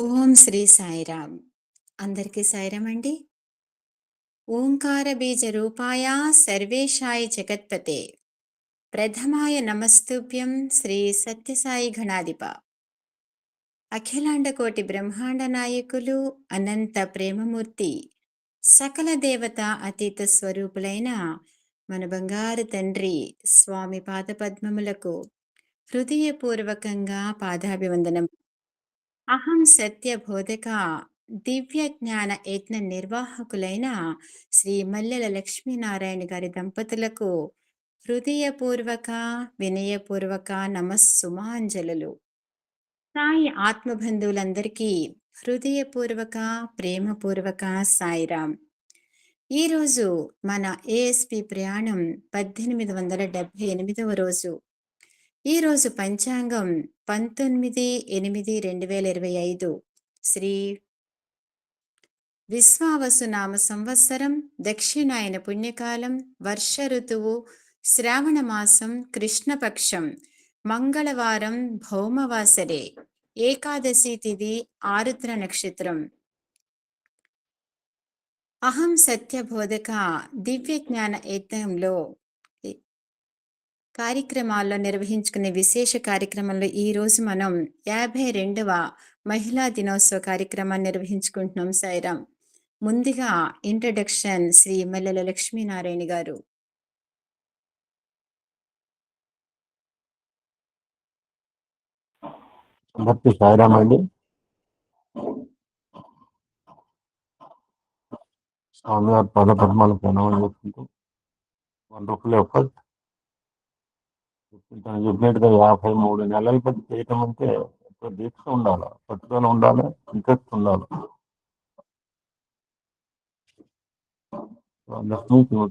ఓం శ్రీ సాయిరామ్. అందరికీ సాయిరామ్ అండి. ఓంకార బీజ రూపాయ సర్వేశాయ జగత్పతే ప్రథమాయ నమస్తుభ్యం శ్రీ సత్యసాయి గణాధిప అఖిలాండ కోటి బ్రహ్మాండ నాయకులు అనంత ప్రేమమూర్తి సకల దేవత అతీత స్వరూపులైన మన బంగారు తండ్రి స్వామి పాదపద్మములకు హృదయపూర్వకంగా పాదాభివందనం. అహం సత్య బోధక దివ్య జ్ఞాన యజ్ఞ నిర్వాహకులైన శ్రీ మల్లెల లక్ష్మీనారాయణ గారి దంపతులకు హృదయపూర్వక వినయపూర్వక నమస్సుమాంజలులు. సాయి ఆత్మబంధువులందరికీ హృదయపూర్వక ప్రేమపూర్వక సాయిరాం. ఈరోజు మన ఏఎస్పి ప్రయాణం 1878వ రోజు. ఈరోజు పంచాంగం 19/8/2025 శ్రీ విశ్వావసు నామ సంవత్సరం, దక్షిణాయన పుణ్యకాలం, వర్ష ఋతువు, శ్రావణ మాసం, కృష్ణపక్షం, మంగళవారం, భౌమవాసరే, ఏకాదశి తిథి, ఆరుద్ర నక్షత్రం. అహం సత్యబోధక దివ్య జ్ఞాన యజ్ఞంలో కార్యక్రమాల్లో నిర్వహించుకునే విశేష కార్యక్రమంలో ఈరోజు మనం 52వ మహిళా దినోత్సవ కార్యక్రమాన్ని నిర్వహించుకుంటున్నాం. సాయిరాం. ముందుగా ఇంట్రడక్షన్ శ్రీ మల్లెల లక్ష్మీనారాయణ గారు. అందరికీ సాయిరామ్ అండి. స్వామివారి పదపద్మాలు ప్రణామం చేసుకుంటూ వండర్ఫుల్ ఎఫర్ట్. తను చెప్పినట్టుగా 53 నెలల బట్టి చేయటం అంటే దీక్ష ఉండాలి, పట్టుదల ఉండాలి, ఇంట్రెస్ట్ ఉండాలి.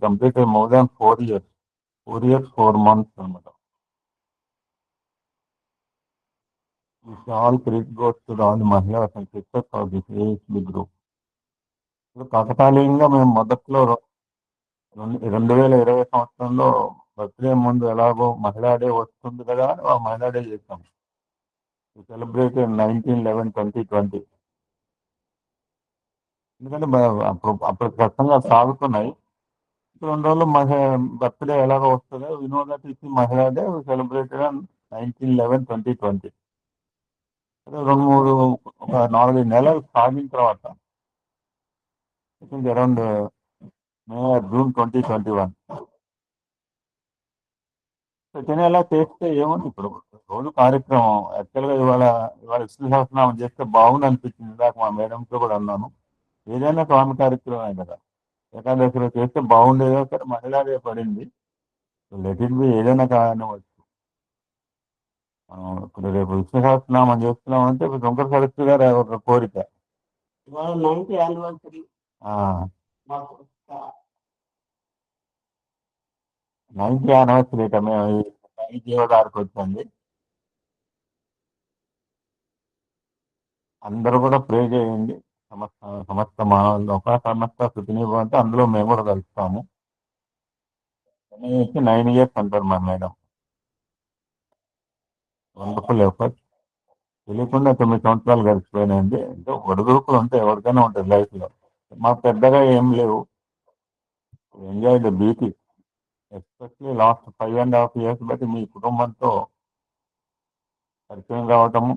Complete more than 4 years, 4 years 4 months అనమాట. All credit goes to all మహిళా success for this ASB group. కాకతాళీయంగా మేము మొదట్లో 2020 సంవత్సరంలో బర్త్డే ముందు ఎలాగో మహిళా డే వస్తుంది కదా అని ఆ మహిళా డే చేస్తాం. సెలబ్రేటెడ్ 19/11/2020. ఎందుకంటే అప్పుడు కష్టంగా సాగుతున్నాయి. 2 రోజులు బర్త్డే ఎలాగో వస్తుందో వినోదట్ ఇచ్చి మహిళా డే సెలబ్రేటెడ్ 19/11/2020. 4-5 నెలలు సాగిన తర్వాత అరౌండ్ మే జూన్ 2021 ప్రతి నెల చేస్తే ఏముంది, ఇప్పుడు రోజు కార్యక్రమం యాక్చువల్గా ఇవాళ విష్ణు సహస్రనామం చేస్తే బాగుంది అనిపించింది. ఇందాక మా మేడంతో కూడా అన్నాను, ఏదైనా స్వామి కార్యక్రమమే కదా, ఏకాదశిలో చేస్తే బాగుండేదో సరే మహిళా డే పడింది, లెట్ ఇట్ బి, ఏదైనా కానివచ్చు. ఇప్పుడు రేపు విష్ణు సహస్రనామం చేస్తున్నామంటే శంకర సరస్వతి గారు ఒక కోరిక, 90th యానివర్సరీ 90th యానివర్సరీ మేము జీవదారికి వచ్చింది. అందరూ కూడా ప్రే చేయండి. సమస్త మానవులు ఒక సమస్త స్థితిని అంటే అందులో మేము కూడా కలుస్తాము. 9 years అంటారు మా మేడం. Wonderful effort. తెలియకుండా 9 సంవత్సరాలు గడిచిపోయినాయండి. అంటే ఒడిదుడుకులు ఉంటే ఎవరికైనా ఉంటుంది లైఫ్లో. మాకు పెద్దగా ఏం లేవు. Enjoy the beauty, especially last 5.5 years బట్టి మీ కుటుంబంతో పరిచయం కావటము,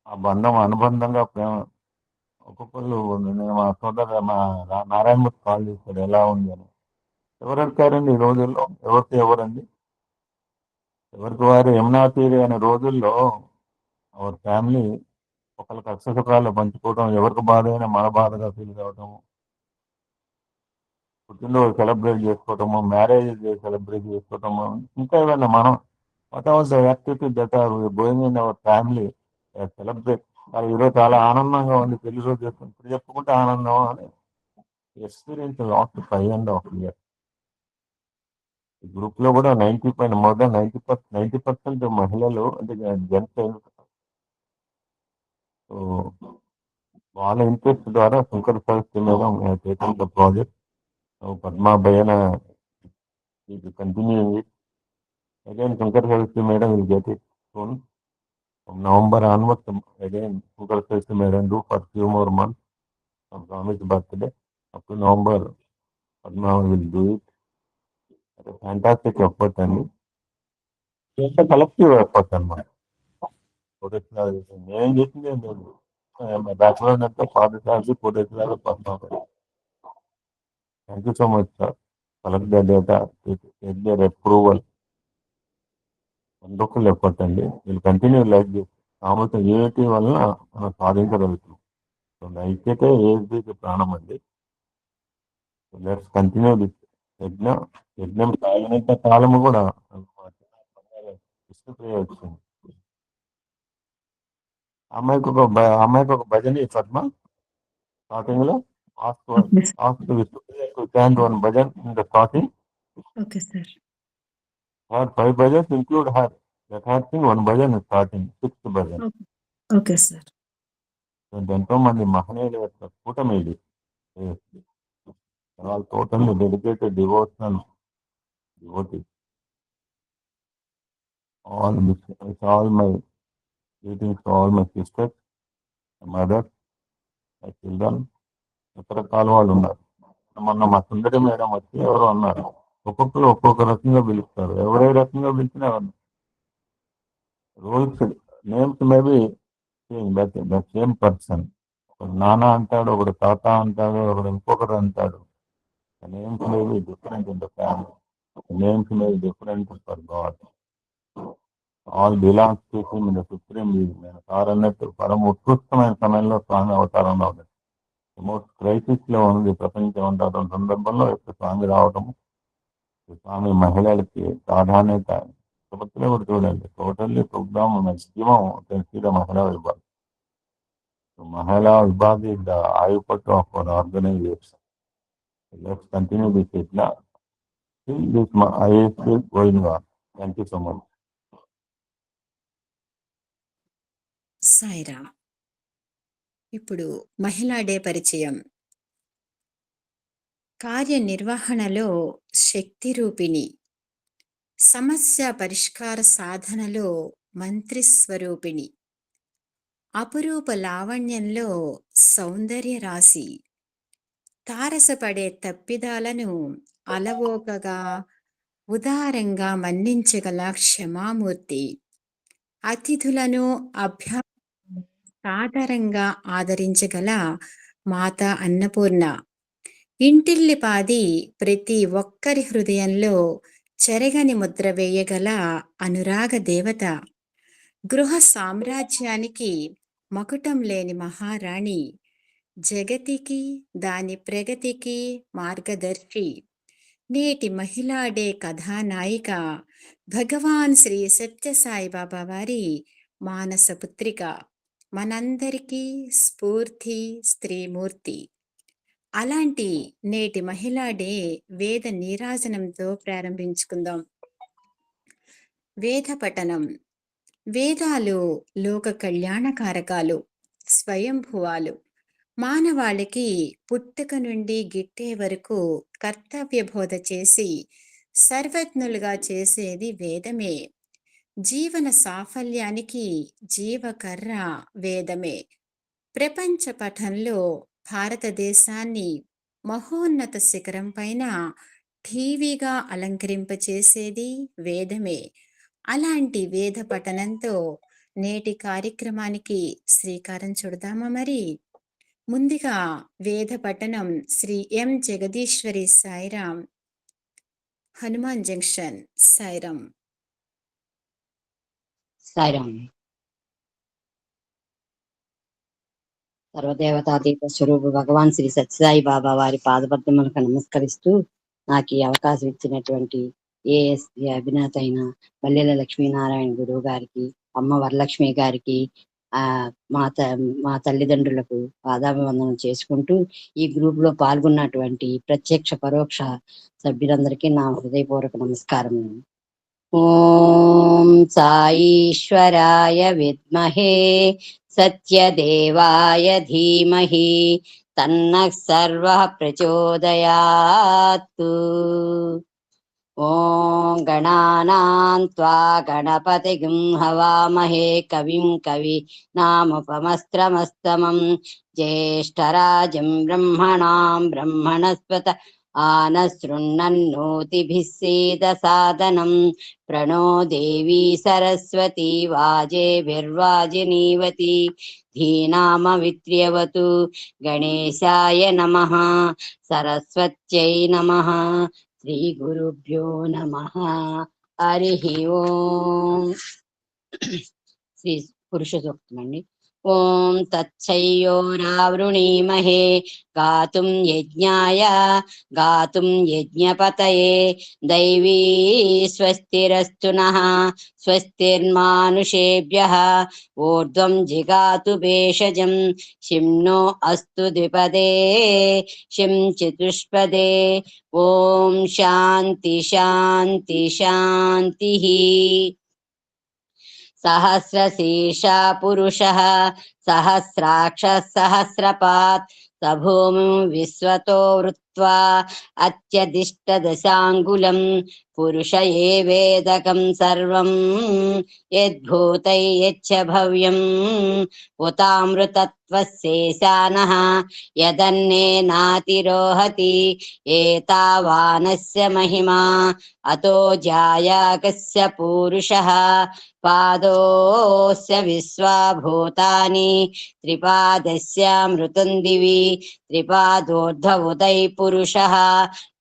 ఆ బంధం అనుబంధంగా ప్రేమ. ఒక్కొక్కళ్ళు మా సోదరు మా నారాయణమూర్తి కాల్ చేశాడు ఎలా ఉంది అని. ఎవరు అడిగారండి ఈ రోజుల్లో? ఎవరికి ఎవరండి, ఎవరికి వారు యమునా తీరి అనే రోజుల్లో అవర్ ఫ్యామిలీ ఒకళ్ళకి అక్షసుఖాలు పంచుకోవడం, ఎవరికి బాధ అయినా మన బాధగా ఫీల్ కావటం, పుట్టినరోజు సెలబ్రేట్ చేసుకోవటము, మ్యారేజ్ సెలబ్రేట్ చేసుకోవటము, ఇంకా ఏమైనా మనం what all the activity that are going in our family celebrate. ఈరోజు చాలా ఆనందంగా ఉంది, పెళ్లి రోజు చేసుకుని ఇప్పుడు చెప్పుకుంటే ఆనందం అని ఎక్స్పీరియన్స్ లాస్ట్ 5.5 years. గ్రూప్ లో కూడా మోర్ దాన్ 90% మహిళలు, అంటే జెంట్స్. సో వాళ్ళ ఇంట్రెస్ట్ ద్వారా Shankar Saraswati madam taken the project. Padma భయన continue again. Shankar Saraswati madam will get it soon. From November onwards, again, Google says may run do for few more months from Swami's birthday. Up to November, Padma will do it. It's a fantastic effort and it's a collective effort అన్నమాట. నేను చేసింది ఏం లేదు. Background అంతా పాదశాలకు పొదట్లాగా Padma. Thank you so much sir. Collect the data, take their approval. Wonderful effort అండి. వీళ్ళు కంటిన్యూ లైక్ దిస్. కాకపోతే ఏఐటీ వలన మనం సాధించగలుగుతున్నాం. ఐక్యతే ఏఐటీకి ప్రాణం అండి. Let's continue this. యజ్ఞం సాగినంత కాలము కూడా విష్ణుప్రియ వచ్చింది. అమ్మాయికి ఒక భజన పద్మ స్టార్టింగ్ లో Vishnupriya chant one bhajan in the starting. Okay sir. Her 5 bhajans include her. Let her sing one bhajan starting, 6th bhajan. Okay sir. ఎంతో మంది మహనీయుల యొక్క కూటమి ఇది. All totally dedicated devotional devotees. All my greetings to all my sisters, my mothers, my children. రకరకాల వాళ్ళు ఉన్నారు. మొన్న మా సుందరి మేడం వచ్చి ఎవరో అన్నారు, ఒక్కొక్కరు ఒక్కొక్క రకంగా పిలుస్తారు. ఎవరే రకంగా పిలిచినా rules names maybe the same person. ఒకడు నాన్న అంటాడు, ఒకడు తాత అంటాడు, ఒకడు ఇంకొకరు అంటాడు. Names maybe different in the family. Names maybe different for God. All belongs to him in the supreme league. నేను సార్ అన్నట్టు పరమ ఉత్కృష్టమైన సమయంలో స్వామి అవతారంలో ఉంది. మోస్ట్ క్రైసిస్ లో ఉంది ప్రపంచం అంటారు సందర్భంలో స్వామి రావటం, స్వామి మహిళలకి ప్రాధాన్యత. ప్రభుత్వం కూడా చూడండి, టోటల్లీ ప్రోగ్రామ్ మ్యాక్సిమం మహిళా విభాగం. మహిళా vibhag is the ఆయుపట్టు of our organization. Let's continue this Yajna. Still this IAS is going on. Thank you so much. సాయిరా. ఇప్పుడు మహిళా డే పరిచయం. కార్యనిర్వహణలో శక్తి రూపిణి, సమస్య పరిష్కార సాధనలో మంత్రి స్వరూపిణి, అపురూప లావణ్యంలో సౌందర్య రాశి, తారసపడే తప్పిదాలను అలవోకగా ఉదారంగా మన్నించగల క్షమామూర్తి, అతిథులను సాదరంగా ఆదరించగల మాత అన్నపూర్ణ, ఇంటిల్లిపాది ప్రతి ఒక్కరి హృదయంలో చెరగని ముద్ర వేయగల అనురాగ దేవత, గృహ సామ్రాజ్యానికి మకుటం లేని మహారాణి, జగతికి దాని ప్రగతికి మార్గదర్శి, నేటి మహిళా డే కథానాయిక భగవాన్ శ్రీ సత్యసాయిబాబా వారి మానస పుత్రిక, మనందరికీ స్ఫూర్తి స్త్రీమూర్తి. అలాంటి నేటి మహిళా డే వేద నీరాజనంతో ప్రారంభించుకుందాం. వేద పఠనం. వేదాలు లోక కళ్యాణకారకాలు, స్వయంభువాలు. మానవాళికి పుట్టుక నుండి గిట్టే వరకు కర్తవ్య బోధ చేసి సర్వజ్ఞులుగా చేసేది వేదమే. జీవన సాఫల్యానికి జీవకర్ర వేదమే. ప్రపంచ పటంలో భారతదేశాన్ని మహోన్నత శిఖరం పైన ఠీవీగా అలంకరింపచేసేది వేదమే. అలాంటి వేద పఠనంతో నేటి కార్యక్రమానికి శ్రీకారం చుడదామా? మరి ముందుగా వేద పఠనం శ్రీ ఎం జగదీశ్వరి సాయిరాం, హనుమాన్ జంక్షన్. సాయిరాం. సాయిరాం. సర్వదేవతాతీత స్వరూపు భగవాన్ శ్రీ సత్యసాయి బాబా వారి పాదపద్మలకు నమస్కరిస్తూ నాకు ఈ అవకాశం ఇచ్చినటువంటి ఏఎస్పీ అభినేత అయిన మల్లెల లక్ష్మీనారాయణ గురువు గారికి, అమ్మ వరలక్ష్మి గారికి, మా తల్లిదండ్రులకు పాదాభివందనం చేసుకుంటూ ఈ గ్రూప్ లో పాల్గొన్నటువంటి ప్రత్యక్ష పరోక్ష సభ్యులందరికీ నా హృదయపూర్వక నమస్కారం. ఓం సాయీశ్వరాయ విద్మహే సత్యదేవాయ ధీమహి తన్నః సర్వః ప్రచోదయాత్. ఓం గణానాం త్వా గణపతిం హవామహే కవిం కవీనాముపమస్త్రమస్తమం జ్యేష్ఠరాజం బ్రహ్మణాం బ్రహ్మణస్పత ఆనశృణ్వన్నోతిభిः सीदसादनं प्रणो देवी सरस्वती वाजेभिर्वाजिनीवती धीनामवित्र्यवतु गणेशाय नमः सरस्वत्यै नमः శ్రీ గురుభ్యో నమః. హరి ఓం. శ్రీ పురుష సూక్తం అండి. ఓం తచ్చయ్యోరావృణీమహే గాతుం యజ్ఞాయ గాతుం యజ్ఞపతయే దైవీ స్వస్తిరస్తు నః స్వస్తిర్మానుషేభ్యః ఊర్ధ్వం జిగాతు భేషజం శిమ్నో అస్తు ద్విపదే శిం చతుష్పదే. ఓం శాంతి శాంతి శాంతి. సహస్రశీర్షా పురుషః సహస్రాక్షः సహస్రపాత్ స భూమిం విశ్వతో వృత్వా అత్యదిష్టదశాంగుళం పురుష ఏవేదకం సర్వం యద్భూతై యచ్చ భవ్యం ఉతామృతత్వశేషానః యదన్నేనాతిరోహతి ఏతావానస్య మహిమా అతో జాయాకస్య పూరుషః పాదోస్య విశ్వాభూతాని త్రిపాదస్యామృతం దివి త్రిపాదోర్ధ ఉదై పురుషః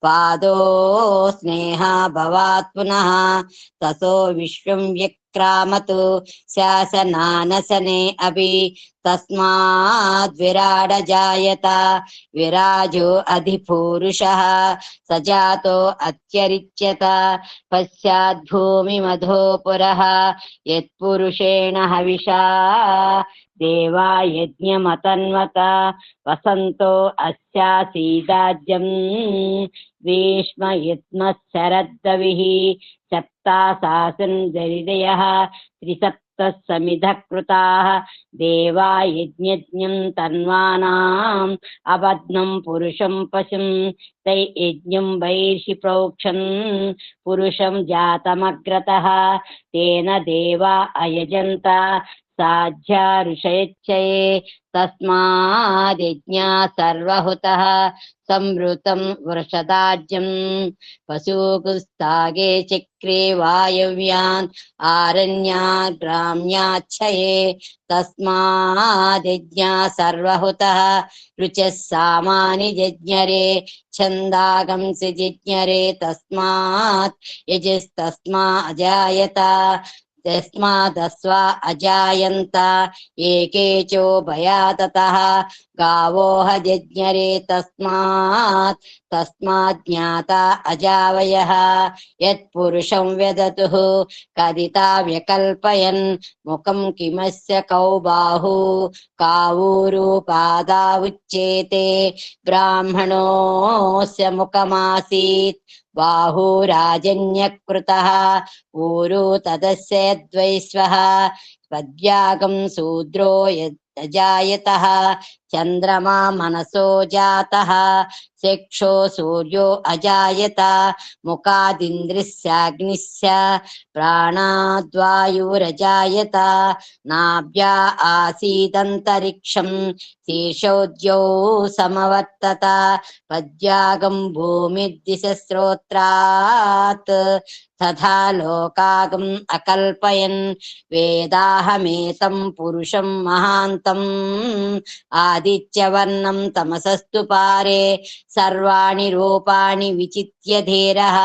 పాదో స్నేహా భవాత్ పునః తతో విశ్వం వ్యక్రామతు శాసనానసనే అపి తస్మాద్ విరాడ జాయత విరాజో అధిపూరుషః సజాతో అత్యరిచ్యత పశ్చాద్ భూమిమధో పురః యత్పురుషేణ హవిషా దేవా యజ్ఞమతన్వత వసంతో అస్యాసీదాజ్యం గ్రీష్మ యుత్మశరద్దవిః సప్తాసాసన్ దరిదయః త్రిసప్త సమిధః కృతాః దేవా యజ్ఞజ్ఞం తన్వానాం అబధ్నం పురుషం పశుం తై యజ్ఞం వైర్షి ప్రోక్షన్ పురుషం జాతమగ్రతః తేన దేవా అయజంత సాధ్యా ఋషయచ్చయే తస్మాద్యజ్ఞా సర్వహుతః సంవృతం వృషదాజ్యం పశూకుస్తాగే చక్రే వాయవ్యాన్ ఆరణ్యాత్ గ్రామ్యాచ్చయే తస్మాద్యజ్ఞా సర్వహుతః రుచః సామాని జజ్ఞరే ఛందాగంసి జిజ్ఞరే తస్మాత్ యజస్తస్మా అజాయత తస్మాదస్వా అజాయంత ఏకేచో భయాతతః గావోహ జజ్ఞరే తస్మాత్ తస్మాజ్ఞాతా అజావయః యత్పురుషం వ్యదతుః కదితా వ్యకల్పయన్ ముఖం కిమస్య కౌ బాహు కావూరు పాదా ఉచ్యేతే బ్రాహ్మణోస్య ముఖమాసీత్ బాహురాజన్యకృతః ఊరు తదస్య ద్వైశ్వః పద్యాగం శూద్రో యజాయతః చంద్రమా మనసో జాతః చక్షో సూర్యో అజాయత ముఖాదింద్రిస్యాగ్నిస్య ప్రాణాద్వాయురజాయత నాభ్యా ఆసీదంతరిక్షం శీర్షోద్యౌ సమవర్తత పద్యాగం భూమిర్దిశస్రోత్రాత్ తథా లోకాగం అకల్పయన్ వేదాహమేతం పురుషం మహాంతం ఆదిత్యవర్ణం తమసస్తు పారే సర్వాణి రూపాణి విచిత్య ధీరః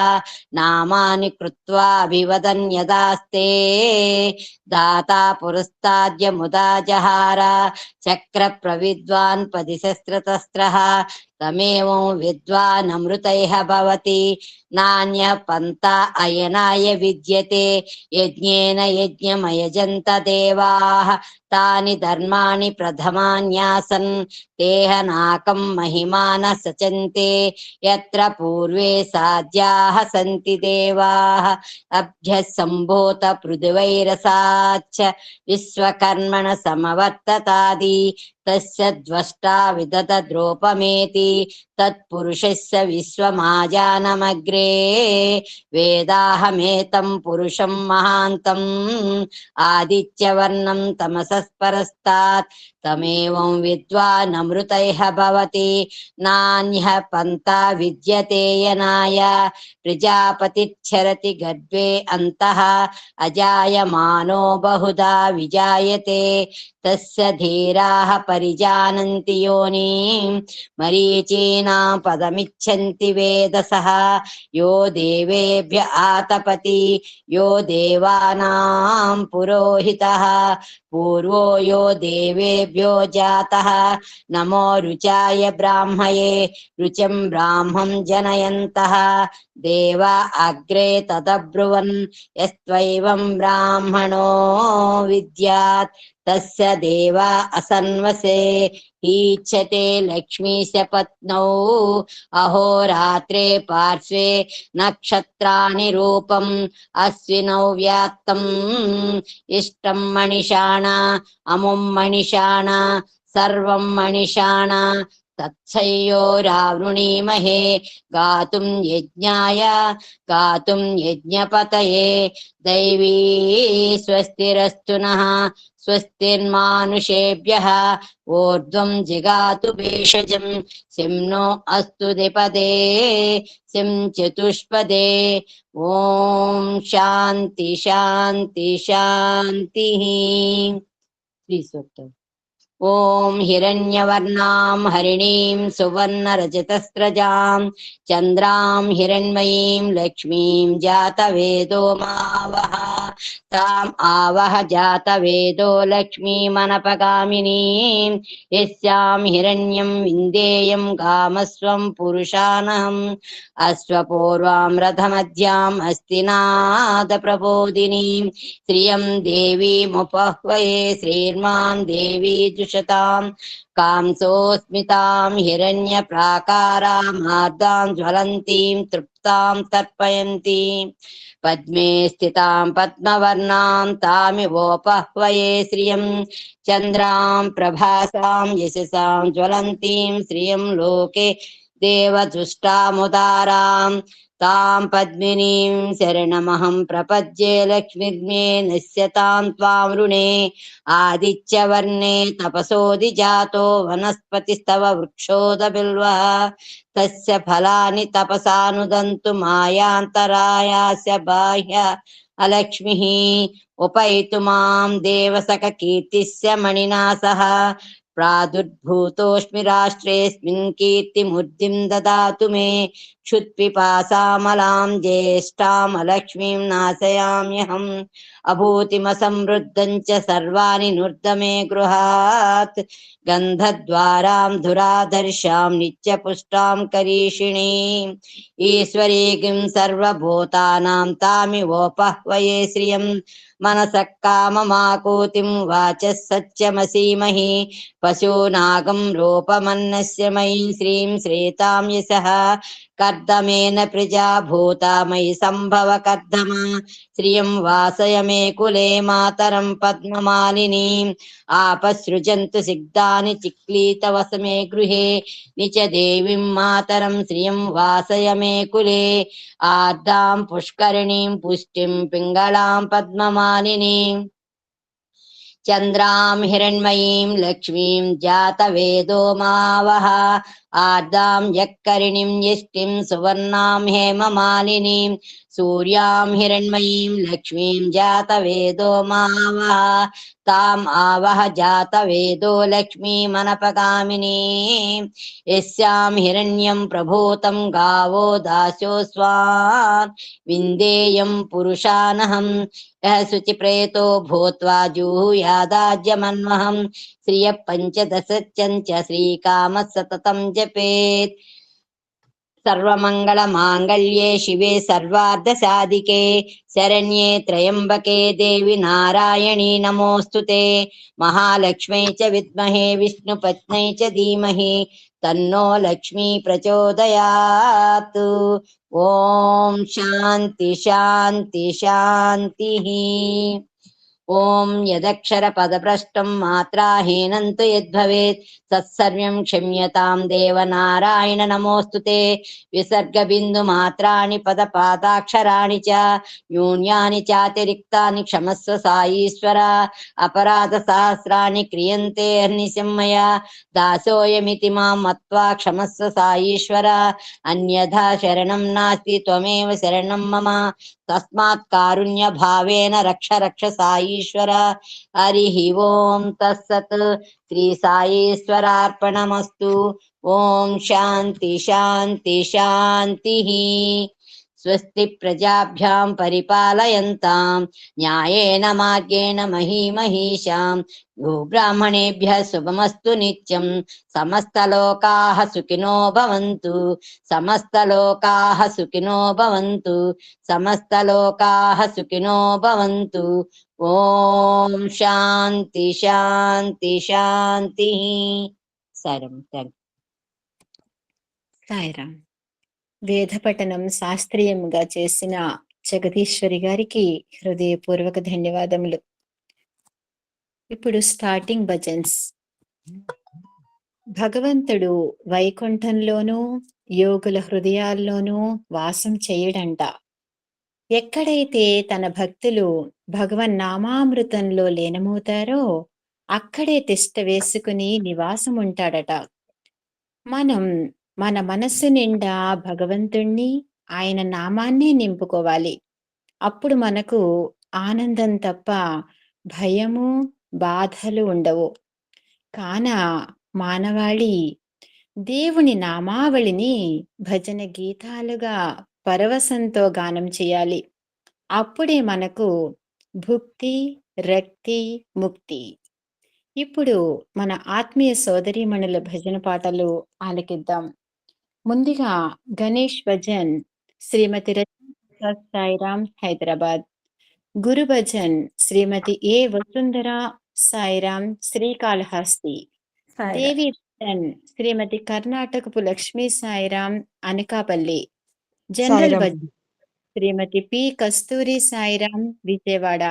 నామాని కృత్వా అభివదన్ యదాస్తే దాతా పురస్తాద్య ముదా జహార చక్ర ప్రవిద్వాన్ పదిశస్త్రతస్త్రః తమేవం విద్వాన్ అమృతైః భవతి నాన్య పంత అయనాయ విద్యతే యజ్ఞేన యజ్ఞమయజంత దేవాః తాని ధర్మాణి ప్రథమాన్యాసన్ తేహ నాకం మహిమాన సచంతే యత్ర పూర్వే సాధ్యాః సంతి దేవాః అభ్యః సంభూత పృథివైరసాచ్చ విశ్వకర్మణ సమవర్తతాది తస్య ద్వష్టా విదత ద్రోపమేతి तत्पुरुषस्य विश्वमाजानमग्रे वेदाहमेतं पुरुषं महान्तम् आदित्यवर्णं तमसः परस्तात् तमेवं विद्वानमृतैः भवति नान्यः पन्था विद्यते यनाय प्रजापतिच्छरति गर्भे अन्तः अजायमानो बहुधा विजायते तस्य धीराः परिजानन्ति योनिं मरीचीनां पदमिच्छन्ति वेदसः यो देवेभ्य आतपति यो देवानां पुरोहितः पूर्वो यो देवेभ्यो जातः नमो रुचाय ब्राह्मये रुचं ब्राह्मं जनयन्तः देवा अग्रे तदब्रुवन् यस्त्वैवं ब्राह्मणो विद्यात् तस्य देवा असन्वसे ईच्छते लक्ष्मीश पत्नौ अहोरात्रे पार्श्वे नक्षत्राणि रूपम् अश्विनौ व्यात्तम् इष्टं मणिषाणा अमुं मणिषाणा सर्वं मणिषाणा तत्सयोरावृणीमहे गातुं यज्ञाय गातुं यज्ञपतये दैवी स्वस्तिरस्तु नः स्वस्तिर्मानुषेभ्यः ऊर्ध्वं जिगातु भेषजं सिं नो अस्तु द्विपदे सिं चतुष्पदे ॐ शान्ति शान्ति शान्तिः श्रीसूक्तम् ॐ हिरण्यवर्णां हरिणीं सुवर्णरजतस्रजां चन्द्रां हिरण्मयीं लक्ष्मीं जातवेदो मावः ताम् आवह जातवेदो लक्ष्मीमनपगामिनीं यस्यां हिरण्यं विन्देयं गामस्वं पुरुषानहम् अश्वपूर्वां रथमध्याम् अस्तिनादप्रबोधिनीं श्रियं देवीमुपह्वये श्रीर्मां देवी जुषतां कांसोऽस्मितां हिरण्यप्राकारामार्दां ज्वलन्तीं तृप्तां तर्पयन्तीं पद्मे स्थितां पद्मवर्णां तामिवोपह्वये श्रियं चन्द्रां प्रभासां यशसां ज्वलन्तीं श्रियं लोके देवजुष्टामुदारां तां पद्मिनीं शरणमहं प्रपद्ये लक्ष्मीर्मे नश्यतां त्वां ऋणे आदित्यवर्णे तपसोऽधिजातो वनस्पतिस्तव वृक्षोदबिल्वः तस्य फलानि तपसानुदन्तु मायान्तरायास्य बाह्य अलक्ष्मीः उपैतु मां देवसखकीर्तिस्य मणिना सह प्रादुर्भूतोऽस्मि राष्ट्रेऽस्मिन् कीर्तिमुद्धिं ददातु मे क्षुत्पिपासामलां ज्येष्ठामलक्ष्मीं नाशयाम्यहम् अभूतिमसमृद्धं च सर्वाणि नूर्धमे गृहात् गन्धद्वारां धुराधर्षां नित्यपुष्टां करीषिणीम् ईश्वरीं सर्वभूतानां तामिवोपह्वये श्रियं मनसः काममाकूतिं वाचः सत्यमसीमहि पशूनागं रूपमन्नस्य मयि श्रीं श्रेतां यशः कर्दमेन प्रजा भूता मयि सम्भव कर्दमा श्रियं वासय मे कुले मातरं पद्ममालिनीम् आपसृजन्तु सिग्धानि चिक्लीतवसमे गृहे निच देवीं मातरं श्रियं वासय मे कुले आर्दां पुष्करिणीं पुष्टिं पिङ्गलां पद्ममालिनीम् चन्द्रां हिरण्मयीं लक्ष्मीं जातवेदो मावः आर्दां यक्करिणीं यष्टिं सुवर्णां हेममालिनीं सूर्यां हिरण्मयीं लक्ष्मीं जातवेदो मावः ताम् आवह जातवेदो लक्ष्मीमनपगामिनीं यस्यां हिरण्यं प्रभूतं गावो दास्यो स्वान् विन्देयं पुरुषानहम् यः शुचिप्रेतो भूत्वा जुहुयादाज्यमन्वहं श्रियः पञ्चदशच्च श्रीकामः सततं जपेत् सर्वमङ्गलमाङ्गल्ये शिवे सर्वार्धसाधिके शरण्ये त्र्यम्बके देवि नारायणी नमोऽस्तुते महालक्ष्मै च विद्महे विष्णुपत्न्यै च धीमहि तन्नो लक्ष्मी प्रचोदयात् ॐ शान्ति शान्ति शान्तिः ఓం యదక్షర పదభ్రష్టం మాత్రాహీనం తు యద్భవేత్ తత్సర్వం క్షమ్యతాం దేవ నారాయణ నమోస్తుతే. విసర్గ బిందు మాత్రాని పద పాదాక్షరాణి చ న్యూన్యాని చాతిరిక్తాని క్షమస్వ సాయీశ్వర. అపరాధ సహస్రాణి క్రియంతే అర్నిశం మయా దాసోయమితి మాం మత్వా క్షమస్వ సాయీశ్వర. అన్యథా శరణం నాస్తి త్వమేవ శరణం మమ. తస్మాత్ కారుణ్య భావేన రక్ష రక్ష సాయీశ్వర. హరి ఓం తస్సత్. శ్రీ సాయీశ్వరార్పణమస్తు. ఓం శాంతి శాంతి శాంతి. స్వస్తి ప్రజాభ్యాం పరిపాలయంతాం న్యాయేన మార్గేణ మహీమహీషాం. గోబ్రాహ్మణేభ్యः శుభమస్తు నిత్యం. సమస్తలోకాః సుఖినో భవంతు. సమస్తలోకాః సుఖినో భవంతు. సమస్తలోకాః సుఖినో భవంతు. ఓం శాంతి శాంతి శాంతి. సరం. సాయిరాం. వేదపఠనం శాస్త్రీయంగా చేసిన జగదీశ్వరి గారికి హృదయపూర్వక ధన్యవాదములు. ఇప్పుడు స్టార్టింగ్ భజన్స్. భగవంతుడు వైకుంఠంలోనూ యోగుల హృదయాల్లోనూ వాసం చేయడంట. ఎక్కడైతే తన భక్తులు భగవన్నామామృతంలో లీనమవుతారో అక్కడే తిష్ట వేసుకుని నివాసం ఉంటాడట. మనం మన మనస్సు నిండా భగవంతుణ్ణి, ఆయన నామాన్ని నింపుకోవాలి. అప్పుడు మనకు ఆనందం తప్ప భయము, బాధలు ఉండవు. కాన మానవాళి దేవుని నామావళిని భజన గీతాలుగా పరవశంతో గానం చేయాలి. అప్పుడే మనకు భుక్తి, రక్తి, ముక్తి. ఇప్పుడు మన ఆత్మీయ సోదరీమణుల భజన పాటలు ఆలకిద్దాం. ముందుగా గణేష్ భజన్ శ్రీమతి రజనీ సాయిరాం హైదరాబాద్. గురు భజన్ శ్రీమతి ఏ వసుంధర సాయిరాం శ్రీకాళహస్తి. దేవి భజన్ శ్రీమతి కర్ణాటకపు లక్ష్మీ సాయిరాం అనకాపల్లి. జనరల్ భజన్ శ్రీమతి పి కస్తూరి సాయిరాం విజయవాడ.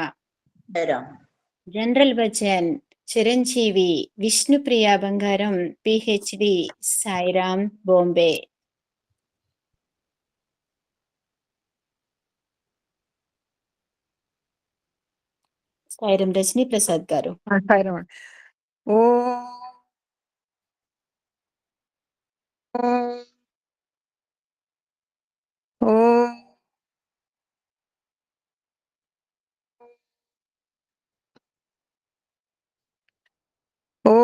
జనరల్ భజన్ చిరంజీవి విష్ణుప్రియ బంగారం పిహెచ్డి సాయిరాం బాంబే. సాయిరాం రజనీ ప్రసాద్ గారు. సాయిరాం. ఓ ఓ ఓ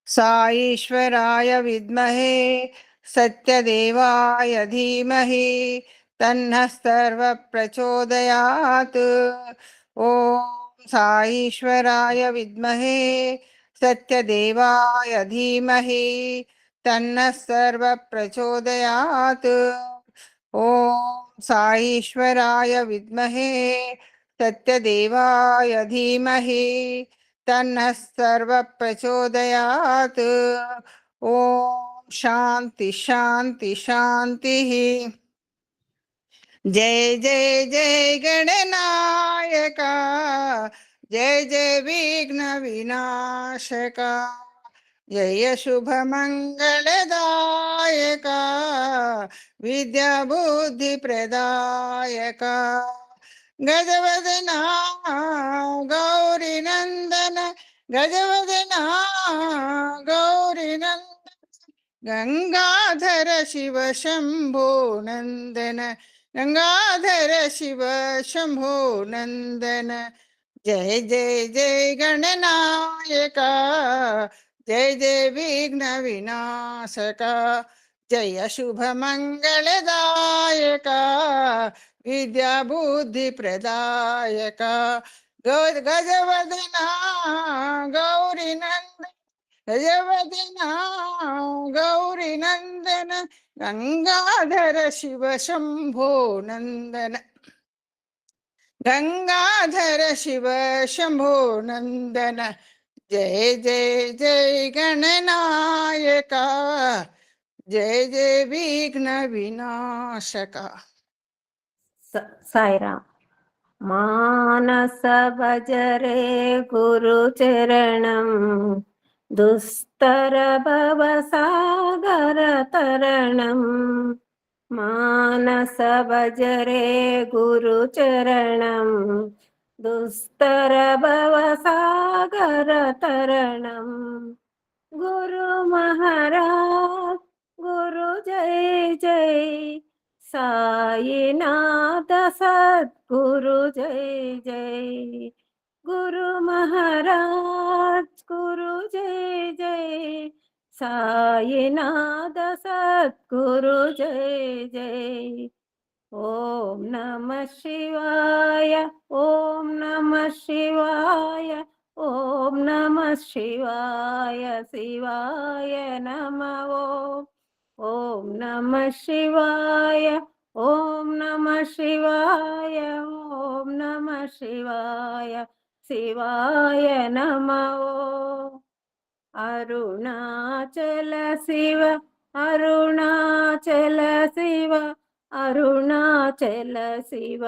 సాయీశ్వరాయ విద్మహే సత్యదేవాయ ధీమహి తన్నః సర్వ ప్రచోదయాత్. ఓం సాయీశ్వరాయ విద్మహే సత్యదేవాయ ధీమహి తన్నః సర్వ ప్రచోదయాత్. ఓం సాయీశ్వరాయ విద్మహే సత్యదేవాయ ధీమహి తన్నః సర్వ ప్రచోదయాత్. ఓం శాంతి శాంతి శాంతి. జయ జయ జయ గణనాయక, జయ జయ విఘ్న వినాశక, జయ శుభ మంగళదాయక, విద్యా బుద్ధి ప్రదాయక, గజవదనా గౌరీ నందన, గజవదనా గౌరీ నందన, గంగాధర శివ శంభో నందన, గంగాధర శివ శంభో నందన. జయ జయ జయ గణనాయక, జయ జయ విఘ్న వినాశక, జయ శుభ మంగళదాయక, విద్యా బుద్ధి ప్రదాయక, గజవదనా గౌరీ నందన, గజవదనా గౌరీ నందన, గంగాధర శివ శంభో నందన, గంగాధర శివ శంభో నందన. జయ జయ జయ గణనాయక, జయ జయ విఘ్న వినాశక. సాయిరామ్. మానస భజరే గురు చరణం, దుస్తర భవ సాగర తరణం. మానస భజరే గురు చరణం, దుస్తర భవ సాగర తరణం. గురు మహారాజ్ గురు జై జై, సాయినాథ సద్గురు జై జై. గురు మహారాజ్ గురు జై జై, సాయినాథ సద్గురు జై జై. ఓం నమ శివాయ, ఓం నమ శివాయ, ఓం నమ శివాయ, శివాయ నమ. ఓం నమ శివాయ, ఓం నమ శివాయ, ఓం నమ శివాయ, శివాయ నమ. అరుణాచల శివ, అరుణాచల శివ, అరుణాచల శివ,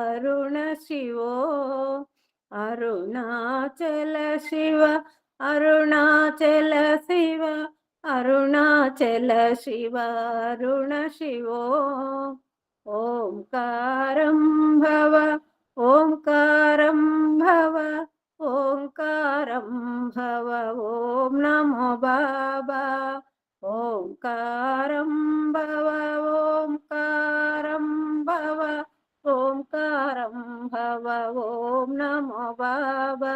అరుణ శివో. అరుణాచల శివ, అరుణాచల శివ, అరుణాచల శివ, అరుణ శివో. ఓంకారం భవ, ఓంకారం భవ, ఓంకారం భవ. ఓం నమో బాబా. ఓంకారం భవ, ఓంకారం భవ, ఓంకారం భవ. ఓం నమో బాబా.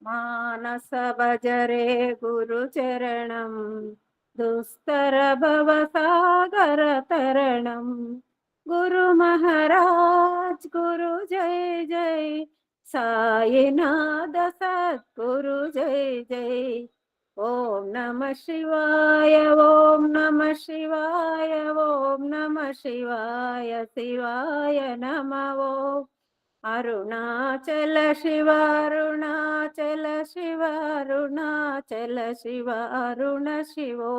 మానస భజరే గురు చరణం, దుస్తర భవ సాగర తరణం. గురు మహారాజ్ గురు జై జై, సాయినాథ సద్గురు జై జై. ఓం నమ శివాయ, ఓం నమ శివాయ, ఓం నమ శివాయ, శివాయ నమ. ఓం అరుణాచల శివ, అరుణాచల శివ, అరుణాచల శివ, అరుణ శివో.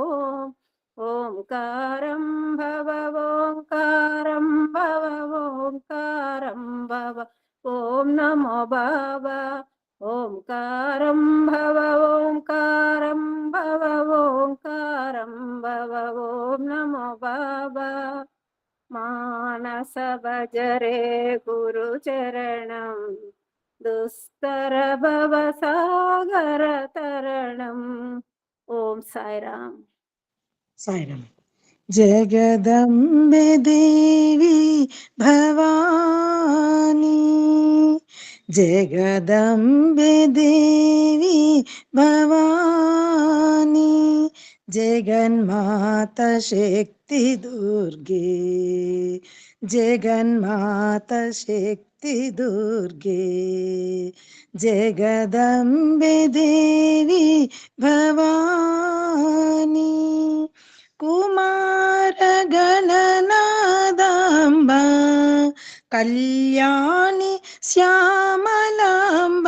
ఓంకారం భవ, ఓంకారం భవ, ఓంకారం భవ. ఓం నమో బాబా. ఓంకారం భవ, ఓంకారం భవ, ఓంకారం భవ. ఓం నమో బాబా. మానస భజరే గురు చరణం, దుస్తర భవ సాగర తరణం. ఓం సాయిరామ్. సాయిరామ్. జగదంబే దేవి భవానీ, జగదంబే దేవి భవానీ, జగన్మాత శక్తి దుర్గే, జగన్మాత శక్తి దుర్గే. జగదంబే దేవి భవానీ, కుమార గణనాదాంబ, కళ్యాణి శ్యామలాంబ.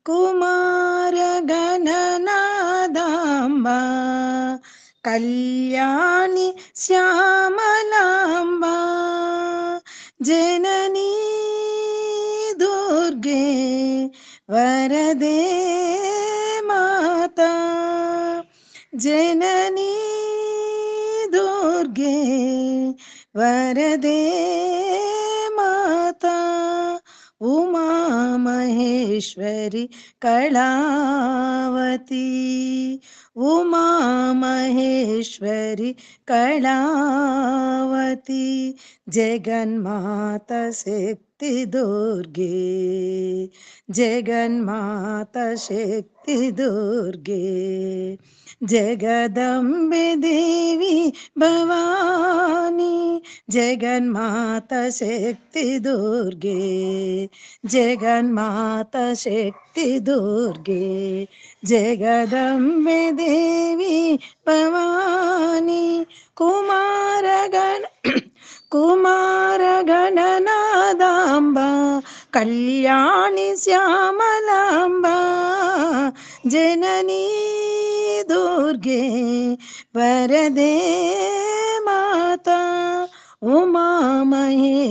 కుమార గణనాదాంబ, కళ్యాణి శ్యామలాంబ. జననీ దుర్గే వరదే మాతా, జననీ దుర్గే వరదే మాతా. ఉమా మహేశ్వరి కళావతి, ఉమా మహేశ్వరి కళావతి. జగన్మాత శక్తి దుర్గే, జగన్మాత శక్తి దుర్గే. జగదంబే దేవి భవానీ, జగన్మాత శక్తి దుర్గే, జగన్మాత శక్తి దుర్గే. జగదంబే దేవి భవానీ, కుమార గణనాదాంబ, కళ్యాణి శ్యామలాంబ. జననీ దుర్గే వరదే మాతా, ఉమా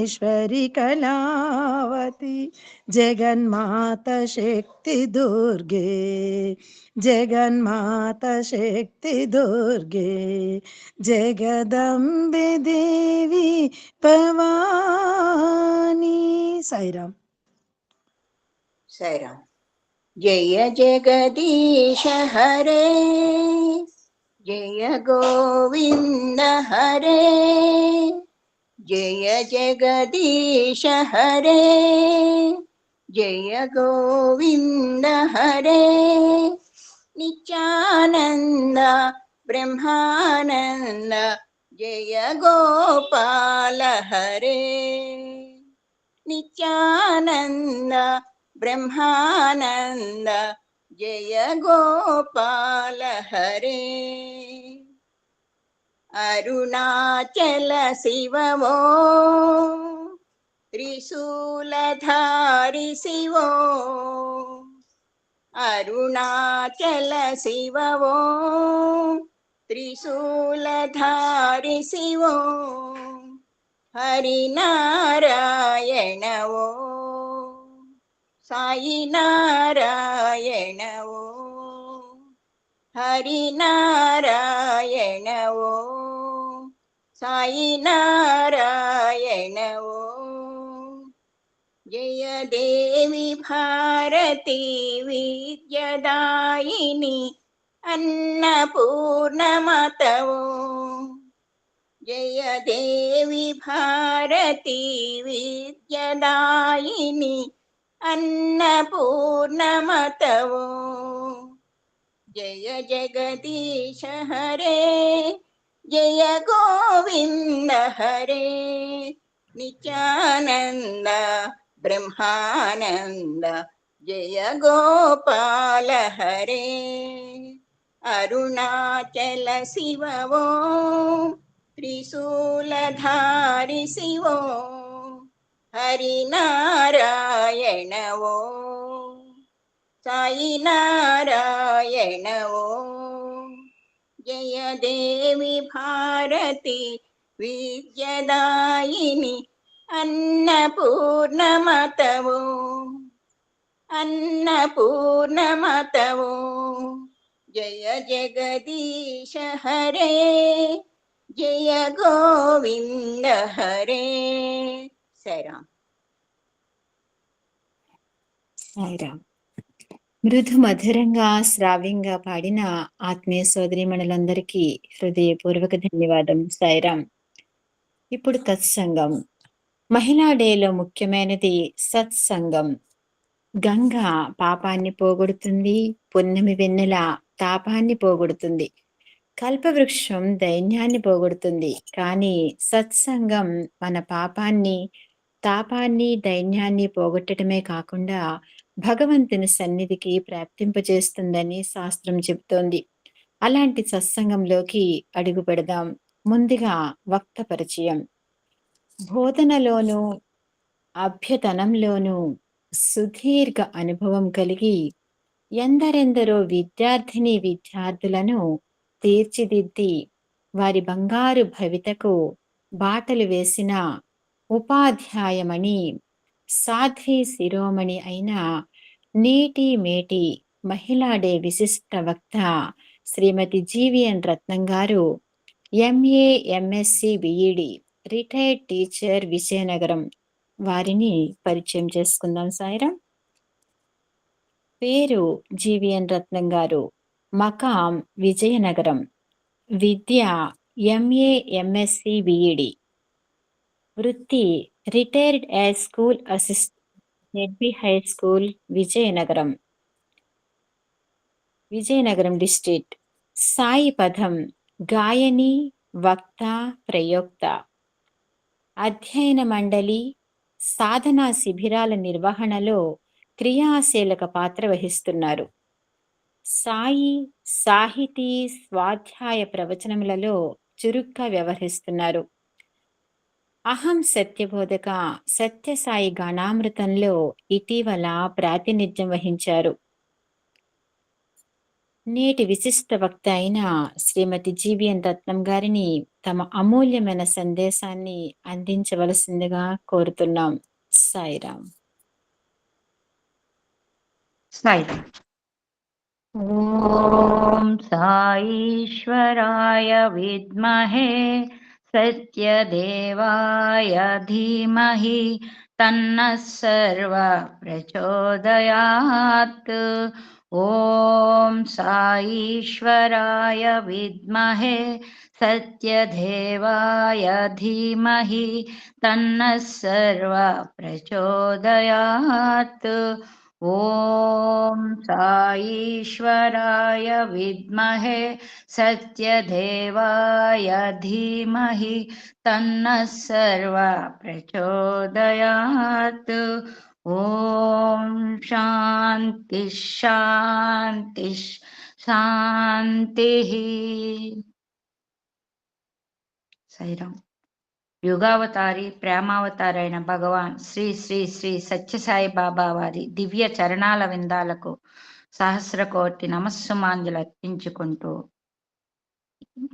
పరమేశ్వరి కళావతి జగన్మాత శక్తి దుర్గే జగన్మాత శక్తి దుర్గే జగదంబే దేవి భవాని. సాయిరామ్. సాయిరామ్. జయ జగదీశ హరే జయ గోవింద హరే జయ జగదీశ హరే జయ గోవింద హరే నిత్యానంద బ్రహ్మానంద జయ గోపాల హరే నిత్యానంద బ్రహ్మానంద జయ గోపాల హరే అరుణాచల శివమో త్రిశూలధారి శివో అరుణాచల శివో త్రిశూలధారి శివో హరినారాయణవో సాయి నారాయణవో హరినారాయణవో సాయి నారాయణవో జయ దేవి భారతి విద్యదాయిని అన్నపూర్ణమతవో జయ దేవి భారతి విద్యదాయిని అన్నపూర్ణమతవో జయ జగదీశ హరే జయ గోవింద హరే నిత్యానంద బ్రహ్మానంద జయ గోపాల హరే అరుణాచల శివో త్రిశూలధారి శివో హరినారాయణవో సాయి నారాయణవో జయ దేవి భారతి విద్యదాయిని అన్నపూర్ణమతవో అన్నపూర్ణమతవో జయ జగదీశ హరే జయ గోవింద హరే. సాయిరామ్. సాయిరామ్. మృదు మధురంగా శ్రావ్యంగా పాడిన ఆత్మీయ సోదరీమణులందరికీ హృదయపూర్వక ధన్యవాదం. సాయిరామ్. ఇప్పుడు తత్సంగం. మహిళా డేలో ముఖ్యమైనది సత్సంగం. గంగ పాపాన్ని పోగొడుతుంది, పున్నమి వెన్నెల తాపాన్ని పోగొడుతుంది, కల్పవృక్షం దైన్యాన్ని పోగొడుతుంది. కానీ సత్సంగం మన పాపాన్ని, తాపాన్ని, దైన్యాన్ని పోగొట్టడమే కాకుండా భగవంతుని సన్నిధికి ప్రాప్తింపజేస్తుందని శాస్త్రం చెబుతోంది. అలాంటి సత్సంగంలోకి అడుగు పెడదాం. ముందుగా వక్త పరిచయం. బోధనలోనూ అభ్యతనంలోనూ సుదీర్ఘ అనుభవం కలిగి ఎందరెందరో విద్యార్థిని విద్యార్థులను తీర్చిదిద్ది వారి బంగారు భవితకు బాటలు వేసిన ఉపాధ్యాయమణి, సాధ్వి శిరోమణి అయిన నేటి మేటి మహిళా డే విశిష్ట వక్త శ్రీమతి జీవీఎన్ రత్నం గారు, MA MSc BEd, retired teacher, Vizianagaram. వారిని పరిచయం చేసుకుందాం. సాయిరామ్. పేరు జీవీఎన్ రత్నం గారు, మకాం విజయనగరం, విద్య ఎంఏ ఎంఎస్సి బిఈడి, వృత్తి రిటైర్డ్ యాజ్ స్కూల్ అసిస్టెంట్, నెడ్బి high school, Vizianagaram, Vizianagaram district. Sai పదం గాయని, వక్త, ప్రయోక్త, అధ్యయన మండలి, సాధనా శిబిరాల నిర్వహణలో క్రియాశీలక పాత్ర వహిస్తున్నారు. సాయి సాహితీ స్వాధ్యాయ ప్రవచనములలో చురుగ్గా వ్యవహరిస్తున్నారు. అహం సత్యబోధక సత్యసాయి గానామృతంలో ఇటీవల ప్రాతినిధ్యం వహించారు. నేటి విశిష్ట వక్త అయిన శ్రీమతి జీవీఎన్ రత్నం గారిని తమ అమూల్యమైన సందేశాన్ని అందించవలసిందిగా కోరుతున్నాం. సాయిరాం. సాయిరాం. ఓం సాईश्वराय విద్మహే సత్యదేవాయ ధీమహి తన్నః సర్వ ప్రచోదయాత్. ఓం సాईश्वराय విద్మహే సత్యదేవాయ ధీమహి తన్నః సర్వ ప్రచోదయాత్. ఓం సాईश्वराय విద్మహే సత్యదేవాయ ధీమహి తన్నః సర్వ ప్రచోదయాత్. ఓం శాంతి శాంతి శాంతి. సాయిరాం. యుగావతారి ప్రేమావతారి అయిన భగవాన్ శ్రీ శ్రీ శ్రీ సత్యసాయి బాబా వారి దివ్య చరణాల విందాలకు సహస్ర కోటి నమస్సుమాంజలు అర్పించుకుంటూ,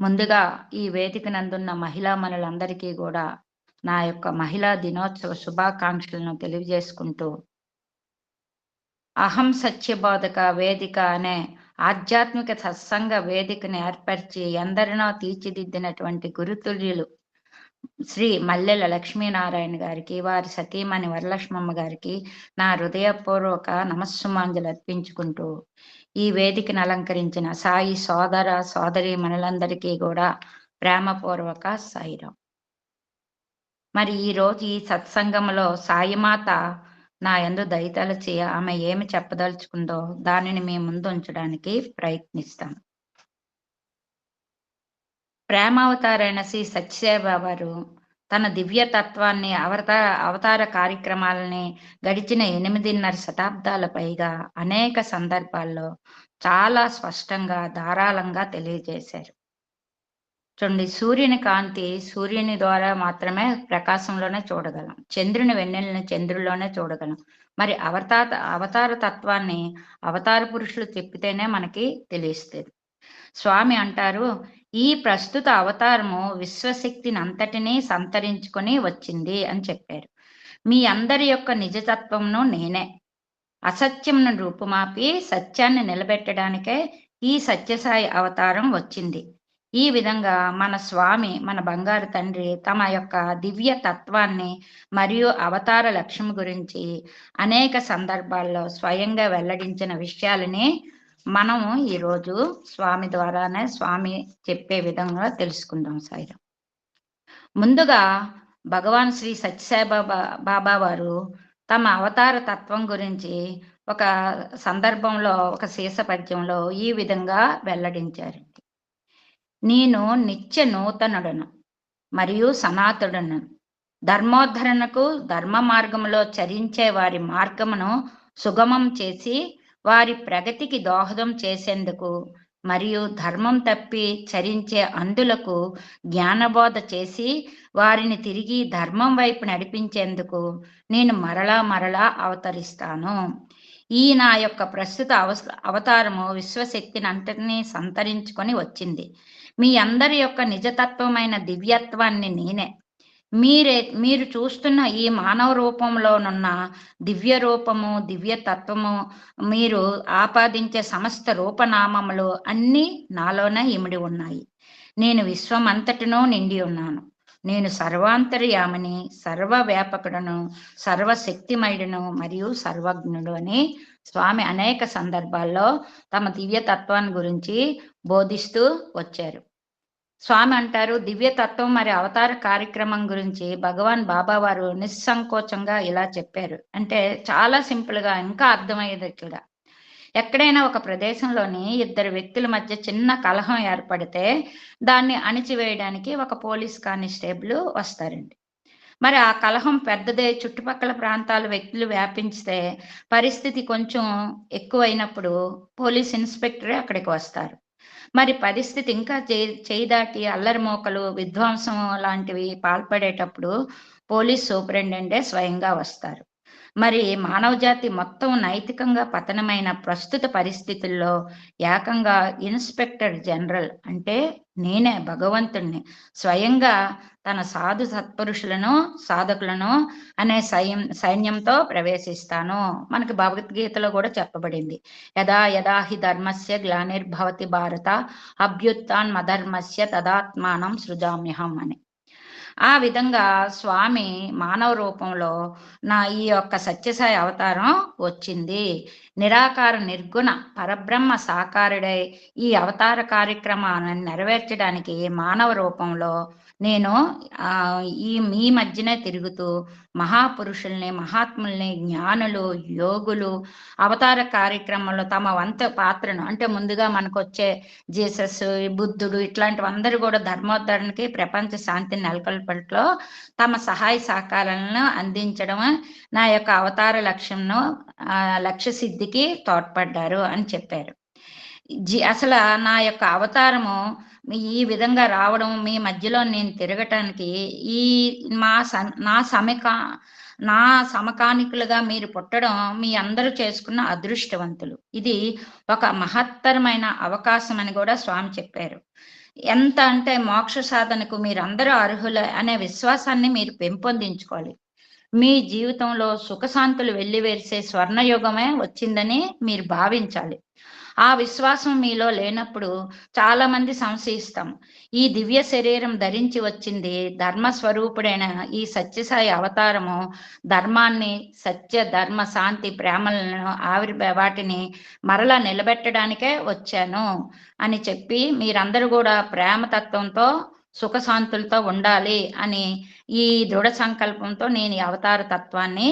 ముందుగా ఈ వేదిక నందున్న మహిళామణులందరికీ కూడా నా యొక్క మహిళా దినోత్సవ శుభాకాంక్షలను తెలియజేసుకుంటూ, అహం సత్యబోధక వేదిక అనే ఆధ్యాత్మిక సత్సంగ వేదికను ఏర్పరిచి ఎందరినో తీర్చిదిద్దినటువంటి గురుతుల్యులు శ్రీ మల్లెల లక్ష్మీనారాయణ గారికి, వారి సతీమణి వరలక్ష్మమ్మ గారికి నా హృదయపూర్వక నమస్సుమాంజలు అర్పించుకుంటూ, ఈ వేదికను అలంకరించిన సాయి సోదర సోదరి మనులందరికీ కూడా ప్రేమపూర్వక సాయిరాం. మరి ఈరోజు ఈ సత్సంగంలో సాయిమాత నా యందు దయతలచి ఆమె ఏమి చెప్పదలుచుకుందో దానిని మీ ముందు ఉంచడానికి ప్రయత్నిస్తాను. ప్రేమావతారైన శ్రీ సత్యసాయి వారు తన దివ్య తత్వాన్ని అవతార కార్యక్రమాలని గడిచిన 8.5 శతాబ్దాల పైగా అనేక సందర్భాల్లో చాలా స్పష్టంగా ధారాళంగా తెలియజేశారు. చూడండి, సూర్యుని కాంతి సూర్యుని ద్వారా మాత్రమే ప్రకాశంలోనే చూడగలం, చంద్రుని వెన్నెలని చంద్రుల్లోనే చూడగలం. మరి అవతార తత్వాన్ని అవతార పురుషులు చెప్పితేనే మనకి తెలుస్తుంది. స్వామి అంటారు, ఈ ప్రస్తుత అవతారము విశ్వశక్తిని అంతటినీ సంతరించుకొని వచ్చింది అని చెప్పారు. మీ అందరి యొక్క నిజతత్వంను నేనే. అసత్యంను రూపుమాపి సత్యాన్ని నిలబెట్టడానికే ఈ సత్యసాయి అవతారం వచ్చింది. ఈ విధంగా మన స్వామి, మన బంగారు తండ్రి తమ యొక్క దివ్య తత్వాన్ని మరియు అవతార లక్ష్యం గురించి అనేక సందర్భాల్లో స్వయంగా వెల్లడించిన విషయాలని మనము ఈరోజు స్వామి ద్వారానే స్వామి చెప్పే విధంగా తెలుసుకుందాం. సాయిరాం. ముందుగా భగవాన్ శ్రీ సత్యసాయి బాబా వారు తమ అవతార తత్వం గురించి ఒక సందర్భంలో ఒక శీర్ష పద్యంలో ఈ విధంగా వెల్లడించారు. నేను నిత్య నూతనుడను మరియు సనాతుడను, ధర్మోద్ధరణకు ధర్మ మార్గంలో చరించే వారి మార్గమును సుగమం చేసి వారి ప్రగతికి దోహదం చేసేందుకు మరియు ధర్మం తప్పి చరించే అందులకు జ్ఞానబోధ చేసి వారిని తిరిగి ధర్మం వైపు నడిపించేందుకు నేను మరలా అవతరిస్తాను. ఈ నా యొక్క ప్రస్తుత అవతారము విశ్వశక్తిని అంతటినీ సంతరించుకొని వచ్చింది. మీ అందరి యొక్క నిజతత్వమైన దివ్యత్వాన్ని నేనే. మీరు చూస్తున్న ఈ మానవ రూపంలోనున్న దివ్య రూపము, దివ్య తత్వము, మీరు ఆపాదించే సమస్త రూపనామములు అన్నీ నాలోనే ఇమిడి ఉన్నాయి. నేను విశ్వమంతటినో నిండి ఉన్నాను. నేను సర్వాంతర్యామిని, సర్వవ్యాపకుడును, సర్వశక్తిమయుడును మరియు సర్వజ్ఞుడు అని స్వామి అనేక సందర్భాల్లో తమ దివ్య తత్వాన్ని గురించి బోధిస్తూ వచ్చారు. స్వామి అంటారు, దివ్యతత్వం మరి అవతార కార్యక్రమం గురించి భగవాన్ బాబా వారు నిస్సంకోచంగా ఇలా చెప్పారు. అంటే చాలా సింపుల్ గా, ఇంకా అర్థమయ్యేటట్లుగా. ఎక్కడైనా ఒక ప్రదేశంలోని 2 వ్యక్తుల మధ్య చిన్న కలహం ఏర్పడితే దాన్ని అణిచివేయడానికి ఒక పోలీస్ కానిస్టేబుల్ వస్తారండి. మరి ఆ కలహం పెద్దదే, చుట్టుపక్కల ప్రాంతాల వ్యక్తులు వ్యాపించితే పరిస్థితి కొంచెం ఎక్కువైనప్పుడు పోలీస్ ఇన్స్పెక్టరే అక్కడికి వస్తారు. మరి పరిస్థితి ఇంకా చేయి దాటి అల్లరి మోకలు, విధ్వంసం లాంటివి పాల్పడేటప్పుడు పోలీస్ సూపరింటెండెంటే స్వయంగా వస్తారు. మరి మానవ జాతి మొత్తం నైతికంగా పతనమైన ప్రస్తుత పరిస్థితుల్లో ఏకంగా ఇన్స్పెక్టర్ జనరల్ అంటే నేనే భగవంతుణ్ణి స్వయంగా తన సాధు సత్పురుషులను సాధకులను అనే సైన్యంతో ప్రవేశిస్తాను. మనకి భగవద్గీతలో కూడా చెప్పబడింది, యదా యదా హి ధర్మస్య గ్లానిర్భవతి భారత అభ్యుత్థానమధర్మస్య తదాత్మానం సృజామ్యహం అని. ఆ విధంగా స్వామి మానవ రూపంలో నా ఈ యొక్క సత్యసాయి అవతారం వచ్చింది. నిరాకార నిర్గుణ పరబ్రహ్మ సాకారుడై ఈ అవతార కార్యక్రమాన్ని నెరవేర్చడానికి మానవ రూపంలో నేను మీ మధ్యనే తిరుగుతూ మహాపురుషుల్ని, మహాత్ముల్ని, జ్ఞానులు, యోగులు అవతార కార్యక్రమంలో తమ వంత పాత్రను, అంటే ముందుగా మనకు వచ్చే జీసస్, బుద్ధుడు ఇట్లాంటివందరూ కూడా ధర్మోద్ధరణకి, ప్రపంచ శాంతిని నెలకొల్పట్లో తమ సహాయ సహకారాలను అందించడం నా యొక్క అవతార లక్ష్య సిద్ధికి తోడ్పడ్డారు అని చెప్పారు. అసలు నా యొక్క అవతారము ఈ విధంగా రావడం, మీ మధ్యలో నేను తిరగటానికి ఈ నా సమకానికులుగా మీరు పుట్టడం మీ అందరూ చేసుకున్న అదృష్టవంతులు. ఇది ఒక మహత్తరమైన అవకాశం అని కూడా స్వామి చెప్పారు. ఎంత అంటే మోక్ష సాధనకు మీరందరూ అర్హులు అనే విశ్వాసాన్ని మీరు పెంపొందించుకోవాలి. మీ జీవితంలో సుఖశాంతులు వెల్లివేసే స్వర్ణయుగమే వచ్చిందని మీరు భావించాలి. ఆ విశ్వాసం మీలో లేనప్పుడు చాలా మంది సంశయిస్తాం. ఈ దివ్య శరీరం ధరించి వచ్చింది ధర్మస్వరూపుడైన ఈ సత్యసాయి అవతారము ధర్మాన్ని, సత్య ధర్మ శాంతి ప్రేమలను వాటిని మరలా నిలబెట్టడానికే వచ్చాను అని చెప్పి మీరందరూ కూడా ప్రేమతత్వంతో సుఖశాంతులతో ఉండాలి అని ఈ దృఢ సంకల్పంతో నేను ఈ అవతార తత్వాన్ని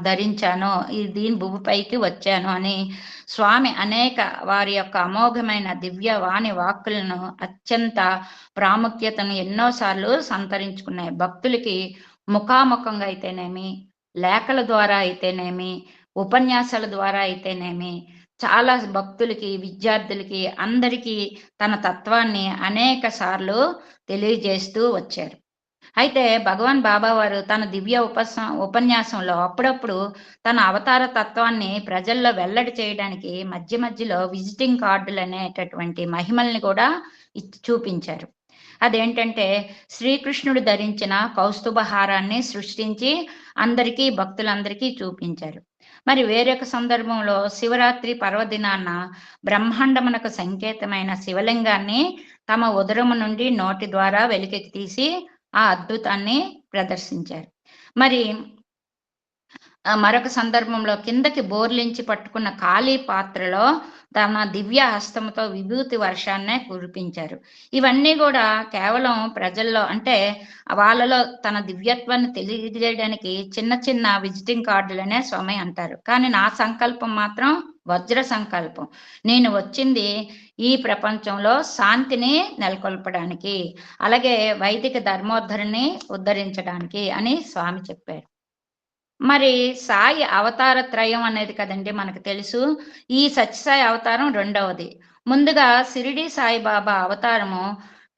ధరించాను, దీని భూమిపైకి వచ్చాను అని స్వామి అనేక వారి యొక్క అమోఘమైన దివ్య వాణి వాక్కులను అత్యంత ప్రాముఖ్యతను ఎన్నోసార్లు సంతరించుకున్నాయి. భక్తులకి ముఖాముఖంగా అయితేనేమి, లేఖల ద్వారా అయితేనేమి, ఉపన్యాసాల ద్వారా అయితేనేమి చాలా భక్తులకి, విద్యార్థులకి అందరికీ తన తత్వాన్ని అనేక సార్లు తెలియజేస్తూ వచ్చారు. అయితే భగవాన్ బాబా వారు తన దివ్య ఉపన్యాసంలో అప్పుడప్పుడు తన అవతార తత్వాన్ని ప్రజల్లో వెల్లడి చేయడానికి మధ్య మధ్యలో విజిటింగ్ కార్డులు అనేటటువంటి మహిమల్ని కూడా చూపించారు. అదేంటంటే శ్రీకృష్ణుడు ధరించిన కౌస్తుభహారాన్ని సృష్టించి అందరికీ, భక్తులందరికీ చూపించారు. మరి వేరొక సందర్భంలో శివరాత్రి పర్వదినాన్న బ్రహ్మాండమునకు సంకేతమైన శివలింగాన్ని తమ ఉదరము నుండి నోటి ద్వారా వెలికి తీసి ఆ అద్భుతాన్ని ప్రదర్శించారు. మరి మరొక సందర్భంలో కిందకి బోర్లించి పట్టుకున్న ఖాళీ పాత్రలో తన దివ్య హస్తంతో విభూతి వర్షాన్నే కురిపించారు. ఇవన్నీ కూడా కేవలం ప్రజల్లో, అంటే వాళ్ళలో తన దివ్యత్వాన్ని తెలియజేయడానికి చిన్న చిన్న విజిటింగ్ కార్డులనే స్వామి అంటారు. కానీ నా సంకల్పం మాత్రం వజ్ర సంకల్పం. నేను వచ్చింది ఈ ప్రపంచంలో శాంతిని నెలకొల్పడానికి, అలాగే వైదిక ధర్మోద్ధరణని ఉద్ధరించడానికి అని స్వామి చెప్పారు. మరి సాయి అవతార త్రయం అనేది కదండి మనకు తెలుసు. ఈ సత్యసాయి అవతారం రెండవది. ముందుగా షిరిడి సాయిబాబా అవతారము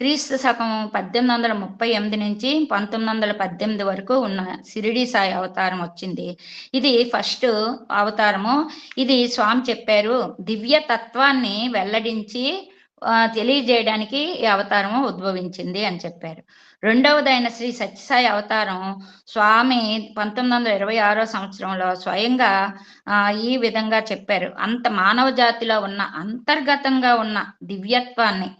క్రీస్తు శకం 1838 నుంచి 1918 వరకు ఉన్న షిరిడి సాయి అవతారం వచ్చింది. ఇది ఫస్ట్ అవతారము. ఇది స్వామి చెప్పారు, దివ్య తత్వాన్ని వెల్లడించి తెలియజేయడానికి ఈ అవతారము ఉద్భవించింది అని చెప్పారు. రెండవదైన శ్రీ సత్యసాయి అవతారం స్వామి 1926 సంవత్సరంలో స్వయంగా ఈ విధంగా చెప్పారు, అంత మానవ జాతిలో ఉన్న అంతర్గతంగా ఉన్న దివ్యత్వాన్ని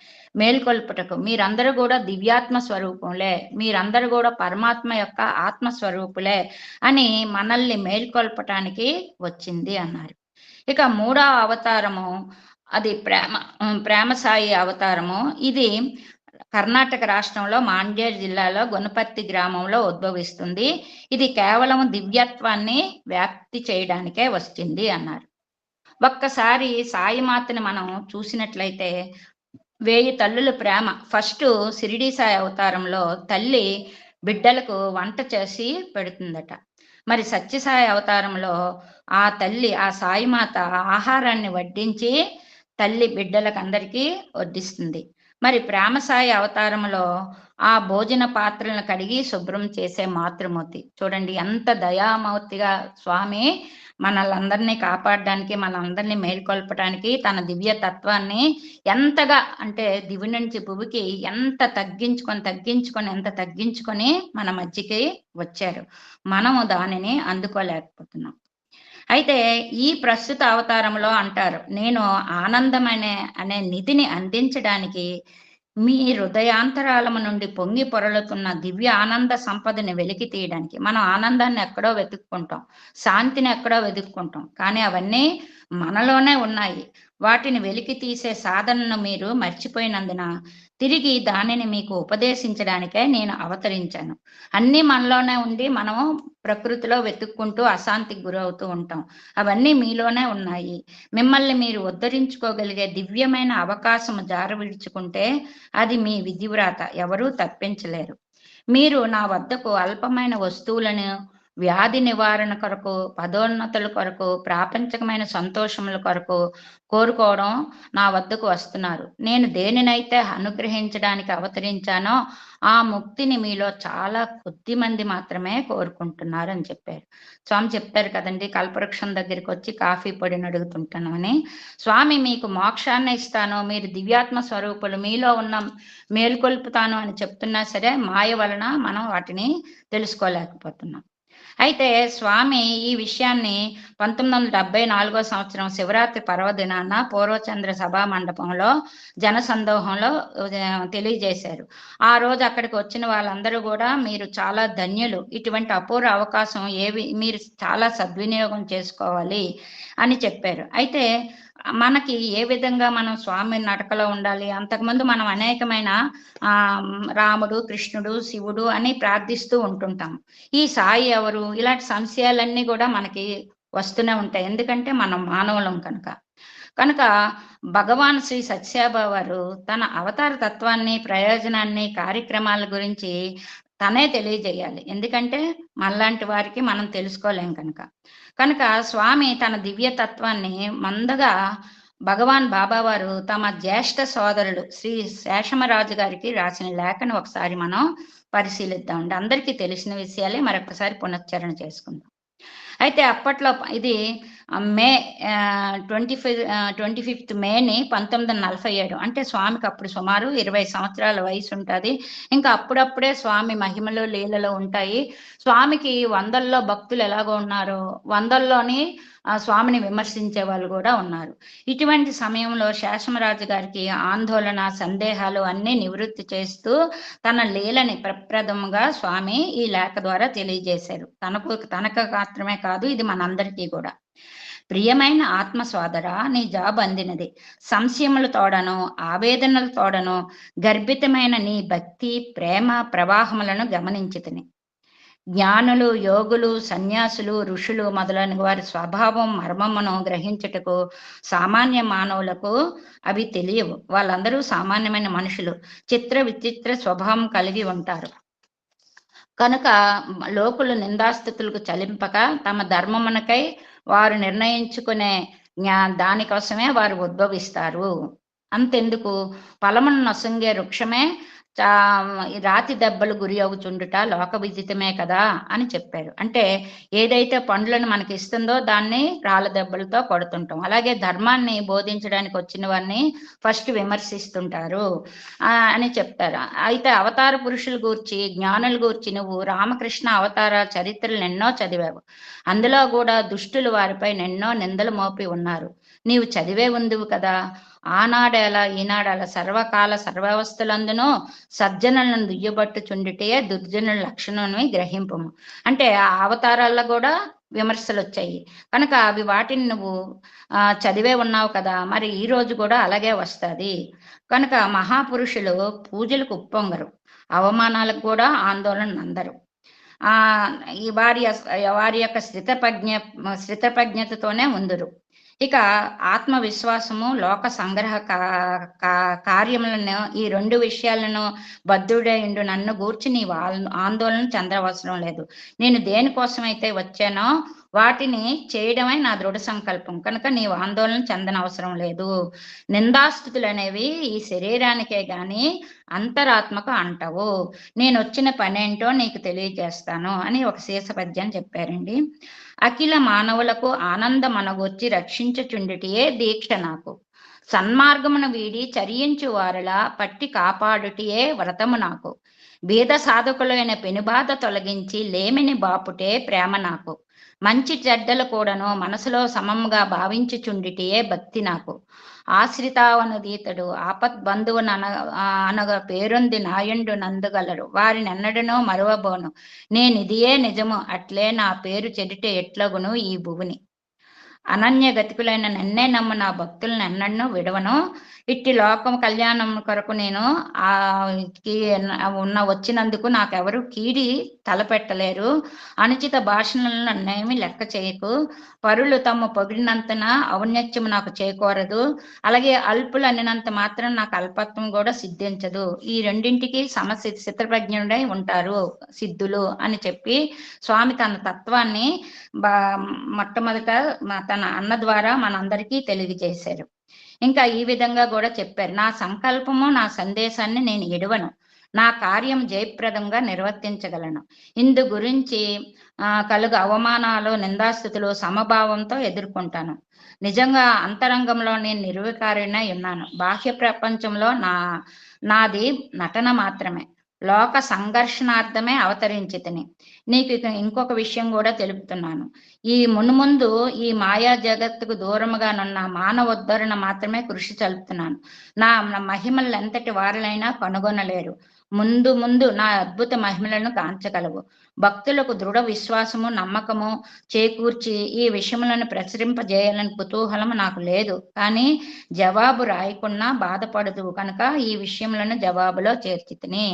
మేల్కొల్పుటకు మీరందరూ కూడా దివ్యాత్మ స్వరూపంలే, మీరందరూ కూడా పరమాత్మ యొక్క ఆత్మస్వరూపులే అని మనల్ని మేల్కొల్పటానికి వచ్చింది అన్నారు. ఇక మూడవ అవతారము అది ప్రేమ సాయి అవతారము. ఇది కర్ణాటక రాష్ట్రంలో మాండ్య జిల్లాలో గుణపర్తి గ్రామంలో ఉద్భవిస్తుంది. ఇది కేవలం దివ్యత్వాన్ని వ్యాప్తి చేయడానికే వచ్చింది అన్నారు. ఒక్కసారి సాయి మాతని మనం చూసినట్లయితే 1000 తల్లుల ప్రేమ. ఫస్ట్ షిరిడి సాయి అవతారంలో తల్లి బిడ్డలకు వంట చేసి పెడుతుందట. మరి సత్యసాయి అవతారంలో ఆ తల్లి, ఆ సాయిమాత ఆహారాన్ని వడ్డించి తల్లి బిడ్డలకు అందరికీ వడ్డిస్తుంది. మరి ప్రేమ సాయి అవతారంలో ఆ భోజన పాత్రలను కడిగి శుభ్రం చేసే మాతృమూర్తి. చూడండి ఎంత దయామూర్తిగా స్వామి మనల్ని కాపాడడానికి, మనందరినీ మేల్కొల్పడానికి తన దివ్య తత్వాన్ని ఎంతగా అంటే దివి నుంచి భువికి ఎంత తగ్గించుకొని మన మధ్యకి వచ్చారు. మనము దానిని అందుకోలేకపోతున్నాం. అయితే ఈ ప్రస్తుత అవతారంలో అంటారు, నేను అనే నిధిని అందించడానికి మీ హృదయాంతరాలము నుండి పొంగి పొరలుతున్న దివ్య ఆనంద సంపదని వెలికి తీయడానికి. మనం ఆనందాన్ని ఎక్కడో వెతుక్కుంటాం, శాంతిని ఎక్కడో వెతుక్కుంటాం, కానీ అవన్నీ మనలోనే ఉన్నాయి. వాటిని వెలికి తీసే సాధనను మీరు మర్చిపోయినందున తిరిగి దానిని మీకు ఉపదేశించడానికే నేను అవతరించాను. అన్నీ మనలోనే ఉండి మనము ప్రకృతిలో వెతుక్కుంటూ అశాంతికి గురవుతూ ఉంటాం. అవన్నీ మీలోనే ఉన్నాయి. మిమ్మల్ని మీరు ఉద్ధరించుకోగలిగే దివ్యమైన అవకాశం జారవిడుచుకుంటే అది మీ విధివ్రాత, ఎవరూ తప్పించలేరు. మీరు నా వద్దకు అల్పమైన వస్తువులను, వ్యాధి నివారణ కొరకు, పదోన్నతుల కొరకు, ప్రాపంచికమైన సంతోషముల కొరకు కోరుకోవడం నా వద్దకు వస్తున్నారు. నేను దేనినైతే అనుగ్రహించడానికి అవతరించానో ఆ ముక్తిని మీలో చాలా కొద్ది మంది మాత్రమే కోరుకుంటున్నారు అని చెప్పారు. స్వామి చెప్తారు కదండి, కల్పవృక్షం దగ్గరికి వచ్చి కాఫీ పొడిని అడుగుతుంటాను అని. స్వామి మీకు మోక్షాన్ని ఇస్తాను, మీరు దివ్యాత్మ స్వరూపులు, మీలో ఉన్న మేల్కొల్పుతాను అని చెప్తున్నా సరే మాయ వలన మనం వాటిని తెలుసుకోలేకపోతున్నాం. అయితే స్వామి ఈ విషయాన్ని 1974 సంవత్సరం శివరాత్రి పర్వదినాన పూర్వచంద్ర సభా మండపంలో జనసందోహంలో తెలియజేశారు. ఆ రోజు అక్కడికి వచ్చిన వాళ్ళందరూ కూడా మీరు చాలా ధన్యులు, ఇటువంటి అపూర్వ అవకాశం మీరు చాలా సద్వినియోగం చేసుకోవాలి అని చెప్పారు. అయితే మనకి ఏ విధంగా మనం స్వామి నడకలో ఉండాలి, అంతకుముందు మనం అనేకమైన రాముడు, కృష్ణుడు, శివుడు అని ప్రార్థిస్తూ ఉంటుంటాం. ఈ సాయి ఎవరు, ఇలాంటి సంశయాలన్నీ కూడా మనకి వస్తూనే ఉంటాయి, ఎందుకంటే మనం మానవులం కనుక భగవాన్ శ్రీ సత్యసాయిబాబా వారు తన అవతార తత్వాన్ని, ప్రయోజనాన్ని, కార్యక్రమాల గురించి తనే తెలియజేయాలి, ఎందుకంటే మనలాంటి వారికి మనం తెలుసుకోలేం కనుక స్వామి తన దివ్య తత్వాన్ని మందగా భగవాన్ బాబా వారు తమ జ్యేష్ఠ సోదరుడు శ్రీ శేషమరాజు గారికి రాసిన లేఖను ఒకసారి మనం పరిశీలిద్దామండి. అందరికీ తెలిసిన విషయాలే మరొకసారి పునశ్చరణ చేసుకుందాం. అయితే అప్పట్లో ఇది మే 25 మేని 1947, అంటే స్వామికి అప్పుడు సుమారు 20 సంవత్సరాల వయసు ఉంటుంది. ఇంకా అప్పుడప్పుడే స్వామి మహిమలు, లీలలో ఉంటాయి. స్వామికి వందల్లో భక్తులు ఎలాగో ఉన్నారో, వందల్లోని స్వామిని విమర్శించే వాళ్ళు కూడా ఉన్నారు. ఇటువంటి సమయంలో శేషమరాజు గారికి ఆందోళన, సందేహాలు అన్నీ నివృత్తి చేస్తూ తన లీలని ప్రప్రథముగా స్వామి ఈ లేఖ ద్వారా తెలియజేశారు. తనకు మాత్రమే కాదు, ఇది మనందరికీ కూడా. ప్రియమైన ఆత్మ సోదరా, నీ జాబ్ అందినది. సంశయముల తోడను, ఆవేదనల తోడను గర్భితమైన నీ భక్తి, ప్రేమ ప్రవాహములను గమనించితిని. జ్ఞానులు, యోగులు, సన్యాసులు, ఋషులు మొదలైన వారి స్వభావం, మర్మమును గ్రహించుటకు సామాన్య మానవులకు అవి తెలియవు. వాళ్ళందరూ సామాన్యమైన మనుషులు, చిత్ర విచిత్ర స్వభావం కలిగి ఉంటారు. కనుక లోకులు నిందాస్థుతులకు చలింపక తమ ధర్మమునకై వారు నిర్ణయించుకునే దానికోసమే వారు ఉద్భవిస్తారు. అంతెందుకు, ఫలమును నొసంగే వృక్షమే రాతి దెబ్బలు గురి అవుతుండుట లోక విదితమే కదా అని చెప్పారు. అంటే ఏదైతే పండ్లను మనకి ఇస్తుందో దాన్ని రాళ్ళ దెబ్బలతో కొడుతుంటాం. అలాగే ధర్మాన్ని బోధించడానికి వచ్చిన వారిని ఫస్ట్ విమర్శిస్తుంటారు అని చెప్తారు. అయితే అవతార పురుషుల గూర్చి, జ్ఞానుల గూర్చి నువ్వు రామకృష్ణ అవతార చరిత్రలు ఎన్నో చదివావు. అందులో కూడా దుష్టులు వారిపై ఎన్నో నిందలు మోపి ఉన్నారు. నీవు చదివే ఉందివు కదా. ఆనాడేలా ఈనాడేలా సర్వకాల సర్వావస్థలందునూ సజ్జనులను దుయ్యబట్టుచుండిటే దుర్జనుల లక్షణాన్ని గ్రహింపము. అంటే ఆ అవతారాల్లో కూడా విమర్శలు వచ్చాయి కనుక అవి వాటిని నువ్వు చదివే ఉన్నావు కదా, మరి ఈ రోజు కూడా అలాగే వస్తుంది. కనుక మహాపురుషులు పూజలకు ఉప్పొంగరు, అవమానాలకు కూడా ఆందోళన నందరు. ఈ వారి యొక్క స్థితప్రజ్ఞతతోనే ఉందరు. ఇక ఆత్మవిశ్వాసము, లోక సంగ్రహ కార్యములను, ఈ రెండు విషయాలను బద్ధుడైండు నన్ను గూర్చి నీ ఆందోళన చెందవసరం లేదు. నేను దేనికోసమైతే వచ్చానో వాటిని చేయడమే నా దృఢ సంకల్పం. కనుక నీవు ఆందోళన చెందనవసరం లేదు. నిందాస్తుతులు అనేవి ఈ శరీరానికే గాని అంతరాత్మకు అంటవు. నేను వచ్చిన పనేంటో నీకు తెలియజేస్తాను అని ఒక శీర్ష పద్యం చెప్పారండి. అఖిల మానవులకు ఆనందమనగొచ్చి రక్షించుచుండుటియే దీక్ష నాకు. సన్మార్గమును వీడి చరించు వారలా పట్టి కాపాడుటియే వ్రతము నాకు. బీద సాధకులైన పెనుబాధ తొలగించి లేమిని బాపుటే ప్రేమ నాకు. మంచి చెడ్డలు కూడాను మనసులో సమముగా భావించుచుండిటియే భక్తి నాకు. ఆశ్రితావనుదీతుడు ఆపత్ బంధువు అనగా పేరొంది నాయుండు నందుగలరు. వారిని ఎన్నడనో మరువబోను. నేనిదియే నిజము అట్లే నా పేరు చెడిటే ఎట్లగును ఈ భువిని. అనన్య గతికులైన నన్నే నమ్ము నా భక్తులను ఎన్నడూ విడవను. ఇట్టి లోకం కళ్యాణం కొరకు నేను వచ్చినందుకు నాకెవరు కీడి తలపెట్టలేరు. అనుచిత భాషలను నన్నేమి లెక్క చేయకు. పరులు తమ పొగిడినంతన ఔన్నత్యము నాకు చేకూరదు. అలాగే అల్పులు అనినంత మాత్రం నాకు అల్పత్వం కూడా సిద్ధించదు. ఈ రెండింటికి చిత్రప్రజ్ఞుడై ఉంటారు సిద్ధులు అని చెప్పి స్వామి తన తత్వాన్ని మొట్టమొదట తన అన్న ద్వారా మనందరికీ తెలియజేశారు. ఇంకా ఈ విధంగా కూడా చెప్పారు, నా సంకల్పము నా సందేశాన్ని నేను ఎడవను. నా కార్యం జయప్రదంగా నిర్వర్తించగలను. ఇందు గురించి కలుగు అవమానాలు నిందాస్థితులు సమభావంతో ఎదుర్కొంటాను. నిజంగా అంతరంగంలో నేను నిర్వికారినై ఉన్నాను. బాహ్య ప్రపంచంలో నాది నటన మాత్రమే. లోక సంఘర్షణార్థమే అవతరించితిని. నీకు ఇంకొక విషయం కూడా తెలుపుతున్నాను. ఈ మున్ముందు ఈ మాయా జగత్తుకు దూరముగానున్న మానవోద్ధరణ మాత్రమే కృషి చలుపుతున్నాను. నా మహిమలు ఎంతటి వారులైనా కనుగొనలేరు. ముందు ముందు నా అద్భుత మహిమలను కాంచగలవు. భక్తులకు దృఢ విశ్వాసము నమ్మకము చేకూర్చి ఈ విషయములను ప్రచురింపజేయాలని కుతూహలం నాకు లేదు. కానీ జవాబు రాయకుండా బాధపడదు కనుక ఈ విషయములను జవాబులో చేర్చితిని.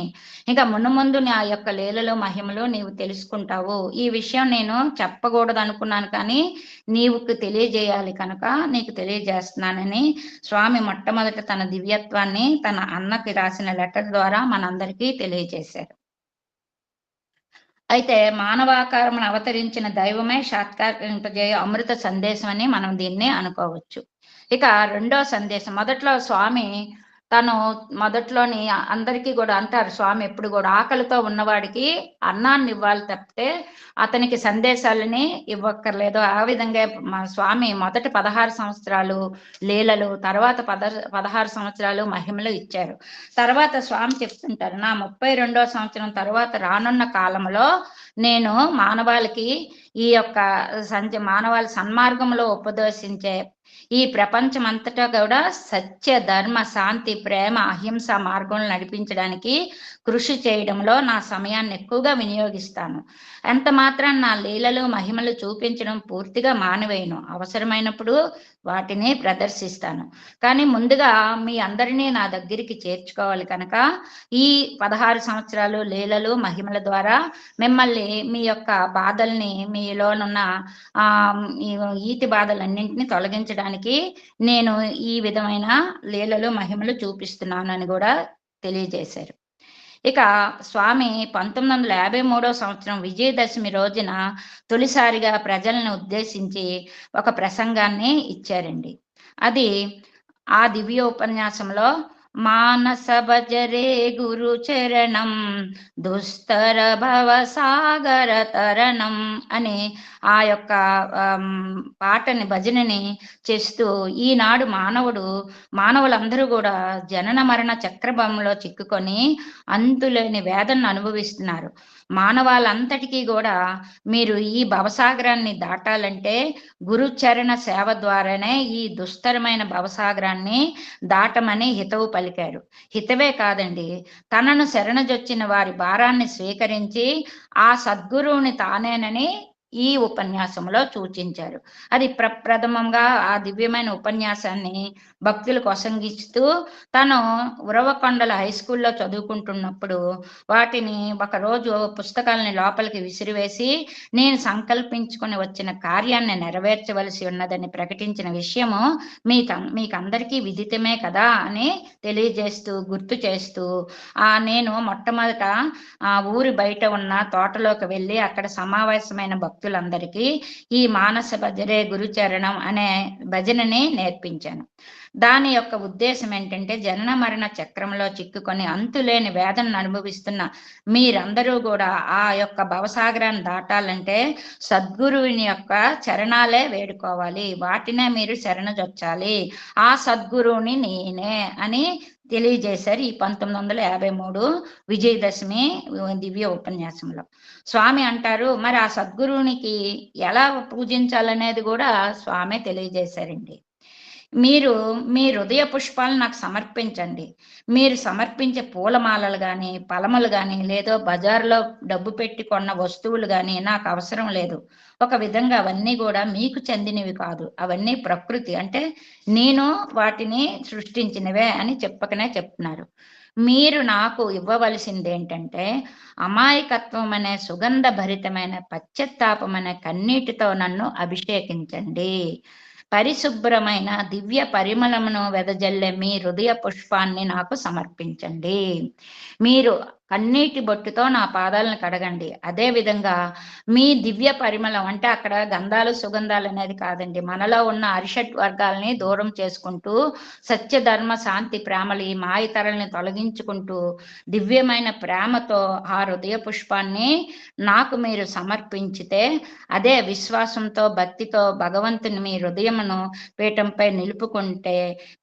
ఇంకా ముందు నా యొక్క లీలలు మహిమలు నీవు తెలుసుకుంటావు. ఈ విషయం నేను చెప్పకూడదు అనుకున్నాను, కానీ నీవు తెలియజేయాలి కనుక నీకు తెలియజేస్తున్నానని స్వామి మొట్టమొదట తన దివ్యత్వాన్ని తన అన్నకి రాసిన లెటర్ ద్వారా మనందరికీ తెలియజేశారు. అయితే మానవాకారమును అవతరించిన దైవమే సాక్షాత్కరింపజేయ అమృత సందేశం అని మనం దీన్ని అనుకోవచ్చు. ఇక రెండో సందేశం, మొదట్లో స్వామి తను మొదట్లోని అందరికీ కూడా అంటారు, స్వామి ఎప్పుడు కూడా ఆకలితో ఉన్నవాడికి అన్నాన్ని ఇవ్వాలి తప్పితే అతనికి సందేశాలని ఇవ్వక్కర్లేదు. ఆ విధంగా మా స్వామి మొదటి 16 సంవత్సరాలు లీలలు, తర్వాత 16 సంవత్సరాలు మహిమలు ఇచ్చారు. తర్వాత స్వామి చెప్తుంటారు, నా 32వ సంవత్సరం తర్వాత రానున్న కాలంలో నేను మానవాళికి ఈ యొక్క మానవాళి సన్మార్గంలో ఉపదేశించే ఈ ప్రపంచం అంతటా కూడా సత్య ధర్మ శాంతి ప్రేమ అహింస మార్గంలో నడిపించడానికి కృషి చేయడంలో నా సమయాన్ని ఎక్కువగా వినియోగిస్తాను. ఎంత మాత్రం నా లీలలు మహిమలు చూపించడం పూర్తిగా మానివేయను. అవసరమైనప్పుడు వాటిని ప్రదర్శిస్తాను. కానీ ముందుగా మీ అందరినీ నా దగ్గరికి చేర్చుకోవాలి కనుక ఈ 16 సంవత్సరాలు లీలలు మహిమల ద్వారా మిమ్మల్ని మీ యొక్క బాధల్ని మీలోనున్న ఈతి బాధలన్నింటినీ తొలగించడానికి నేను ఈ విధమైన లీలలు మహిమలు చూపిస్తున్నాను అని కూడా తెలియజేశారు. ఇక స్వామి 1953వ సంవత్సరం విజయదశమి రోజున తొలిసారిగా ప్రజలను ఉద్దేశించి ఒక ప్రసంగాన్ని ఇచ్చారండి. అది ఆ దివ్య ఉపన్యాసంలో మానస భజరే గురు చరణం దుస్తర భవ సాగర తరణం అని ఆ యొక్క పాటని భజనని చేస్తూ ఈనాడు మానవులందరూ కూడా జనన మరణ చక్రభంలో చిక్కుకొని అంతులేని వేదనను అనుభవిస్తున్నారు. మానవాళ్ళంతటికీ కూడా మీరు ఈ భవసాగరాన్ని దాటాలంటే గురుచరణ సేవ ద్వారానే ఈ దుస్తరమైన భవసాగరాన్ని దాటమని హితవు పలికారు. హితవే కాదండి, తనను శరణజొచ్చిన వారి భారాన్ని స్వీకరించి ఆ సద్గురువుని తానేనని ఈ ఉపన్యాసంలో సూచించారు. అది ప్రప్రథమంగా ఆ దివ్యమైన ఉపన్యాసాన్ని భక్తులకు వసంగిస్తూ తను ఉరవకొండల హై స్కూల్లో చదువుకుంటున్నప్పుడు వాటిని ఒకరోజు పుస్తకాలని లోపలికి విసిరివేసి నేను సంకల్పించుకొని వచ్చిన కార్యాన్ని నెరవేర్చవలసి ఉన్నదని ప్రకటించిన విషయము మీకందరికీ విదితమే కదా అని తెలియజేస్తూ గుర్తు చేస్తూ నేను మొట్టమొదట ఊరి బయట ఉన్న తోటలోకి వెళ్ళి అక్కడ సమావేశమైన భక్తులందరికీ ఈ మానస భజరే గురుచరణం అనే భజనని నేర్పించాను. దాని యొక్క ఉద్దేశం ఏంటంటే, జనన మరణ చక్రంలో చిక్కుకొని అంతులేని వేదనను అనుభవిస్తున్న మీరందరూ కూడా ఆ యొక్క భవసాగరాన్ని దాటాలంటే సద్గురువుని యొక్క చరణాలే వేడుకోవాలి, వాటినే మీరు శరణజొచ్చాలి, ఆ సద్గురువుని నేనే అని తెలియజేశారు ఈ 1953 విజయదశమి దివ్య ఉపన్యాసంలో. స్వామి అంటారు, మరి ఆ సద్గురువునికి ఎలా పూజించాలనేది కూడా స్వామి తెలియజేశారండి. మీరు మీ హృదయ పుష్పాలను నాకు సమర్పించండి. మీరు సమర్పించే పూలమాలలు కానీ, ఫలములు కానీ, లేదో బజార్లో డబ్బు పెట్టి కొన్న వస్తువులు కానీ నాకు అవసరం లేదు. ఒక విధంగా అవన్నీ కూడా మీకు చెందినవి కాదు, అవన్నీ ప్రకృతి, అంటే నేను వాటిని సృష్టించినవే అని చెప్పకనే చెప్తున్నారు. మీరు నాకు ఇవ్వవలసింది ఏంటంటే, అమాయకత్వం అనే సుగంధ భరితమైన పశ్చాత్తాపం అనే కన్నీటితో నన్ను అభిషేకించండి. పరిశుభ్రమైన దివ్య పరిమళమును వెదజల్లే మీ హృదయ పుష్పాన్ని నాకు సమర్పించండి. మీరు కన్నీటి బొట్టుతో నా పాదాలను కడగండి. అదే విధంగా మీ దివ్య పరిమళం అంటే అక్కడ గంధాలు సుగంధాలు అనేది కాదండి, మనలో ఉన్న అరిషట్ వర్గాలని దూరం చేసుకుంటూ సత్య ధర్మ శాంతి ప్రేమలు ఈ మాయతరల్ని తొలగించుకుంటూ దివ్యమైన ప్రేమతో ఆ హృదయ పుష్పాన్ని నాకు మీరు సమర్పించితే, అదే విశ్వాసంతో భక్తితో భగవంతుని మీ హృదయమును పీఠంపై నిలుపుకుంటే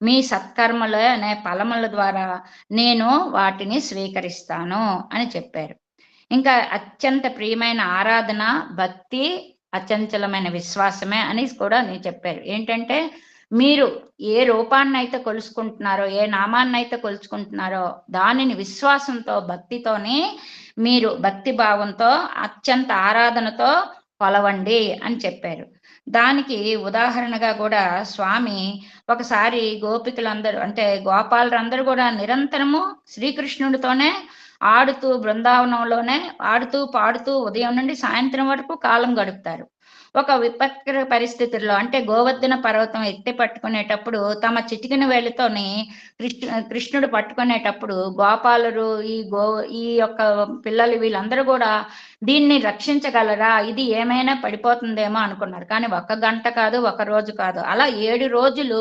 మీ సత్కర్మలు అనే ఫలముల ద్వారా నేను వాటిని స్వీకరిస్తాను అని చెప్పారు. ఇంకా అత్యంత ప్రియమైన ఆరాధన భక్తి, అచంచలమైన విశ్వాసమే అని కూడా నేను చెప్పారు. ఏంటంటే, మీరు ఏ రూపాన్ని అయితే కొలుసుకుంటున్నారో, ఏ నామాన్ని అయితే కొలుసుకుంటున్నారో దానిని విశ్వాసంతో భక్తితోని మీరు భక్తి భావంతో అత్యంత ఆరాధనతో కొలవండి అని చెప్పారు. దానికి ఉదాహరణగా కూడా స్వామి ఒకసారి గోపికలందరూ అంటే గోపాలందరూ కూడా నిరంతరము శ్రీకృష్ణుడితోనే ఆడుతూ బృందావనంలోనే ఆడుతూ పాడుతూ ఉదయం నుండి సాయంత్రం వరకు కాలం గడుపుతారు. ఒక విపత్కర పరిస్థితుల్లో అంటే గోవర్ధన పర్వతం ఎత్తి పట్టుకునేటప్పుడు తమ చిటికిన వేళ్ళతోని కృష్ణుడు పట్టుకునేటప్పుడు గోపాలురు ఈ యొక్క పిల్లలు వీళ్ళందరూ కూడా దీన్ని రక్షించగలరా, ఇది ఏమైనా పడిపోతుందేమో అనుకున్నారు. కానీ 1 గంట కాదు, 1 రోజు కాదు, అలా 7 రోజులు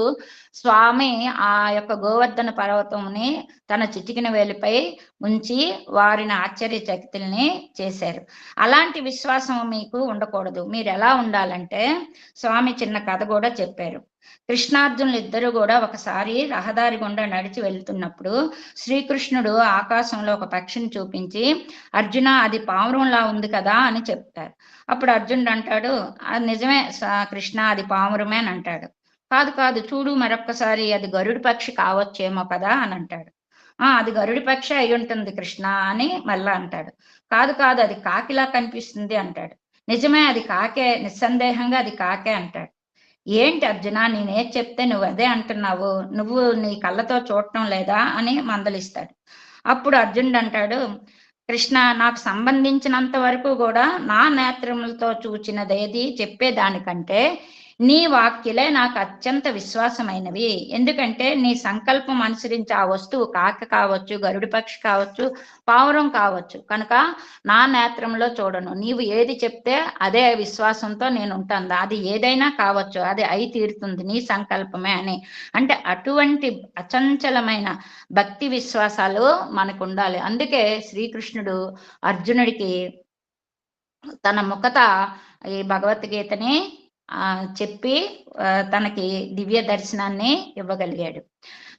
స్వామి ఆ యొక్క గోవర్ధన పర్వతంని తన చిటికిన వేలిపై ఉంచి వారిని ఆశ్చర్యచకితుల్ని చేశారు. అలాంటి విశ్వాసం మీకు ఉండకూడదు. మీరు ఎలా ఉండాలంటే, స్వామి చిన్న కథ కూడా చెప్పారు. కృష్ణార్జునులు ఇద్దరు కూడా ఒకసారి రహదారి గుండా నడిచి వెళ్తున్నప్పుడు శ్రీకృష్ణుడు ఆకాశంలో ఒక పక్షిని చూపించి, అర్జున అది పావురంలా ఉంది కదా అని చెప్తారు. అప్పుడు అర్జునుడు అంటాడు, అది నిజమే కృష్ణ, అది పావురమే అని అంటాడు. కాదు కాదు చూడు మరొక్కసారి, అది గరుడి పక్షి కావచ్చేమో కదా అని అంటాడు. అది గరుడి పక్షి అయి ఉంటుంది కృష్ణ అని మళ్ళా అంటాడు. కాదు కాదు అది కాకిలా కనిపిస్తుంది అంటాడు. నిజమే అది కాకే, నిస్సందేహంగా అది కాకే అంటాడు. ఏంటి అర్జున, నేనేం చెప్తే నువ్వు అదే అంటున్నావు, నువ్వు నీ కళ్ళతో చూడటం లేదా అని మందలిస్తాడు. అప్పుడు అర్జునుడు అంటాడు, కృష్ణ, నాకు సంబంధించినంత వరకు కూడా నా నేత్రములతో చూచినదేది చెప్పేదానికంటే నీ వాక్యలే నాకు అత్యంత విశ్వాసమైనవి. ఎందుకంటే నీ సంకల్పం అనుసరించి ఆ వస్తువు కాక కావచ్చు, గరుడి పక్షి కావచ్చు, పావురం కావచ్చు, కనుక నా నేత్రంలో చూడను. నీవు ఏది చెప్తే అదే విశ్వాసంతో నేను ఉంటాను. అది ఏదైనా కావచ్చు, అది అయి తీరుతుంది, నీ సంకల్పమే అని. అంటే అటువంటి అచంచలమైన భక్తి విశ్వాసాలు మనకు ఉండాలి. అందుకే శ్రీకృష్ణుడు అర్జునుడికి తన ముఖత ఈ భగవద్గీతని చెప్పి తనకి దివ్య దర్శనాన్ని ఇవ్వగలిగాడు.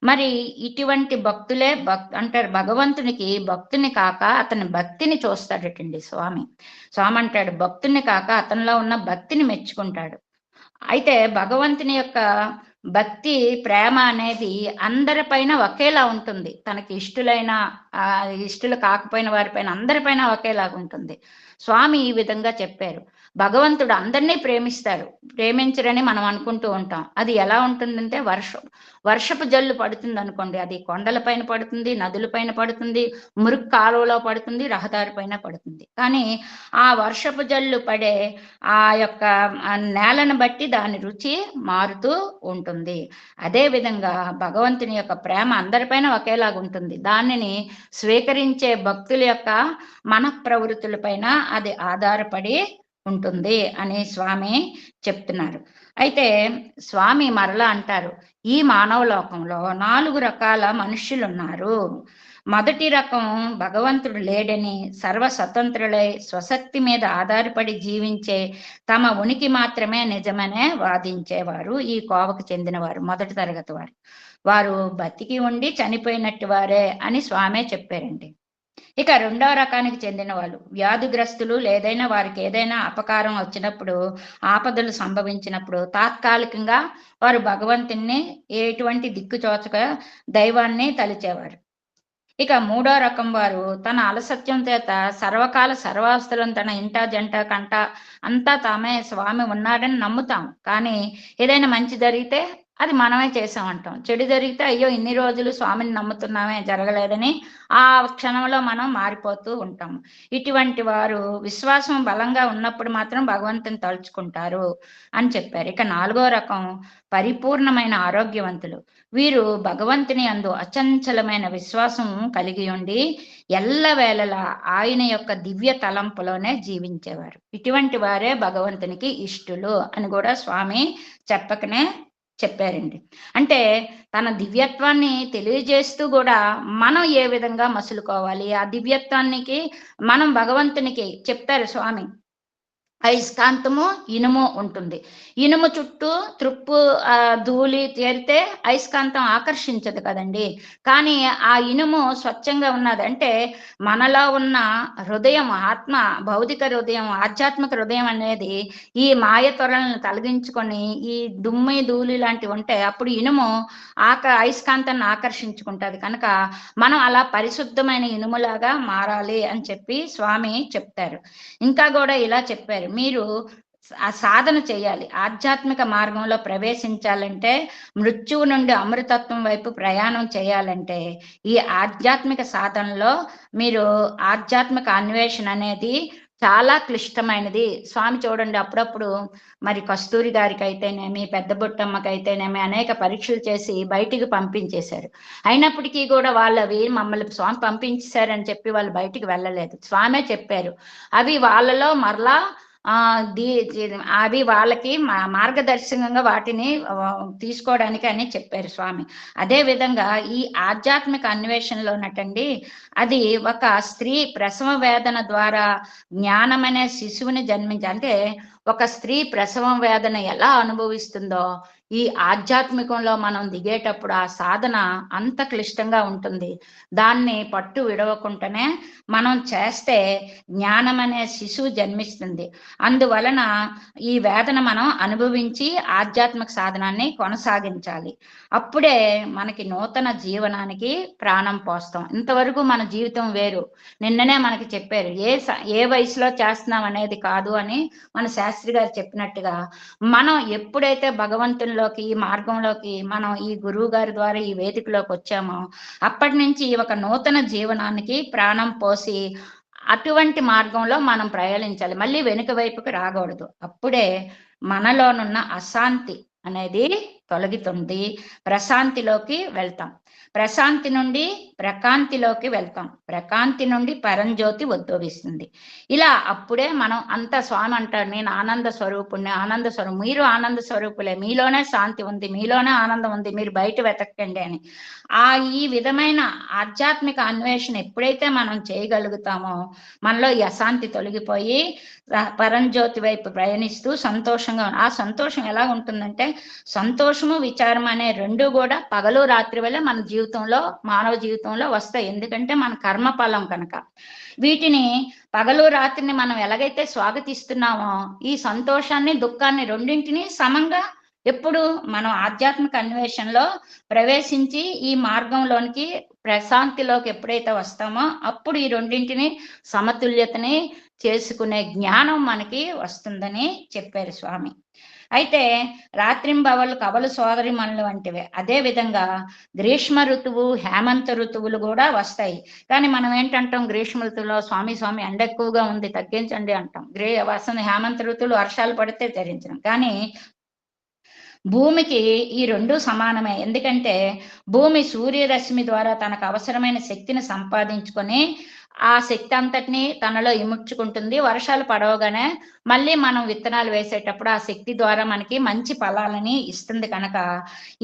మరి ఇటువంటి భక్తులే అంటారు, భగవంతునికి భక్తుని కాక అతని భక్తిని చూస్తాడటండి స్వామి. స్వామి అంటాడు, భక్తుని కాక అతనిలో ఉన్న భక్తిని మెచ్చుకుంటాడు. అయితే భగవంతుని యొక్క భక్తి ప్రేమ అనేది అందరిపైన ఒకేలా ఉంటుంది. తనకి ఇష్టలు కాకపోయిన వారిపైన అందరిపైన ఒకేలాగా ఉంటుంది. స్వామి ఈ విధంగా చెప్పారు, భగవంతుడు అందరినీ ప్రేమిస్తాడు, ప్రేమించరని మనం అనుకుంటూ ఉంటాం. అది ఎలా ఉంటుందంటే, వర్షపు జల్లు పడుతుంది అనుకోండి, అది కొండలపైన పడుతుంది, నదులపైన పడుతుంది, మురుగు కాలువలో పడుతుంది, రహదారి పైన పడుతుంది. కానీ ఆ వర్షపు జల్లు పడే ఆ యొక్క నేలను బట్టి దాని రుచి మారుతూ ఉంటుంది. అదే విధంగా భగవంతుని యొక్క ప్రేమ అందరిపైన ఒకేలాగా ఉంటుంది. దానిని స్వీకరించే భక్తుల యొక్క మన ప్రవృత్తులపైన అది ఆధారపడి ఉంటుంది అని స్వామి చెప్తున్నారు. అయితే స్వామి మరలా అంటారు, ఈ మానవ లోకంలో 4 రకాల మనుష్యులున్నారు. మొదటి రకం భగవంతుడు లేడని సర్వస్వతంత్రులై స్వశక్తి మీద ఆధారపడి జీవించే తమ ఉనికి మాత్రమే నిజమనే వాదించేవారు ఈ కోవకు చెందినవారు, మొదటి తరగతి వారు. వారు బతికి ఉండి చనిపోయినట్టు వారే అని స్వామే చెప్పారండి. ఇక రెండవ రకానికి చెందిన వాళ్ళు వ్యాధిగ్రస్తులు, లేదైనా వారికి ఏదైనా అపకారం వచ్చినప్పుడు, ఆపదలు సంభవించినప్పుడు తాత్కాలికంగా వారు భగవంతుణ్ణి ఎటువంటి దిక్కుచోచక దైవాన్ని తలిచేవారు. ఇక మూడో రకం వారు తన అలసత్యం చేత సర్వకాల సర్వావస్థలను తన ఇంట జంట కంట అంతా తామే స్వామి ఉన్నాడని నమ్ముతాం. కానీ ఏదైనా మంచి జరిగితే అది మనమే చేసామంటాం, చెడు జరిగితే అయ్యో ఇన్ని రోజులు స్వామిని నమ్ముతున్నామే జరగలేదని ఆ క్షణంలో మనం మారిపోతూ ఉంటాం. ఇటువంటి వారు విశ్వాసం బలంగా ఉన్నప్పుడు మాత్రం భగవంతుని తలుచుకుంటారు అని చెప్పారు. ఇక నాలుగో రకం పరిపూర్ణమైన ఆరోగ్యవంతులు. వీరు భగవంతుని యందు అచంచలమైన విశ్వాసం కలిగి ఉండి ఎల్లవేళలా ఆయన యొక్క దివ్య తలంపులోనే జీవించేవారు. ఇటువంటి వారే భగవంతునికి ఇష్టులు అని కూడా స్వామి చెప్పకనే చెప్పారండి. అంటే తన దివ్యత్వాన్ని తెలియజేస్తూ కూడా మనం ఏ విధంగా మసులుకోవాలి, ఆ దివ్యత్వానికి మనం భగవంతునికి చెప్పారు స్వామి. అయస్కాంతము ఇనుము ఉంటుంది. ఇనుము చుట్టూ త్రుప్పు ధూళి చేరితే అయస్కాంతం ఆకర్షించదు కదండి. కానీ ఆ ఇనుము స్వచ్ఛంగా ఉన్నది. అంటే మనలో ఉన్న హృదయం, ఆత్మ, భౌతిక హృదయం, ఆధ్యాత్మిక హృదయం అనేది ఈ మాయ త్వరలను తొలగించుకొని ఈ దుమ్మి ధూళి లాంటివి ఉంటే అప్పుడు ఇనుము అయస్కాంతాన్ని ఆకర్షించుకుంటుంది. కనుక మనం అలా పరిశుద్ధమైన ఇనుములాగా మారాలి అని చెప్పి స్వామి చెప్తారు. ఇంకా కూడా ఇలా చెప్పారు, మీరు ఆ సాధన చేయాలి. ఆధ్యాత్మిక మార్గంలో ప్రవేశించాలంటే, మృత్యువు నుండి అమృతత్వం వైపు ప్రయాణం చేయాలంటే ఈ ఆధ్యాత్మిక సాధనలో మీరు ఆధ్యాత్మిక అన్వేషణ అనేది చాలా క్లిష్టమైనది. స్వామి చూడండి, అప్పుడప్పుడు మరి కస్తూరి గారికి అయితేనేమి, పెద్ద బుట్టమ్మకి అయితేనేమి అనేక పరీక్షలు చేసి బయటికి పంపించేశారు. అయినప్పటికీ కూడా వాళ్ళవి మమ్మల్ని స్వామి పంపించేశారని చెప్పి వాళ్ళు బయటికి వెళ్ళలేదు. స్వామే చెప్పారు అవి వాళ్ళలో మరలా అవి వాళ్ళకి మార్గదర్శకంగా వాటిని తీసుకోవడానికి అని చెప్పారు స్వామి. అదే విధంగా ఈ ఆధ్యాత్మిక అన్వేషణలో ఉన్నటండి, అది ఒక స్త్రీ ప్రసవ వేదన ద్వారా జ్ఞానం అనే శిశువుని అంటే ఒక స్త్రీ ప్రసవం వేదన ఎలా అనుభవిస్తుందో ఈ ఆధ్యాత్మికంలో మనం దిగేటప్పుడు ఆ సాధన అంత క్లిష్టంగా ఉంటుంది. దాన్ని పట్టు విడవకుండానే మనం చేస్తే జ్ఞానం అనే శిశువు జన్మిస్తుంది. అందువలన ఈ వేదన మనం అనుభవించి ఆధ్యాత్మిక సాధనాన్ని కొనసాగించాలి. అప్పుడే మనకి నూతన జీవనానికి ప్రాణం పోస్తాం. ఇంతవరకు మన జీవితం వేరు. నిన్ననే మనకి చెప్పారు, ఏ వయసులో చేస్తున్నాం అనేది కాదు అని మన శాస్త్రి గారు చెప్పినట్టుగా, మనం ఎప్పుడైతే భగవంతునిలోకి, ఈ మార్గంలోకి, మనం ఈ గురువు గారి ద్వారా ఈ వేదికలోకి వచ్చామో అప్పటి నుంచి ఒక నూతన జీవనానికి ప్రాణం పోసి అటువంటి మార్గంలో మనం ప్రయాణించాలి. మళ్ళీ వెనుక వైపుకి రాకూడదు. అప్పుడే మనలోనున్న అశాంతి అనేది తొలగుతుంది, ప్రశాంతిలోకి వెళ్తాం. ప్రశాంతి నుండి ప్రకాంతిలోకి వెళ్తాం, ప్రకాంతి నుండి పరంజ్యోతి ఉద్భవిస్తుంది. ఇలా అప్పుడే మనం అంత స్వామి అంటారు, నేను ఆనంద స్వరూపుణ్ణి, ఆనంద స్వరూపం. మీరు ఆనంద స్వరూపులే, మీలోనే శాంతి ఉంది, మీలోనే ఆనందం ఉంది, మీరు బయట వెతకండి అని. ఈ విధమైన ఆధ్యాత్మిక అన్వేషణ ఎప్పుడైతే మనం చేయగలుగుతామో మనలో ఈ అశాంతి తొలగిపోయి పరంజ్యోతి వైపు ప్రయాణిస్తూ సంతోషంగా. ఆ సంతోషం ఎలా ఉంటుందంటే, సంతోషము విచారం అనే రెండు కూడా పగలు రాత్రి వల్ల మన జీవితంలో, మానవ జీవితంలో వస్తాయి. ఎందుకంటే మన కర్మఫలం కనుక. వీటిని పగలు రాత్రిని మనం ఎలాగైతే స్వాగతిస్తున్నామో ఈ సంతోషాన్ని, దుఃఖాన్ని రెండింటినీ సమంగా ఎప్పుడు మనం ఆధ్యాత్మిక అన్వేషణలో ప్రవేశించి ఈ మార్గంలోనికి, ప్రశాంతిలోకి ఎప్పుడైతే వస్తామో అప్పుడు ఈ రెండింటిని సమతుల్యతని చేసుకునే జ్ఞానం మనకి వస్తుందని చెప్పారు స్వామి. అయితే రాత్రింబవళ్ళు కవలు సోదరి మనులు వంటివే. అదే విధంగా గ్రీష్మ ఋతువు, హేమంత ఋతువులు కూడా వస్తాయి. కానీ మనం ఏంటంటాం, గ్రీష్మ ఋతువులో స్వామి ఎండ ఎక్కువగా ఉంది తగ్గించండి అంటాం. హేమంత ఋతువులు వర్షాలు పడితే ధరించడం. కానీ భూమికి ఈ రెండు సమానమే. ఎందుకంటే భూమి సూర్యరశ్మి ద్వారా తనకు అవసరమైన శక్తిని సంపాదించుకొని ఆ శక్తి అంతటిని తనలో ఇముడ్చుకుంటుంది. వర్షాలు పడవగానే మళ్ళీ మనం విత్తనాలు వేసేటప్పుడు ఆ శక్తి ద్వారా మనకి మంచి ఫలాలని ఇస్తుంది కనుక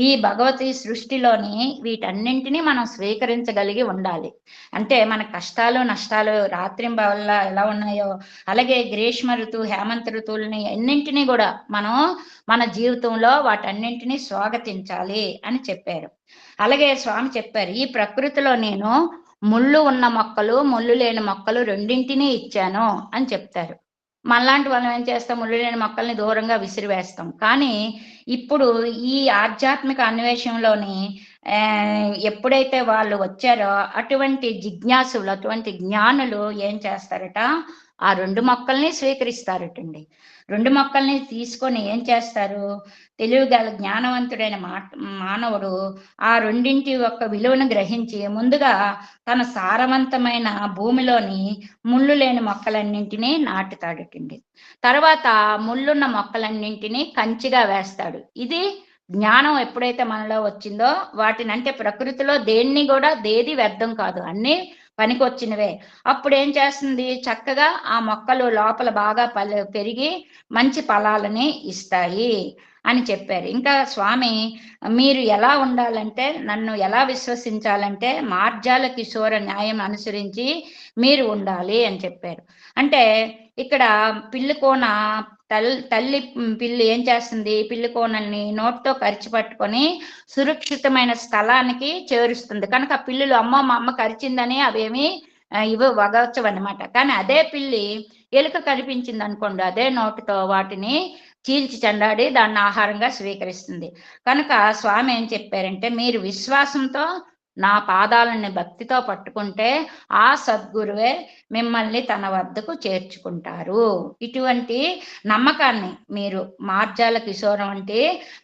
ఈ భగవతి సృష్టిలోని వీటన్నింటినీ మనం స్వీకరించగలిగి ఉండాలి. అంటే మన కష్టాలు నష్టాలు రాత్రింబవళ్ళ ఎలా ఉన్నాయో అలాగే గ్రీష్మ ఋతువు హేమంత ఋతువులని అన్నింటినీ కూడా మనం మన జీవితంలో వాటన్నింటినీ స్వాగతించాలి అని చెప్పారు. అలాగే స్వామి చెప్పారు, ఈ ప్రకృతిలో నేను ముళ్ళు ఉన్న మొక్కలు ముళ్ళు లేని మొక్కలు రెండింటినీ ఇచ్చాను అని చెప్తారు. మనలాంటి మనం ఏం చేస్తాం, ముళ్ళు లేని మొక్కల్ని దూరంగా విసిరివేస్తాం. కానీ ఇప్పుడు ఈ ఆధ్యాత్మిక అన్వేషణలోని ఎప్పుడైతే వాళ్ళు వచ్చారో అటువంటి జిజ్ఞాసులు అటువంటి జ్ఞానులు ఏం చేస్తారట, ఆ 2 మొక్కల్ని స్వీకరిస్తారటండి. 2 మొక్కల్ని తీసుకొని ఏం చేస్తారు, తెలివిగల జ్ఞానవంతుడైన మానవుడు ఆ రెండింటి యొక్క విలువను గ్రహించి ముందుగా తన సారవంతమైన భూమిలోని ముళ్ళు లేని మొక్కలన్నింటినీ నాటుతాడటండి. తర్వాత ముళ్ళున్న మొక్కలన్నింటినీ కంచిగా వేస్తాడు. ఇది జ్ఞానం ఎప్పుడైతే మనలో వచ్చిందో వాటిని, అంటే ప్రకృతిలో దేది వ్యర్థం కాదు, అన్నీ పనికొచ్చినవే. అప్పుడు ఏం చేస్తుంది, చక్కగా ఆ మొక్కలు లోపల బాగా పెరిగి మంచి ఫలాలని ఇస్తాయి అని చెప్పారు. ఇంకా స్వామి మీరు ఎలా ఉండాలంటే, నన్ను ఎలా విశ్వసించాలంటే మార్జాల కిశోర న్యాయం అనుసరించి మీరు ఉండాలి అని చెప్పారు. అంటే ఇక్కడ పిల్లి కోన తల్లి పిల్లి ఏం చేస్తుంది, పిల్లి కోనల్ని నోటితో కరిచి పట్టుకొని సురక్షితమైన స్థలానికి చేరుస్తుంది. కనుక ఆ పిల్లులు అమ్మ మా అమ్మ కరిచిందని అవేమి వగవచ్చవన్నమాట. కానీ అదే పిల్లి ఎలుక కనిపించింది అనుకోండి, అదే నోటితో వాటిని చీల్చి చెండాడి దాన్ని ఆహారంగా స్వీకరిస్తుంది. కనుక స్వామి ఏం చెప్పారంటే, మీరు విశ్వాసంతో నా పాదాలని భక్తితో పట్టుకుంటే ఆ సద్గురువే మిమ్మల్ని తన వద్దకు చేర్చుకుంటారు. ఇటువంటి నమ్మకాన్ని మీరు మార్జాల కిశోరం అంటే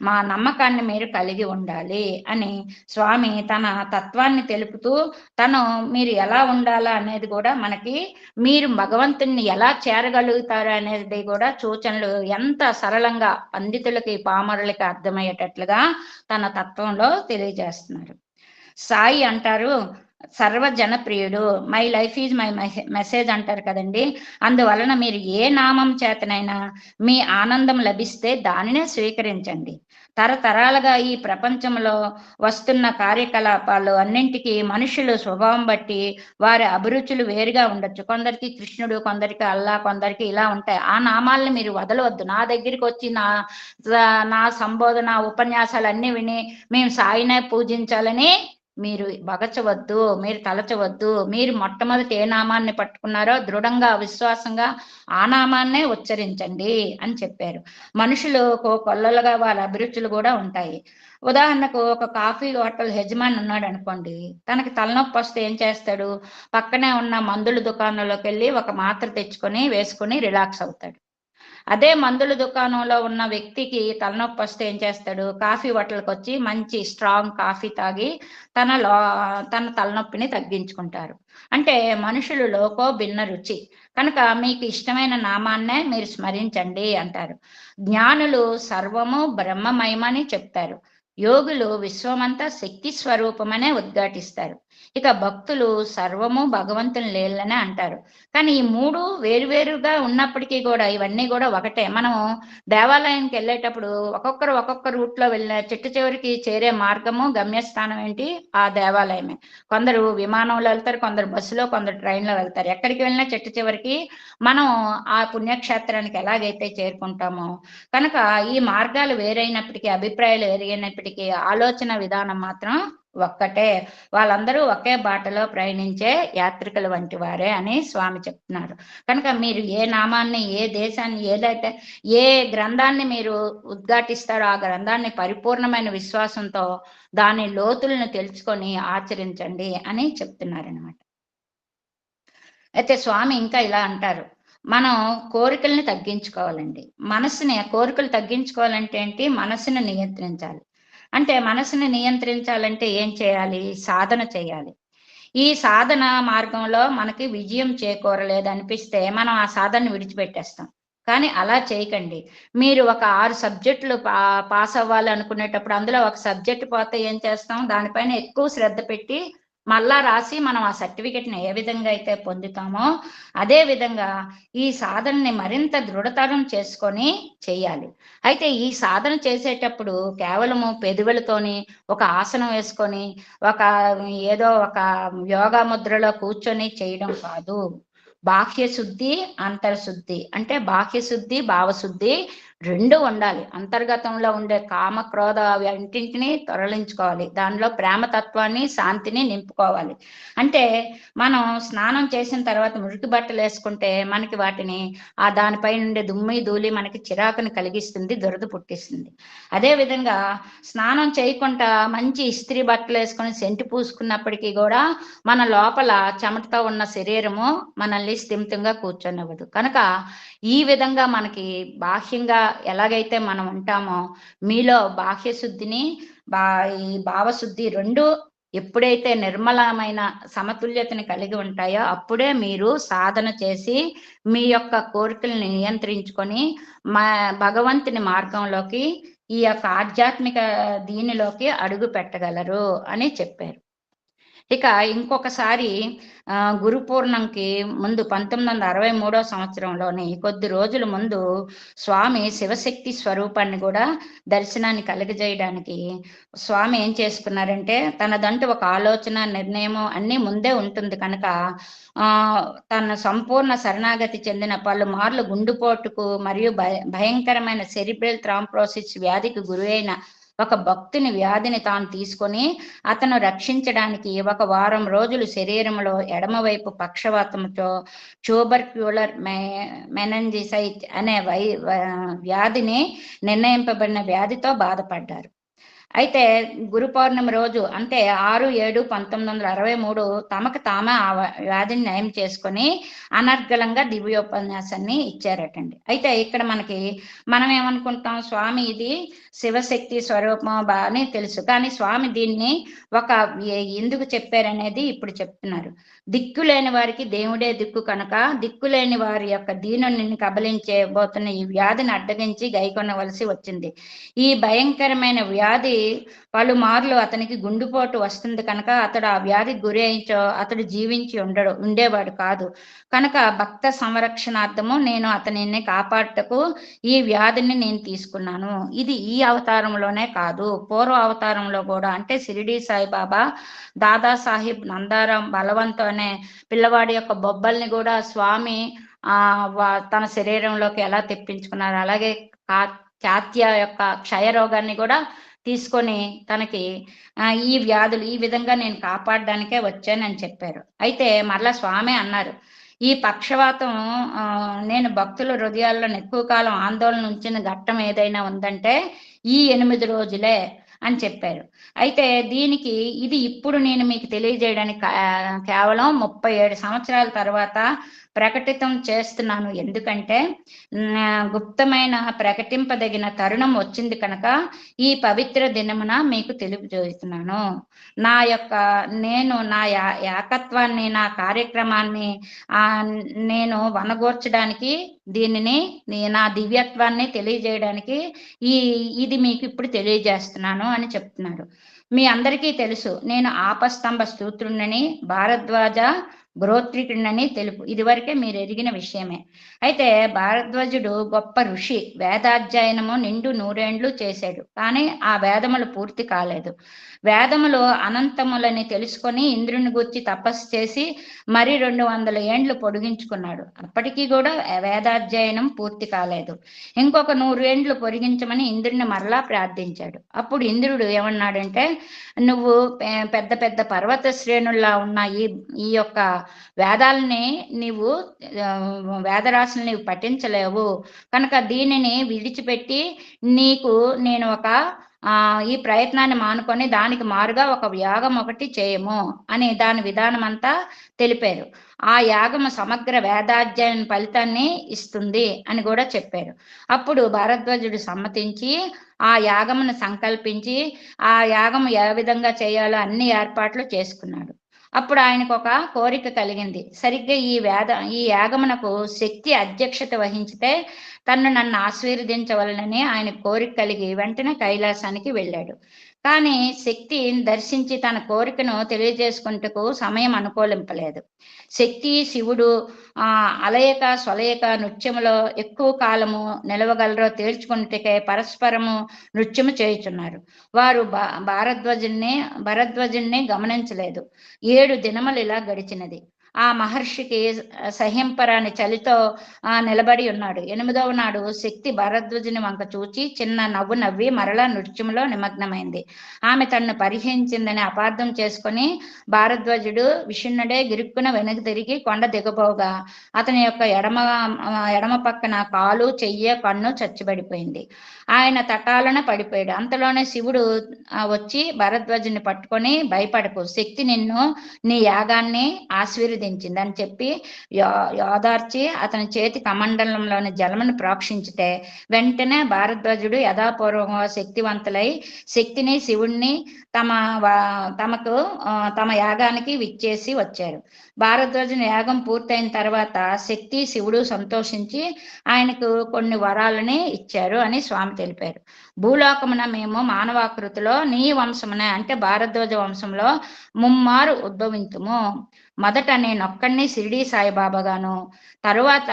మా నమ్మకాన్ని మీరు కలిగి ఉండాలి అని స్వామి తన తత్వాన్ని తెలుపుతూ తను మీరు ఎలా ఉండాలా అనేది కూడా మనకి, మీరు భగవంతుణ్ణి ఎలా చేరగలుగుతారు అనేది కూడా సూచనలు ఎంత సరళంగా పండితులకి పామరులకి అర్థమయ్యేటట్లుగా తన తత్వంలో తెలియజేస్తున్నారు. సాయి అంటారు సర్వజనప్రియుడు, my life is my message అంటారు కదండి. అందువలన మీరు ఏ నామం చేతనైనా మీ ఆనందం లభిస్తే దానినే స్వీకరించండి. తరతరాలుగా ఈ ప్రపంచంలో వస్తున్న కార్యకలాపాలు అన్నింటికి మనుషులు స్వభావం బట్టి వారి అభిరుచులు వేరుగా ఉండొచ్చు. కొందరికి కృష్ణుడు, కొందరికి అల్లా, కొందరికి ఇలా ఉంటాయి. ఆ నామాలని మీరు వదలవద్దు. నా దగ్గరికి వచ్చి నా సంబోధన ఉపన్యాసాలు అన్నీ విని మేము సాయినే పూజించాలని మీరు బగచవద్దు, మీరు తలచవద్దు. మీరు మొట్టమొదటి ఏ నామాన్ని పట్టుకున్నారో దృఢంగా విశ్వాసంగా ఆ నామాన్నే ఉచ్చరించండి అని చెప్పారు. మనుషులు కొల్లలుగా వాళ్ళ అభిరుచులు కూడా ఉంటాయి. ఉదాహరణకు ఒక కాఫీ హోటల్ యజమాని ఉన్నాడు అనుకోండి, తనకి తలనొప్పి వస్తే ఏం చేస్తాడు, పక్కనే ఉన్న మందుల దుకాణంలోకి వెళ్ళి ఒక మాత్ర తెచ్చుకొని వేసుకొని రిలాక్స్ అవుతాడు. అదే మందుల దుకాణంలో ఉన్న వ్యక్తికి తలనొప్పి వస్తే ఏం చేస్తాడు, కాఫీ హోటల్కి వచ్చి మంచి స్ట్రాంగ్ కాఫీ తాగి తన తలనొప్పిని తగ్గించుకుంటారు. అంటే మనుషులు లోకో భిన్న రుచి. కనుక మీకు ఇష్టమైన నామాన్నే మీరు స్మరించండి అంటారు. జ్ఞానులు సర్వము బ్రహ్మమయమని చెప్తారు. యోగులు విశ్వమంతా శక్తి స్వరూపమనే ఉద్ఘాటిస్తారు. ఇక భక్తులు సర్వము భగవంతుని లీలనే అంటారు. కానీ ఈ 3 వేరువేరుగా ఉన్నప్పటికీ కూడా ఇవన్నీ కూడా ఒకటే. మనం దేవాలయానికి వెళ్ళేటప్పుడు ఒక్కొక్క రూట్లో వెళ్ళిన చిట్ట చివరికి చేరే మార్గము గమ్యస్థానం ఏంటి, ఆ దేవాలయమే. కొందరు విమానంలో వెళ్తారు, కొందరు బస్సులో, కొందరు ట్రైన్లో వెళ్తారు. ఎక్కడికి వెళ్ళినా చిట్ట చివరికి మనం ఆ పుణ్యక్షేత్రానికి ఎలాగైతే చేరుకుంటామో. కనుక ఈ మార్గాలు వేరైనప్పటికీ, అభిప్రాయాలు వేరైనప్పటికీ ఆలోచన విధానం మాత్రం ఒక్కటే. వాళ్ళందరూ ఒకే బాటలో ప్రయాణించే యాత్రికుల వంటి వారే అని స్వామి చెప్తున్నారు. కనుక మీరు ఏ నామాన్ని, ఏ దేశాన్ని, ఏదైతే ఏ గ్రంథాన్ని మీరు ఉద్ఘాటిస్తారో ఆ గ్రంథాన్ని పరిపూర్ణమైన విశ్వాసంతో దాని లోతులను తెలుసుకొని ఆచరించండి అని చెప్తున్నారనమాట. అయితే స్వామి ఇంకా ఇలా అంటారు, మనం కోరికల్ని తగ్గించుకోవాలండి. కోరికలు తగ్గించుకోవాలంటే ఏంటి, మనసుని నియంత్రించాలి. అంటే మనసుని నియంత్రించాలంటే ఏం చేయాలి, సాధన చేయాలి. ఈ సాధన మార్గంలో మనకి విజయం చేకూరలేదు అనిపిస్తే మనం ఆ సాధనని విడిచిపెట్టేస్తాం. కానీ అలా చేయకండి. మీరు ఒక 6 సబ్జెక్టులు పాస్ అవ్వాలి అనుకునేటప్పుడు అందులో ఒక సబ్జెక్ట్ పోతే ఏం చేస్తాం, దానిపైన ఎక్కువ శ్రద్ధ పెట్టి మళ్ళా రాసి మనం ఆ సర్టిఫికెట్ని ఏ విధంగా అయితే పొందుతామో అదే విధంగా ఈ సాధనని మరింత దృఢతరం చేసుకొని చేయాలి. అయితే ఈ సాధన చేసేటప్పుడు కేవలము పెదవులతోని ఒక ఆసనం వేసుకొని ఏదో ఒక యోగా ముద్రలో కూర్చొని చేయడం కాదు. బాహ్య శుద్ధి, అంతర్శుద్ధి. అంటే బాహ్య శుద్ధి, భావశుద్ధి రెండు ఉండాలి. అంతర్గతంలో ఉండే కామ క్రోధ అన్నింటినీ తొలగించుకోవాలి. దానిలో ప్రేమతత్వాన్ని, శాంతిని నింపుకోవాలి. అంటే మనం స్నానం చేసిన తర్వాత మురికి బట్టలు వేసుకుంటే మనకి వాటిని దానిపై నుండి దుమ్మి ధూళి మనకి చిరాకుని కలిగిస్తుంది, దురద పుట్టిస్తుంది. అదే విధంగా స్నానం చేయకుండా మంచి ఇస్త్రీ బట్టలు వేసుకొని సెంటు పూసుకున్నప్పటికీ కూడా మన లోపల చెమటతో ఉన్న శరీరము మనల్ని స్థిమితంగా కూర్చొనివ్వదు. కనుక ఈ విధంగా మనకి బాహ్యంగా ఎలాగైతే మనం ఉంటామో మీలో బాహ్య శుద్ధిని ఈ భావశుద్ధి రెండు ఎప్పుడైతే నిర్మలమైన సమతుల్యతని కలిగి ఉంటాయో అప్పుడే మీరు సాధన చేసి మీ యొక్క కోరికల్ని నియంత్రించుకొని భగవంతుని మార్గంలోకి ఈ యొక్క ఆధ్యాత్మిక దీనిలోకి అడుగు పెట్టగలరు అని చెప్పారు. ఇక ఇంకొకసారి గురు పూర్ణంకి ముందు 1963 సంవత్సరంలోని కొద్ది రోజుల ముందు స్వామి శివశక్తి స్వరూపాన్ని కూడా దర్శనాన్ని కలిగజేయడానికి స్వామి ఏం చేసుకున్నారంటే తనదంటూ ఒక ఆలోచన, నిర్ణయము అన్నీ ముందే ఉంటుంది కనుక తన సంపూర్ణ శరణాగతి చెందిన పలుమార్లు గుండెపోటుకు మరియు భయంకరమైన సెరిబ్రల్ థ్రాంబోసిస్ వ్యాధికి గురైన ఒక భక్తుని వ్యాధిని తాను తీసుకొని అతను రక్షించడానికి 1 వారం రోజులు శరీరంలో ఎడమవైపు పక్షవాతంతో ట్యూబర్క్యులర్ మెనింజైటిస్ అనే వ్యాధిని నిర్ణయింపబడిన వ్యాధితో బాధపడ్డారు. అయితే గురు పౌర్ణమి రోజు అంటే 6/7/1963 తమకు తామే ఆ వ్యాధిని నయం చేసుకొని అనర్గళంగా దివ్యోపన్యాసాన్ని ఇచ్చారటండి. అయితే ఇక్కడ మనం ఏమనుకుంటాం, స్వామి ఇది శివశక్తి స్వరూపం అని తెలుసు, కానీ స్వామి దీన్ని ఎందుకు చెప్పారనేది ఇప్పుడు చెప్తున్నారు. దిక్కులేని వారికి దేవుడే దిక్కు కనుక దిక్కులేని వారి యొక్క దీనుని కబలించబోతున్న ఈ వ్యాధిని అడ్డగించి గైకొనవలసి వచ్చింది. ఈ భయంకరమైన వ్యాధి పలుమార్లు అతనికి గుండెపోటు వస్తుంది కనుక అతడు ఆ వ్యాధికి గురైంచో అతడు జీవించి ఉండేవాడు కాదు. కనుక భక్త సంరక్షణార్థము నేను అతనిని కాపాడటకు ఈ వ్యాధిని నేను తీసుకున్నాను. ఇది ఈ అవతారంలోనే కాదు, పూర్వ అవతారంలో కూడా, అంటే షిరిడి సాయిబాబా దాదాసాహిబ్ నందారాం బలవంత్ అనే పిల్లవాడి యొక్క బొబ్బల్ని కూడా స్వామి తన శరీరంలోకి ఎలా తెప్పించుకున్నారు, అలాగే చాత్య యొక్క క్షయరోగాన్ని కూడా తీసుకొని తనకి ఈ వ్యాధులు ఈ విధంగా నేను కాపాడడానికే వచ్చానని చెప్పారు. అయితే మరలా స్వామి అన్నారు, ఈ పక్షవాతం నేను భక్తుల హృదయాల్లో ఎక్కువ కాలం ఆందోళన ఉంచిన ఘట్టం ఏదైనా ఉందంటే ఈ 8 రోజులే అని చెప్పారు. అయితే దీనికి ఇప్పుడు నేను మీకు తెలియజేయడానికి కేవలం 37 సంవత్సరాల తర్వాత ప్రకటితం చేస్తున్నాను. ఎందుకంటే గుప్తమైన ప్రకటింపదగిన తరుణం వచ్చింది కనుక ఈ పవిత్ర దినమున మీకు తెలియజేస్తున్నాను. నా ఏకత్వాన్ని, నా కార్యక్రమాన్ని నేను వనగోర్చడానికి, దీనిని నా దివ్యత్వాన్ని తెలియజేయడానికి ఇది మీకు ఇప్పుడు తెలియజేస్తున్నాను అని చెప్తున్నారు. మీ అందరికీ తెలుసు, నేను ఆపస్తంభ స్తోత్రుణ్ణని, భారద్వాజ గోత్రికుడినని తెలుపు. ఇదివరకే మీరు ఎరిగిన విషయమే. అయితే భారద్వాజుడు గొప్ప ఋషి, వేదాధ్యయనము నిండు 100 ఏండ్లు చేశాడు, కానీ ఆ వేదములు పూర్తి కాలేదు. వేదములు అనంతములని తెలుసుకొని ఇంద్రుని గురించి తపస్సు చేసి మరి 200 ఏండ్లు పొడిగించుకున్నాడు. అప్పటికీ కూడా వేదాధ్యయనం పూర్తి కాలేదు. ఇంకొక 100 ఏండ్లు పొడిగించమని ఇంద్రుని మరలా ప్రార్థించాడు. అప్పుడు ఇంద్రుడు ఏమన్నాడంటే, నువ్వు పెద్ద పెద్ద పర్వత శ్రేణుల్లా ఉన్న ఈ యొక్క వేదాలని వేదరాశులు నీవు పఠించలేవు కనుక దీనిని విడిచిపెట్టి నీకు నేను ఈ ప్రయత్నాన్ని మానుకొని దానికి మారుగా ఒక యాగం ఒకటి చేయము అని దాని విధానం అంతా తెలిపారు. ఆ యాగము సమగ్ర వేదాధ్యయన ఫలితాన్ని ఇస్తుంది అని కూడా చెప్పారు. అప్పుడు భారద్వాజుడు సమ్మతించి ఆ యాగమును సంకల్పించి ఆ యాగము ఏ విధంగా చేయాలో అన్ని ఏర్పాట్లు చేసుకున్నాడు. అప్పుడు ఆయనకు ఒక కోరిక కలిగింది. సరిగ్గా ఈ యాగమునకు శక్తి అధ్యక్షత వహించితే నన్ను ఆశీర్వదించవలనని ఆయన కోరిక కలిగి వెంటనే కైలాసానికి వెళ్ళాడు. కానీ శక్తిని దర్శించి తన కోరికను తెలియజేసుకుంటకు సమయం అనుకూలింపలేదు. శక్తి శివుడు అలయక స్వలయక నృత్యములో ఎక్కువ కాలము నిలవగలరో తేల్చుకుంటే పరస్పరము నృత్యము చేయుచున్నారు. వారు భరద్వాజుణ్ణి గమనించలేదు. 7 దినములు ఇలా గడిచినది. ఆ మహర్షికి సహింపరాని చలితో నిలబడి ఉన్నాడు. 8వ నాడు శక్తి భరద్వాజుని వంక చూచి చిన్న నవ్వు నవ్వి మరలా నృత్యంలో నిమగ్నమైంది. ఆమె తనను పరిహరించిందని అపార్థం చేసుకుని భారద్వాజుడు విషణ్ణుడే గిరుక్కున వెనక్కి తిరిగి కొండ దిగబోగా అతని యొక్క ఎడమ పక్కన కాలు, చెయ్యి, కన్ను చచ్చిబడిపోయింది. ఆయన తటాలన పడిపోయాడు. అంతలోనే శివుడు వచ్చి భరద్వాజుని పట్టుకొని, భయపడకు, శక్తి నిన్ను నీ యాగాన్ని ఆశీర్వదించింది అని చెప్పి యోదార్చి అతని చేతి కమండలంలోని జలమును ప్రోక్షించితే వెంటనే భారద్వాజుడు యథాపూర్వంగా శక్తివంతులై శక్తిని శివుణ్ణి తమ యాగానికి విచ్చేసి వచ్చారు. భారద్వాజుని యాగం పూర్తయిన తర్వాత శక్తి శివుడు సంతోషించి ఆయనకు కొన్ని వరాలని ఇచ్చారు అని స్వామి తెలిపారు. భూలోకమున మేము మానవాకృతిలో నీ వంశమున అంటే భారద్వాజ వంశంలో ముమ్మారు ఉద్భవింతుము. మొదట నేనొక్కడిని షిరిడి సాయిబాబాగాను, తరువాత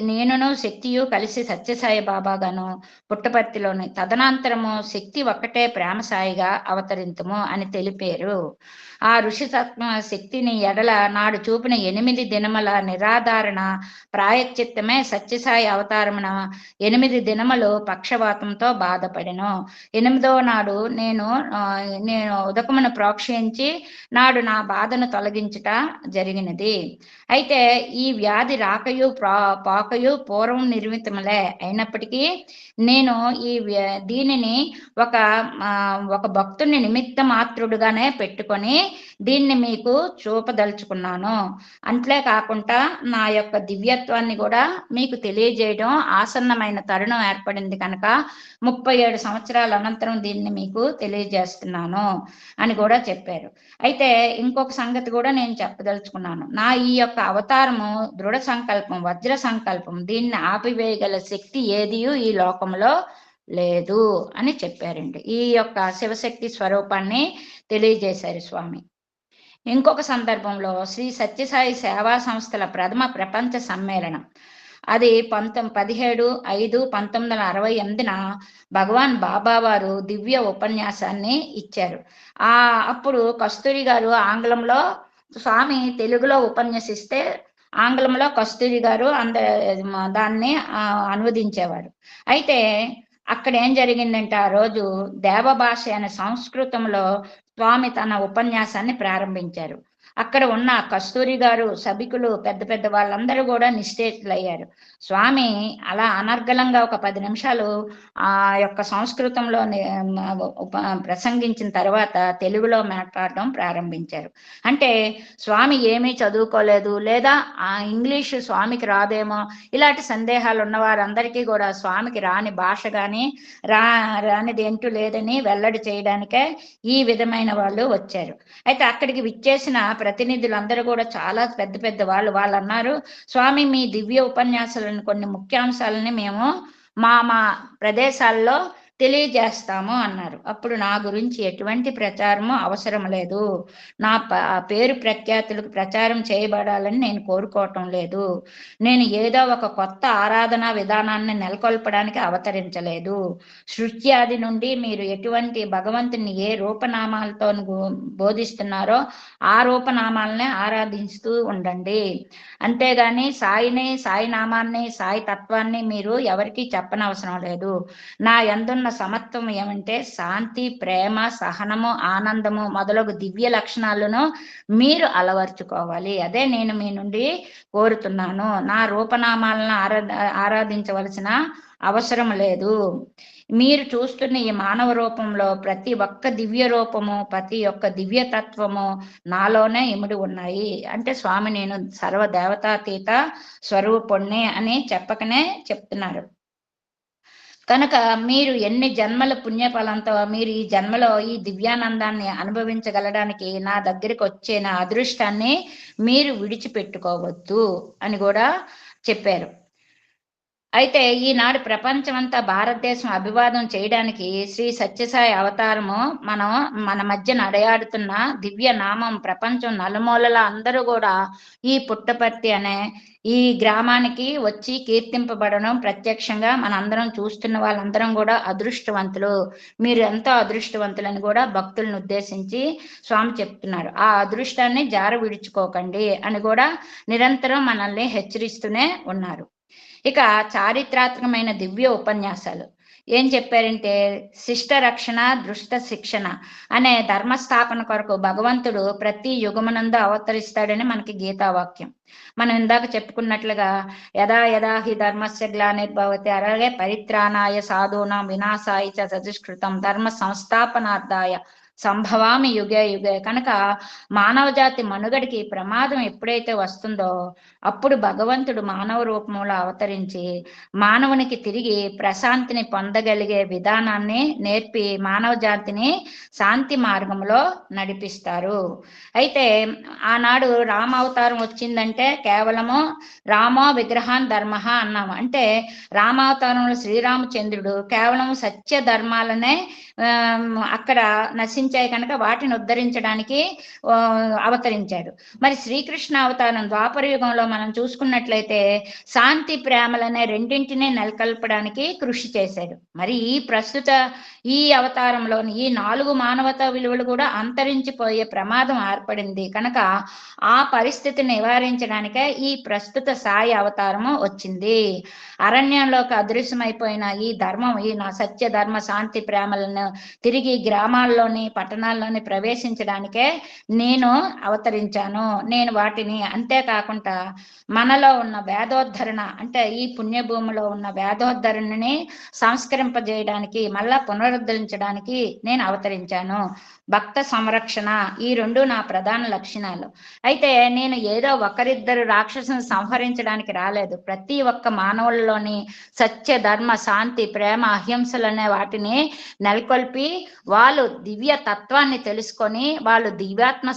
నేనును శక్తియు కలిసి సత్యసాయిబాబాగాను పుట్టపర్తిలోని, తదనంతరము శక్తి ఒక్కటే ప్రేమ సాయిగా అవతరింతుము అని తెలిపారు. ఆ ఋషి శక్తిని ఎడల నాడు చూపిన 8 దినముల నిరాధారణ ప్రాయశ్చిత్తమే సత్యసాయి అవతారమున 8 దినములు పక్షవాతంతో బాధపడెను. 8వ నాడు నేను ఉదకమును ప్రోక్షించి నాడు నా బాధను తొలగించుట జరిగినది. అయితే ఈ వ్యాధి రాకయు పాకయు పూర్వం నిర్మితములే అయినప్పటికీ నేను దీనిని ఒక భక్తుని నిమిత్త మాత్రుడుగానే పెట్టుకొని దీన్ని మీకు చూపదలుచుకున్నాను. అంతే కాకుండా నా యొక్క దివ్యత్వాన్ని కూడా మీకు తెలియజేయడం ఆసన్నమైన తరుణం ఏర్పడింది కనుక 37 సంవత్సరాల అనంతరం దీన్ని మీకు తెలియజేస్తున్నాను అని కూడా చెప్పారు. అయితే ఇంకొక సంగతి కూడా నేను చెప్పదలుచుకున్నాను. నా ఈ యొక్క అవతారము దృఢ సంకల్పం, వజ్ర సంకల్పం, దీన్ని ఆపివేయగల శక్తి ఏదియూ ఈ లోకంలో లేదు అని చెప్పారండి. ఈ యొక్క శివశక్తి స్వరూపాన్ని తెలియజేశారు స్వామి. ఇంకొక సందర్భంలో శ్రీ సత్యసాయి సేవా సంస్థల ప్రథమ ప్రపంచ సమ్మేళనం, అది 17/5/1968 భగవాన్ బాబా వారు దివ్య ఉపన్యాసాన్ని ఇచ్చారు. అప్పుడు కస్తూరి గారు ఆంగ్లంలో, స్వామి తెలుగులో ఉపన్యసిస్తే ఆంగ్లంలో కస్తూరి గారు దాన్ని అనువదించేవారు. అయితే అక్కడ ఏం జరిగిందంటే ఆ రోజు దేవభాష అనే సంస్కృతంలో స్వామి తన ఉపన్యాసాన్ని ప్రారంభించారు. అక్కడ ఉన్న కస్తూరి గారు, సభికులు, పెద్ద పెద్ద వాళ్ళందరూ కూడా నిశ్చేతులయ్యారు. స్వామి అలా అనర్గళంగా ఒక 10 నిమిషాలు ఆ యొక్క సంస్కృతంలో ప్రసంగించిన తర్వాత తెలుగులో మాట్లాడడం ప్రారంభించారు. అంటే స్వామి ఏమీ చదువుకోలేదు, లేదా ఇంగ్లీషు స్వామికి రాదేమో, ఇలాంటి సందేహాలు ఉన్న వారందరికీ కూడా స్వామికి రాని భాష కానీ రానిది ఏంటూ లేదని వెల్లడి చేయడానికే ఈ విధమైన వాళ్ళు వచ్చారు. అయితే అక్కడికి విచ్చేసిన ప్రతినిధులందరూ కూడా చాలా పెద్ద పెద్ద వాళ్ళు అన్నారు, స్వామి మీ దివ్య ఉపన్యాసాలను కొన్ని ముఖ్యాంశాలని మేము మా ప్రదేశాల్లో తెలియజేస్తాము అన్నారు. అప్పుడు నా గురించి ఎటువంటి ప్రచారము అవసరం లేదు, నా పేరు ప్రఖ్యాతులకు ప్రచారం చేయబడాలని నేను కోరుకోవటం లేదు, నేను ఏదో ఒక కొత్త ఆరాధనా విధానాన్ని నెలకొల్పడానికి అవతరించలేదు. సృష్ట్యాది నుండి మీరు ఎటువంటి భగవంతుని ఏ రూపనామాలతో బోధిస్తున్నారో ఆ రూపనామాలనే ఆరాధిస్తూ ఉండండి. అంతేగాని సాయి నామాన్ని, సాయి తత్వాన్ని మీరు ఎవరికి చెప్పనవసరం లేదు. నా యందున్న సమత్వం ఏమంటే శాంతి, ప్రేమ, సహనము, ఆనందము మొదలగు దివ్య లక్షణాలను మీరు అలవర్చుకోవాలి. అదే నేను మీ నుండి కోరుతున్నాను. నా రూపనామాలను ఆరాధించవలసిన అవసరం లేదు. మీరు చూస్తున్న ఈ మానవ రూపంలో ప్రతి ఒక్క దివ్య రూపము, ప్రతి ఒక్క దివ్య తత్వము నాలోనే ఇమిడి ఉన్నాయి. అంటే స్వామి నేను సర్వదేవతాతీత స్వరూపుణ్ణి అని చెప్పకనే చెప్తున్నారు. కనుక మీరు ఎన్ని జన్మల పుణ్యఫలంతో మీరు ఈ జన్మలో ఈ దివ్యానందాన్ని అనుభవించగలడానికి నా దగ్గరికి వచ్చే నా అదృష్టాన్ని మీరు విడిచిపెట్టుకోవద్దు అని కూడా చెప్పారు. అయితే ఈనాడు ప్రపంచమంతా భారతదేశం అభివాదం చేయడానికి శ్రీ సత్యసాయి అవతారము మన మధ్య నడయాడుతున్న దివ్య నామం ప్రపంచం నలుమూలల అందరూ కూడా ఈ పుట్టపర్తి అనే ఈ గ్రామానికి వచ్చి కీర్తింపబడడం ప్రత్యక్షంగా మనందరం చూస్తున్న వాళ్ళందరం కూడా అదృష్టవంతులు, మీరు ఎంతో అదృష్టవంతులని కూడా భక్తులను ఉద్దేశించి స్వామి చెప్తున్నారు. ఆ అదృష్టాన్ని జార విడుచుకోకండి అని కూడా నిరంతరం మనల్ని హెచ్చరిస్తూనే ఉన్నారు. ఇక చారిత్రాత్మకమైన దివ్య ఉపన్యాసాలు ఏం చెప్పారంటే, శిష్ట రక్షణ దృష్ట శిక్షణ అనే ధర్మస్థాపన కొరకు భగవంతుడు ప్రతి యుగమునందు అవతరిస్తాడని మనకి గీతావాక్యం. మనం ఇందాక చెప్పుకున్నట్లుగా యదా యదా హి ధర్మస్య గ్లానిర్భవతి, అలాగే పరిత్రాణాయ సాధూనాం వినాశాయ చ సదుష్కృతం ధర్మ సంస్థాపనార్థాయ సంభవామి యుగే యుగే. కనుక మానవ జాతి మనుగడికి ప్రమాదం ఎప్పుడైతే వస్తుందో అప్పుడు భగవంతుడు మానవ రూపంలో అవతరించి మానవునికి తిరిగి ప్రశాంతిని పొందగలిగే విధానాన్ని నేర్పి మానవ జాతిని శాంతి మార్గంలో నడిపిస్తారు. అయితే ఆనాడు రామ అవతారం వచ్చిందంటే కేవలము రామో విగ్రహాన్ ధర్మ అన్నాము. అంటే రామావతారంలో శ్రీరామచంద్రుడు కేవలం సత్య ధర్మాలనే అక్కడ నశించాయి కనుక వాటిని ఉద్ధరించడానికి అవతరించాడు. మరి శ్రీకృష్ణ అవతారం ద్వాపర యుగంలో మనం చూసుకున్నట్లయితే శాంతి ప్రేమలనే రెండింటినీ నెలకొల్పడానికి కృషి చేశాడు. మరి ఈ ప్రస్తుత ఈ అవతారంలోని ఈ 4 మానవతా విలువలు కూడా అంతరించిపోయే ప్రమాదం ఏర్పడింది కనుక ఆ పరిస్థితిని నివారించడానికే ఈ ప్రస్తుత సాయి అవతారము వచ్చింది. అరణ్యంలోకి అదృశ్యమైపోయిన ఈ ధర్మం, ఈ సత్య ధర్మ శాంతి ప్రేమలను తిరిగి గ్రామాల్లోని పట్టణాల్లోని ప్రవేశించడానికే నేను అవతరించాను. నేను వాటిని అంతేకాకుండా మనలో ఉన్న వేదోద్ధరణ అంటే ఈ పుణ్యభూమిలో ఉన్న వేదోద్ధరణని సంస్కరింపజేయడానికి మళ్ళా పునరుద్ధరించడానికి నేను అవతరించాను. భక్త సంరక్షణ ఈ 2 నా ప్రధాన లక్షణాలు. అయితే నేను ఏదో ఒకరిద్దరు రాక్షసుని సంహరించడానికి రాలేదు. ప్రతి ఒక్క మానవుల్లోని సత్య ధర్మ శాంతి ప్రేమ అహింసలు అనే వాటిని నెలకొల్పి వాళ్ళు దివ్య తత్వాన్ని తెలుసుకొని వాళ్ళు దివ్యాత్మ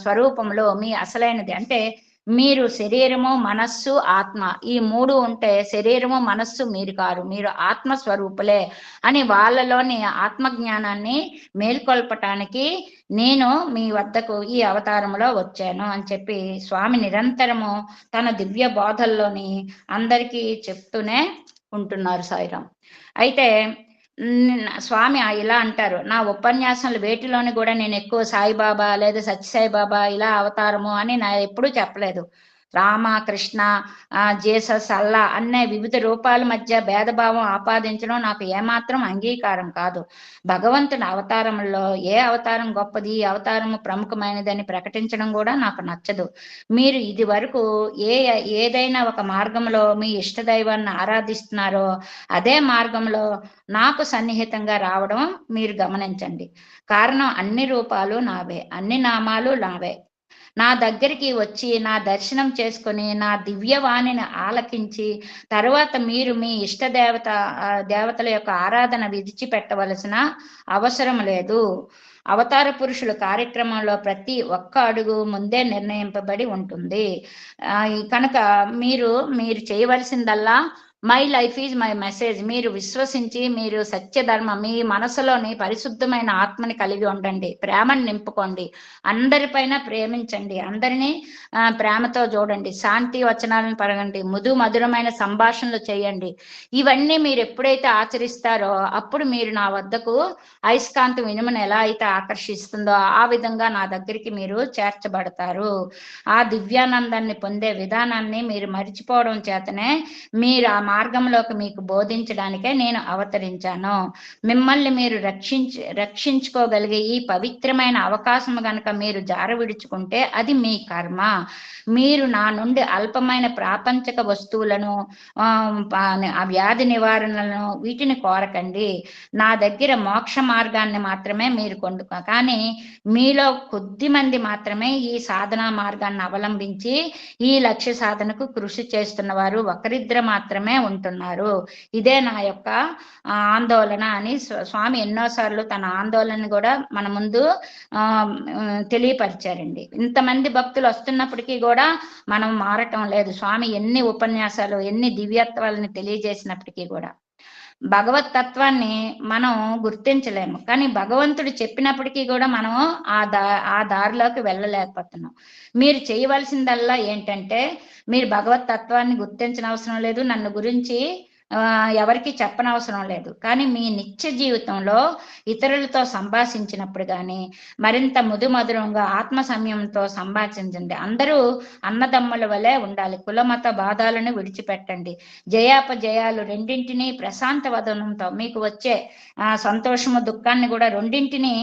స్వరూపంలో మీ అసలైనది అంటే మీరు శరీరము మనస్సు ఆత్మ ఈ 3 ఉంటే శరీరము మనస్సు మీరు కారు, మీరు ఆత్మస్వరూపులే అని వాళ్ళలోని ఆత్మజ్ఞానాన్ని మేల్కొల్పటానికి నేను మీ వద్దకు ఈ అవతారంలో వచ్చాను అని చెప్పి స్వామి నిరంతరము తన దివ్య బోధల్లోని అందరికీ చెప్తూనే ఉంటున్నారు సాయిరాం. అయితే స్వామి ఇలా అంటారు, నా ఉపన్యాసాలు వేటిలోని కూడా నేను ఎక్కువ సాయిబాబా లేదా సత్యసాయిబాబా ఇలా అవతారము అని నా ఎప్పుడూ చెప్పలేదు. రామ కృష్ణ జీసస్ అల్లా అనే వివిధ రూపాల మధ్య భేదభావం ఆపాదించడం నాకు ఏమాత్రం అంగీకారం కాదు. భగవంతుని అవతారంలో ఏ అవతారం గొప్పది, ఈ అవతారము ప్రముఖమైనదని ప్రకటించడం కూడా నాకు నచ్చదు. మీరు ఇది వరకు ఏదైనా ఒక మార్గంలో మీ ఇష్టదైవాన్ని ఆరాధిస్తున్నారో అదే మార్గంలో నాకు సన్నిహితంగా రావడం మీరు గమనించండి. కారణం అన్ని రూపాలు నావే, అన్ని నామాలు నావే. నా దగ్గరికి వచ్చి నా దర్శనం చేసుకొని నా దివ్యవాణిని ఆలకించి తరువాత మీరు మీ ఇష్ట దేవతల యొక్క ఆరాధన విడిచిపెట్టవలసిన అవసరం లేదు. అవతార పురుషుల కార్యక్రమంలో ప్రతి ఒక్క అడుగు ముందే నిర్ణయింపబడి ఉంటుంది. కనుక మీరు చేయవలసిందల్లా my life is my message. మీరు విశ్వసించి మీరు సత్యధర్మ మీ మనసులోని పరిశుద్ధమైన ఆత్మని కలిగి ఉండండి, ప్రేమను నింపుకోండి, అందరిపైన ప్రేమించండి, అందరినీ ప్రేమతో చూడండి, శాంతి వచనాలను పరగండి, మధురమైన సంభాషణలు చేయండి. ఇవన్నీ మీరు ఎప్పుడైతే ఆచరిస్తారో అప్పుడు మీరు నా వద్దకు అయస్కాంతం ఇనుమును ఎలా అయితే ఆకర్షిస్తుందో ఆ విధంగా నా దగ్గరికి మీరు చేర్చబడతారు. ఆ దివ్యానందాన్ని పొందే విధానాన్ని మీరు మరిచిపోవడం చేతనే మీరు ఆ మార్గంలోకి మీకు బోధించడానికే నేను అవతరించాను. మిమ్మల్ని మీరు రక్షించుకోగలిగే ఈ పవిత్రమైన అవకాశం గనక మీరు జార విడుచుకుంటే అది మీ కర్మ. మీరు నా నుండి అల్పమైన ప్రాపంచక వస్తువులను ఆ వ్యాధి నివారణలను వీటిని కోరకండి. నా దగ్గర మోక్ష మార్గాన్ని మాత్రమే మీరు కానీ మీలో కొద్ది మంది మాత్రమే ఈ సాధనా మార్గాన్ని అవలంబించి ఈ లక్ష్య సాధనకు కృషి చేస్తున్న వారు ఒకరిద్దరు మాత్రమే మాత్రమే ఉంటున్నారు. ఇదే నా యొక్క ఆందోళన అని స్వామి ఎన్నోసార్లు తన ఆందోళన కూడా మన ముందు తెలియపరిచారండి. ఇంతమంది భక్తులు వస్తున్నప్పటికీ కూడా మనం మారటం లేదు. స్వామి ఎన్ని ఉపన్యాసాలు, ఎన్ని దివ్యత్వాలని తెలియజేసినప్పటికీ కూడా భగవత్ తత్వాన్ని మనం గుర్తించలేము. కానీ భగవంతుడు చెప్పినప్పటికీ కూడా మనం ఆ దారిలోకి వెళ్ళలేకపోతున్నాం. మీరు చేయవలసిందల్లా ఏంటంటే, మీరు భగవత్ తత్వాన్ని గుర్తించిన అవసరం లేదు, నన్ను గురించి ఎవరికి చెప్పనవసరం లేదు. కానీ మీ నిత్య జీవితంలో ఇతరులతో సంభాషించినప్పుడు కానీ మరింత మధురంగా ఆత్మ సంయమంతో సంభాషించండి. అందరూ అన్నదమ్ముల వలె ఉండాలి. కులమత బాధాలను విడిచిపెట్టండి. జయాపజయాలు రెండింటినీ ప్రశాంత వదనంతో, మీకు వచ్చే సంతోషము దుఃఖాన్ని కూడా రెండింటినీ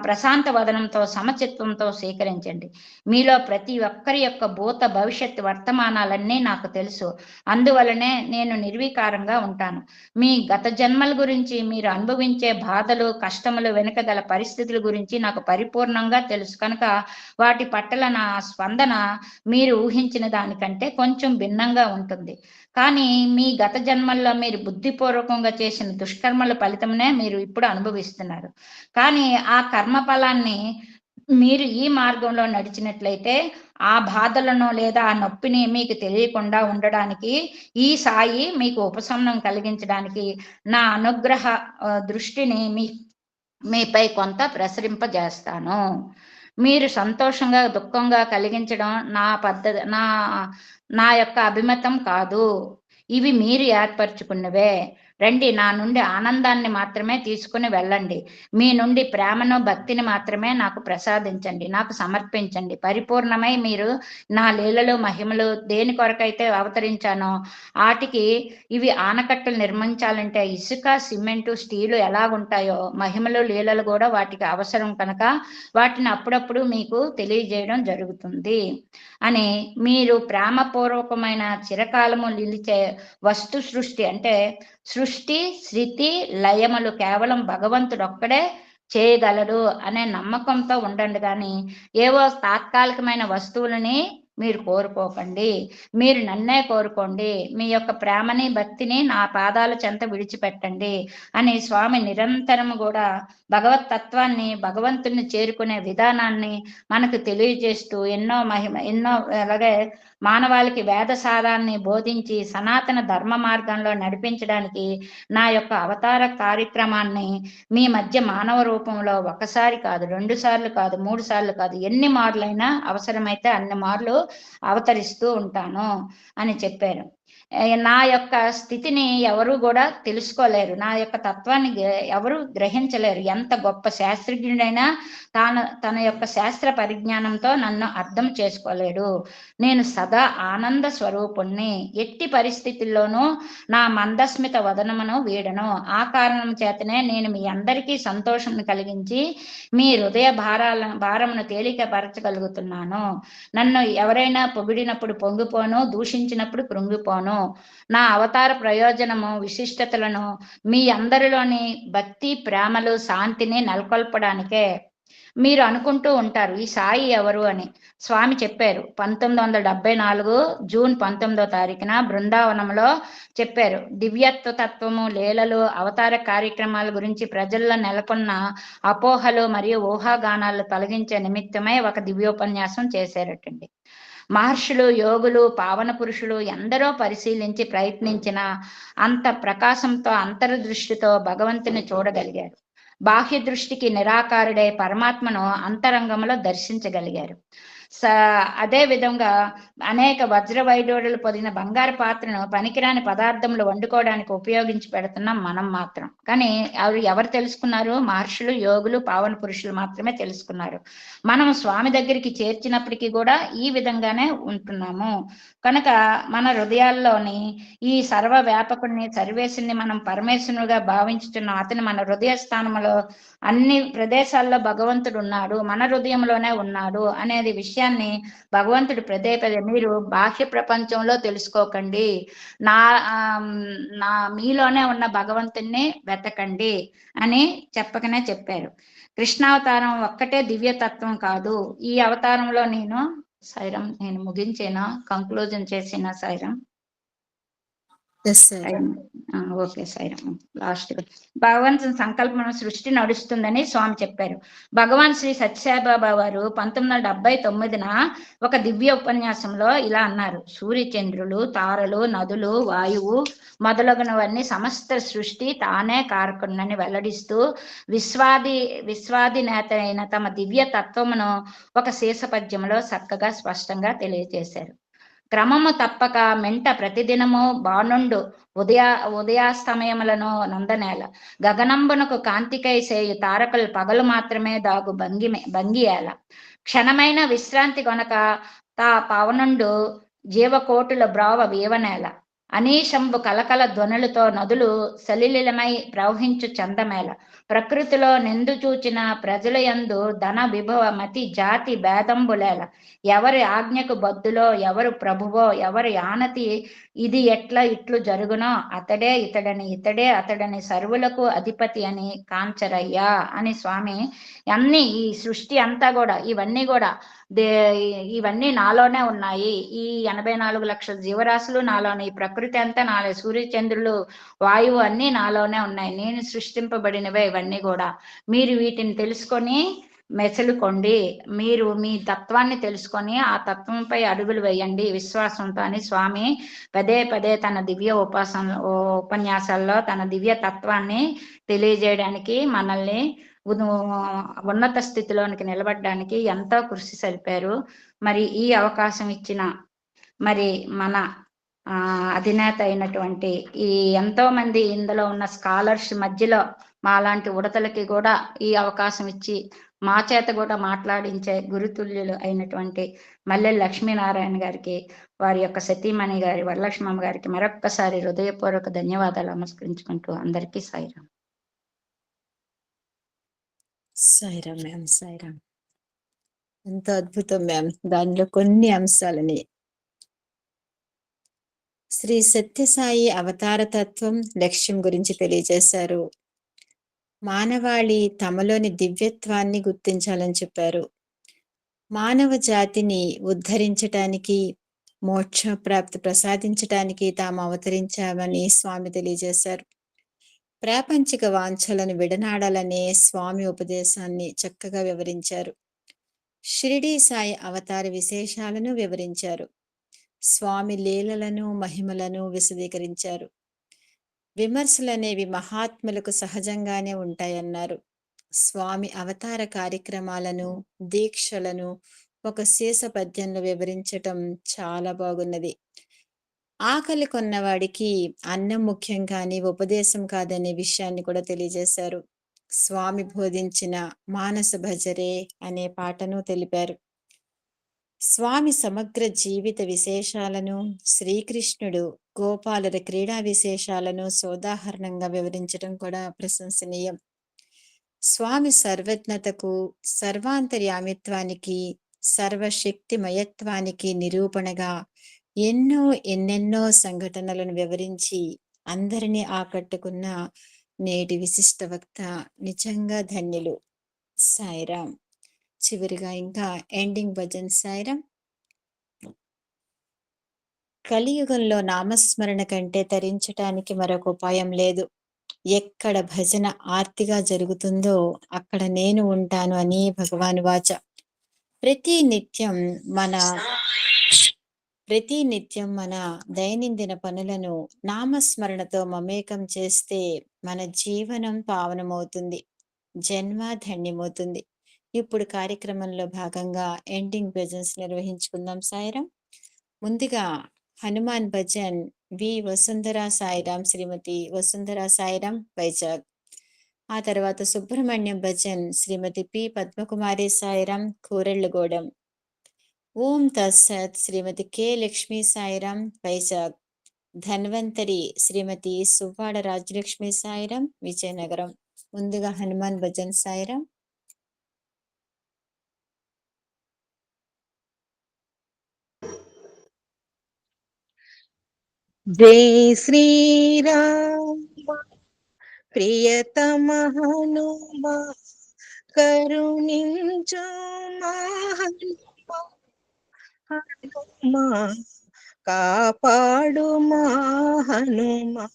ప్రశాంత వదనంతో సమచిత్వంతో స్వీకరించండి. మీలో ప్రతి ఒక్కరి యొక్క భూత భవిష్యత్ వర్తమానాలన్నీ నాకు తెలుసు. అందువలనే నేను నిర్వికారంగా ఉంటాను. మీ గత జన్మల గురించి, మీరు అనుభవించే బాధలు కష్టములు వెనుక గల పరిస్థితుల గురించి నాకు పరిపూర్ణంగా తెలుసు. కనుక వాటి పట్ల నా స్పందన మీరు ఊహించిన దానికంటే కొంచెం భిన్నంగా ఉంటుంది. కానీ మీ గత జన్మల్లో మీరు బుద్ధిపూర్వకంగా చేసిన దుష్కర్మల ఫలితమునే మీరు ఇప్పుడు అనుభవిస్తున్నారు. కానీ ఆ కర్మ ఫలాన్ని మీరు ఈ మార్గంలో నడిచినట్లయితే ఆ బాధలను లేదా ఆ నొప్పిని మీకు తెలియకుండా ఉండడానికి, ఈ సాయి మీకు ఉపశమనం కలిగించడానికి నా అనుగ్రహ దృష్టిని మీపై కొంత ప్రసరింపజేస్తాను. మీరు సంతోషంగా దుఃఖంగా కలిగించడం నా పద్ధతి, నా యొక్క అభిమతం కాదు. ఇవి మీరు ఏర్పరచుకున్నవే. రండి, నా నుండి ఆనందాన్ని మాత్రమే తీసుకుని వెళ్ళండి. మీ నుండి ప్రేమను భక్తిని మాత్రమే నాకు ప్రసాదించండి, నాకు సమర్పించండి. పరిపూర్ణమై మీరు నా లీలలు మహిమలు దేని కొరకైతే అవతరించానో వాటికి ఇవి ఆనకట్టలు నిర్మించాలంటే ఇసుక సిమెంటు స్టీలు ఎలాగుంటాయో మహిమలు లీలలు కూడా వాటికి అవసరం. కనుక వాటిని అప్పుడప్పుడు మీకు తెలియజేయడం జరుగుతుంది అని, మీరు ప్రేమపూర్వకమైన చిరకాలము నిలిచే వస్తు సృష్టి అంటే సృష్టి స్థితి లయములు కేవలం భగవంతుడు ఒక్కడే చేయగలడు అనే నమ్మకంతో ఉండండి. కానీ ఏవో తాత్కాలికమైన వస్తువులని మీరు కోరుకోకండి. మీరు నన్నే కోరుకోండి. మీ యొక్క ప్రేమని భక్తిని నా పాదాల చెంత విడిచిపెట్టండి అని స్వామి నిరంతరము కూడా భగవత్ తత్వాన్ని, భగవంతుని చేరుకునే విధానాన్ని మనకు తెలియజేస్తూ ఎన్నో అలాగే మానవాళికి వేద సారాన్ని బోధించి సనాతన ధర్మ మార్గంలో నడిపించడానికి నా యొక్క అవతార కార్యక్రమాన్ని మీ మధ్య మానవ రూపంలో ఒకసారి కాదు, 2 సార్లు కాదు, 3 సార్లు కాదు, ఎన్ని మార్లైనా అవసరమైతే అన్ని మార్లు అవతరిస్తూ ఉంటాను అని చెప్పారు. నా యొక్క స్థితిని ఎవరు కూడా తెలుసుకోలేరు, నా యొక్క తత్వాన్ని ఎవరు గ్రహించలేరు. ఎంత గొప్ప శాస్త్రజ్ఞుడైనా తన యొక్క శాస్త్ర పరిజ్ఞానంతో నన్ను అర్థం చేసుకోలేడు. నేను సదా ఆనంద స్వరూపుణ్ణి. ఎట్టి పరిస్థితుల్లోనూ నా మందస్మిత వదనమును వీడను. ఆ కారణం చేతనే నేను మీ అందరికీ సంతోషం కలిగించి మీ హృదయ భారమును తేలికపరచగలుగుతున్నాను. నన్ను ఎవరైనా పొగిడినప్పుడు పొంగిపోను, దూషించినప్పుడు కృంగిపోను. నా అవతార ప్రయోజనము విశిష్టతలను మీ అందరిలోని భక్తి ప్రేమలు శాంతిని నెలకొల్పడానికే. మీరు అనుకుంటూ ఉంటారు ఈ సాయి ఎవరు అని. స్వామి చెప్పారు 1974 జూన్ 19వ తారీఖున బృందావనంలో చెప్పారు. దివ్యత్వ తత్వము, లీలలు, అవతార కార్యక్రమాల గురించి ప్రజల్లో నెలకొన్న అపోహలు మరియు ఊహాగానాలు తొలగించే నిమిత్తమై ఒక దివ్యోపన్యాసం చేశారటండి. మహర్షులు, యోగులు, పావన పురుషులు ఎందరో పరిశీలించి ప్రయత్నించిన అంత ప్రకాశంతో అంతర్దృష్టితో భగవంతుని చూడగలిగారు. బాహ్య దృష్టికి నిరాకారుడై పరమాత్మను అంతరంగంలో దర్శించగలిగారు. అదే విధంగా అనేక వజ్ర వైడూర్యాలు పొదిగిన బంగారు పాత్రను పనికిరాని పదార్థములు వండుకోవడానికి ఉపయోగించి పెడుతున్నాం మనం మాత్రం. కానీ ఎవరు తెలుసుకున్నారు? మహర్షులు, యోగులు, పావన పురుషులు మాత్రమే తెలుసుకున్నారు. మనం స్వామి దగ్గరికి చేర్చినప్పటికీ కూడా ఈ విధంగానే ఉంటున్నాము. కనుక మన హృదయాల్లోని ఈ సర్వ వ్యాపకుడిని, సర్వేశుని మనం పరమేశ్వరునిగా భావించుతున్నాం. అతని మన హృదయ స్థానంలో అన్ని ప్రదేశాల్లో భగవంతుడు ఉన్నాడు, మన హృదయంలోనే ఉన్నాడు అనేది విషయాన్ని భగవంతుడు పదే మీరు బాహ్య ప్రపంచంలో తెలుసుకోకండి, నా మీలోనే ఉన్న భగవంతుణ్ణి వెతకండి అని చెప్పకనే చెప్పారు. కృష్ణావతారం ఒక్కటే దివ్యతత్వం కాదు. ఈ అవతారంలో నేను ముగించేనా, కంక్లూజన్ చేసిన Sairam. Yes Sairam. Okay Sairam. Last భగవంతుని సంకల్పం సృష్టి నడుస్తుందని స్వామి చెప్పారు. భగవాన్ శ్రీ సత్యసాయిబాబా వారు 1979న ఒక దివ్య ఉపన్యాసంలో ఇలా అన్నారు: సూర్యచంద్రులు, తారలు, నదులు, వాయువు మొదలగునవన్నీ సమస్త సృష్టి తానే కారకునని వెల్లడిస్తూ విశ్వాధినేత అయిన తమ దివ్య తత్వమును ఒక శీర్షపద్యంలో చక్కగా స్పష్టంగా తెలియజేశారు. క్రమము తప్పక మెంట ప్రతిదినము బాణుండు ఉదయాస్తమయములను నందనేల గగనంబునకు కాంతికై సేయు తారకలు పగలు మాత్రమే దాగు భంగియేల క్షణమైన విశ్రాంతి కొనక తా పవనుండు జీవకోటుల బ్రావ వీవనేల అనీశంబు కలకల ధ్వనులతో నదులు సలిలిలమై ప్రవహించు చందమేల ప్రకృతిలో నిందు చూచిన ప్రజల యందు ధన విభవ మతి జాతి భేదంబులేల ఎవరి ఆజ్ఞకు బద్దులో ఎవరు ప్రభువో ఎవరి ఆనతి ఇది ఎట్లా ఇట్లు జరుగునో అతడే అతడని సర్వులకు అధిపతి అని కాంచరయ్యా అని స్వామి అన్ని ఈ సృష్టి అంతా కూడా ఇవన్నీ నాలోనే ఉన్నాయి. ఈ 84 లక్షల జీవరాశులు నాలోనే, ఈ ప్రకృతి అంతా నాలో, సూర్యచంద్రులు వాయువు అన్నీ నాలోనే ఉన్నాయి. నేను సృష్టింపబడినవే ఇవన్నీ కూడా. మీరు వీటిని తెలుసుకొని మెసలుకోండి, మీరు మీ తత్వాన్ని తెలుసుకొని ఆ తత్వంపై అడుగులు వేయండి విశ్వాసంతో అని స్వామి పదే తన దివ్య ఉపన్యాసాల్లో తన దివ్య తత్వాన్ని తెలియజేయడానికి, మనల్ని ఉన్నత స్థితిలోనికి నిలబడడానికి ఎంతో కృషి సరిపారు. మరి ఈ అవకాశం ఇచ్చిన మరి మన అధినేత అయినటువంటి ఈ ఎంతో మంది ఇందులో ఉన్న స్కాలర్స్ మధ్యలో మాలాంటి ఉడతలకి కూడా ఈ అవకాశం ఇచ్చి మా చేత కూడా మాట్లాడించే గురుతుల్యులు అయినటువంటి మల్లెల లక్ష్మీనారాయణ గారికి, వారి యొక్క సతీమణి గారి వరలక్ష్మమ్మ గారికి మరొక్కసారి హృదయపూర్వక ధన్యవాదాలు నమస్కరించుకుంటూ అందరికీ సాయిరాం. సాయిరామ్ మ్యామ్, సాయిరామ్. ఎంతో అద్భుతం మ్యామ్. దానిలో కొన్ని అంశాలని శ్రీ సత్యసాయి అవతార తత్వం, లక్ష్యం గురించి తెలియజేశారు. మానవాళి తమలోని దివ్యత్వాన్ని గుర్తించాలని చెప్పారు. మానవ జాతిని ఉద్ధరించటానికి, మోక్ష ప్రాప్తి ప్రసాదించటానికి తాము అవతరించామని స్వామి తెలియజేశారు. ప్రాపంచిక వాంఛలను విడనాడాలనే స్వామి ఉపదేశాన్ని చక్కగా వివరించారు. షిరిడీ సాయి అవతార విశేషాలను వివరించారు. స్వామి లీలలను, మహిమలను విశదీకరించారు. విమర్శలనేవి మహాత్ములకు సహజంగానే ఉంటాయన్నారు. స్వామి అవతార కార్యక్రమాలను, దీక్షలను ఒక శీర్ష పద్యంలో వివరించటం చాలా బాగున్నది. ఆకలి కొన్నవాడికి అన్నం ముఖ్యం కానీ ఉపదేశం కాదనే విషయాన్ని కూడా తెలియజేశారు. స్వామి బోధించిన మానస భజరే అనే పాటను తెలిపారు. స్వామి సమగ్ర జీవిత విశేషాలను, శ్రీకృష్ణుడు గోపాలుల క్రీడా విశేషాలను సోదాహరణంగా వివరించడం కూడా ప్రశంసనీయం. స్వామి సర్వజ్ఞతకు, సర్వాంతర్యామిత్వానికి, సర్వశక్తిమయత్వానికి నిరూపణగా ఎన్నెన్నో సంఘటనలను వివరించి అందరినీ ఆకట్టుకున్న నేటి విశిష్ట వక్త నిజంగా ధన్యులు. సాయిరాం. చివరిగా ఇంకా ఎండింగ్ భజన్. సాయిరాం. కలియుగంలో నామస్మరణ కంటే తరించటానికి మరొక ఉపాయం లేదు. ఎక్కడ భజన ఆర్తిగా జరుగుతుందో అక్కడ నేను ఉంటాను అని భగవాను వాచ. ప్రతి నిత్యం మన దైనందిన పనులను నామస్మరణతో మమేకం చేస్తే మన జీవనం పావనమవుతుంది, జన్మ ధన్యమవుతుంది. ఇప్పుడు కార్యక్రమంలో భాగంగా ఎండింగ్ భజన్స్ నిర్వహించుకుందాం. సాయిరాం. ముందుగా హనుమాన్ భజన్ వి వసుంధరా సాయిరాం, శ్రీమతి వసుంధరా సాయిరాం, వైజాగ్. ఆ తర్వాత సుబ్రహ్మణ్యం భజన్ శ్రీమతి పి పద్మకుమారి సాయిరాం, కూరెళ్లగూడెం. ఓం తత్సత్ శ్రీమతి కె లక్ష్మీ సాయిరాం, వైజాగ్. ధన్వంతరి శ్రీమతి సువ్వాడ రాజలక్ష్మి సాయిరాం, విజయనగరం. ముందుగా హనుమాన్ భజన్. సాయిరాం. జై శ్రీరామ ప్రియతమ హనుమా కరుణించు హనుమా కాపాడుమా హనుమా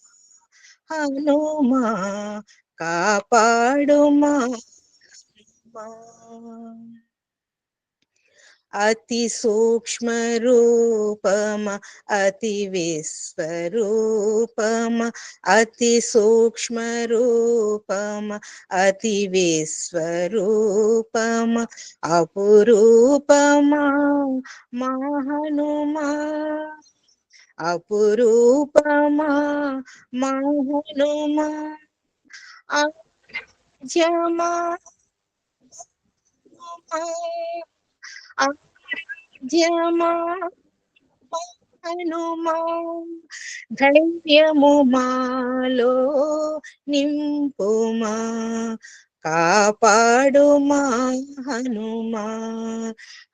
హనుమా కాపాడుమా హనుమా. అతి సూక్ష్మ రూపమ అతి విశ్వరూపమ అతి సూక్ష్మ రూపమ అతి విశ్వరూపమ అపురూపమా మా హనుమా అపురూపమా మా హనుమా అజమా అజమా హనుమా ధైర్యము మాలో నింపుమా కాపాడుమా హనుమా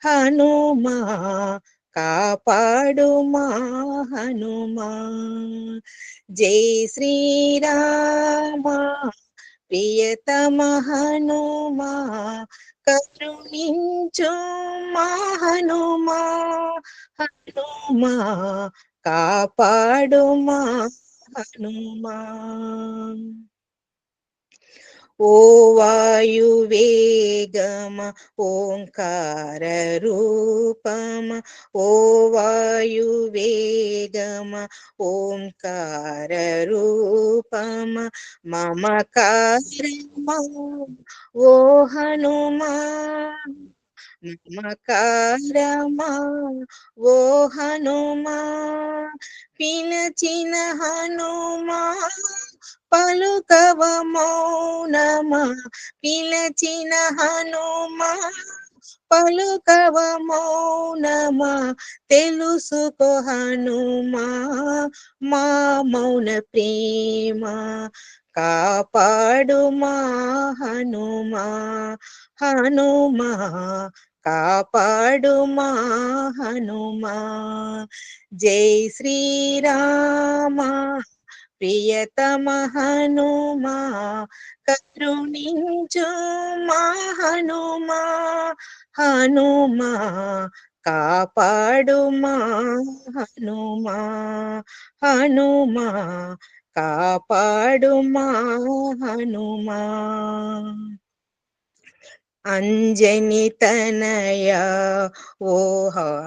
హనుమా కాపాడుమా హనుమా. జై శ్రీరామ ప్రియతమ హనుమా కరుణించు మా హనుమా హనుమా కాపాడుమా హనుమా. ఓ వాయువేగమ ఓంకార రూపమ ఓ వాయువేగమ ఓంకార రూపమ మమకారమా ఓ హనుమా మమకారమా ఓ హనుమా పిలచిన హనుమా పలుకవ మౌనమా పిలచిన హనుమా పలుకవ మౌనమా తెలుసుకో హనుమా మా మౌన ప్రేమ కాపాడుమా హనుమా హనుమా కాపాడుమా హనుమా. జై శ్రీరామ ప్రియతమ హనుమా కరుణించు మా హనుమా హనుమా కాపాడుమా హనుమా హనుమా కాపాడుమా హనుమా. అంజని తనయ ఓ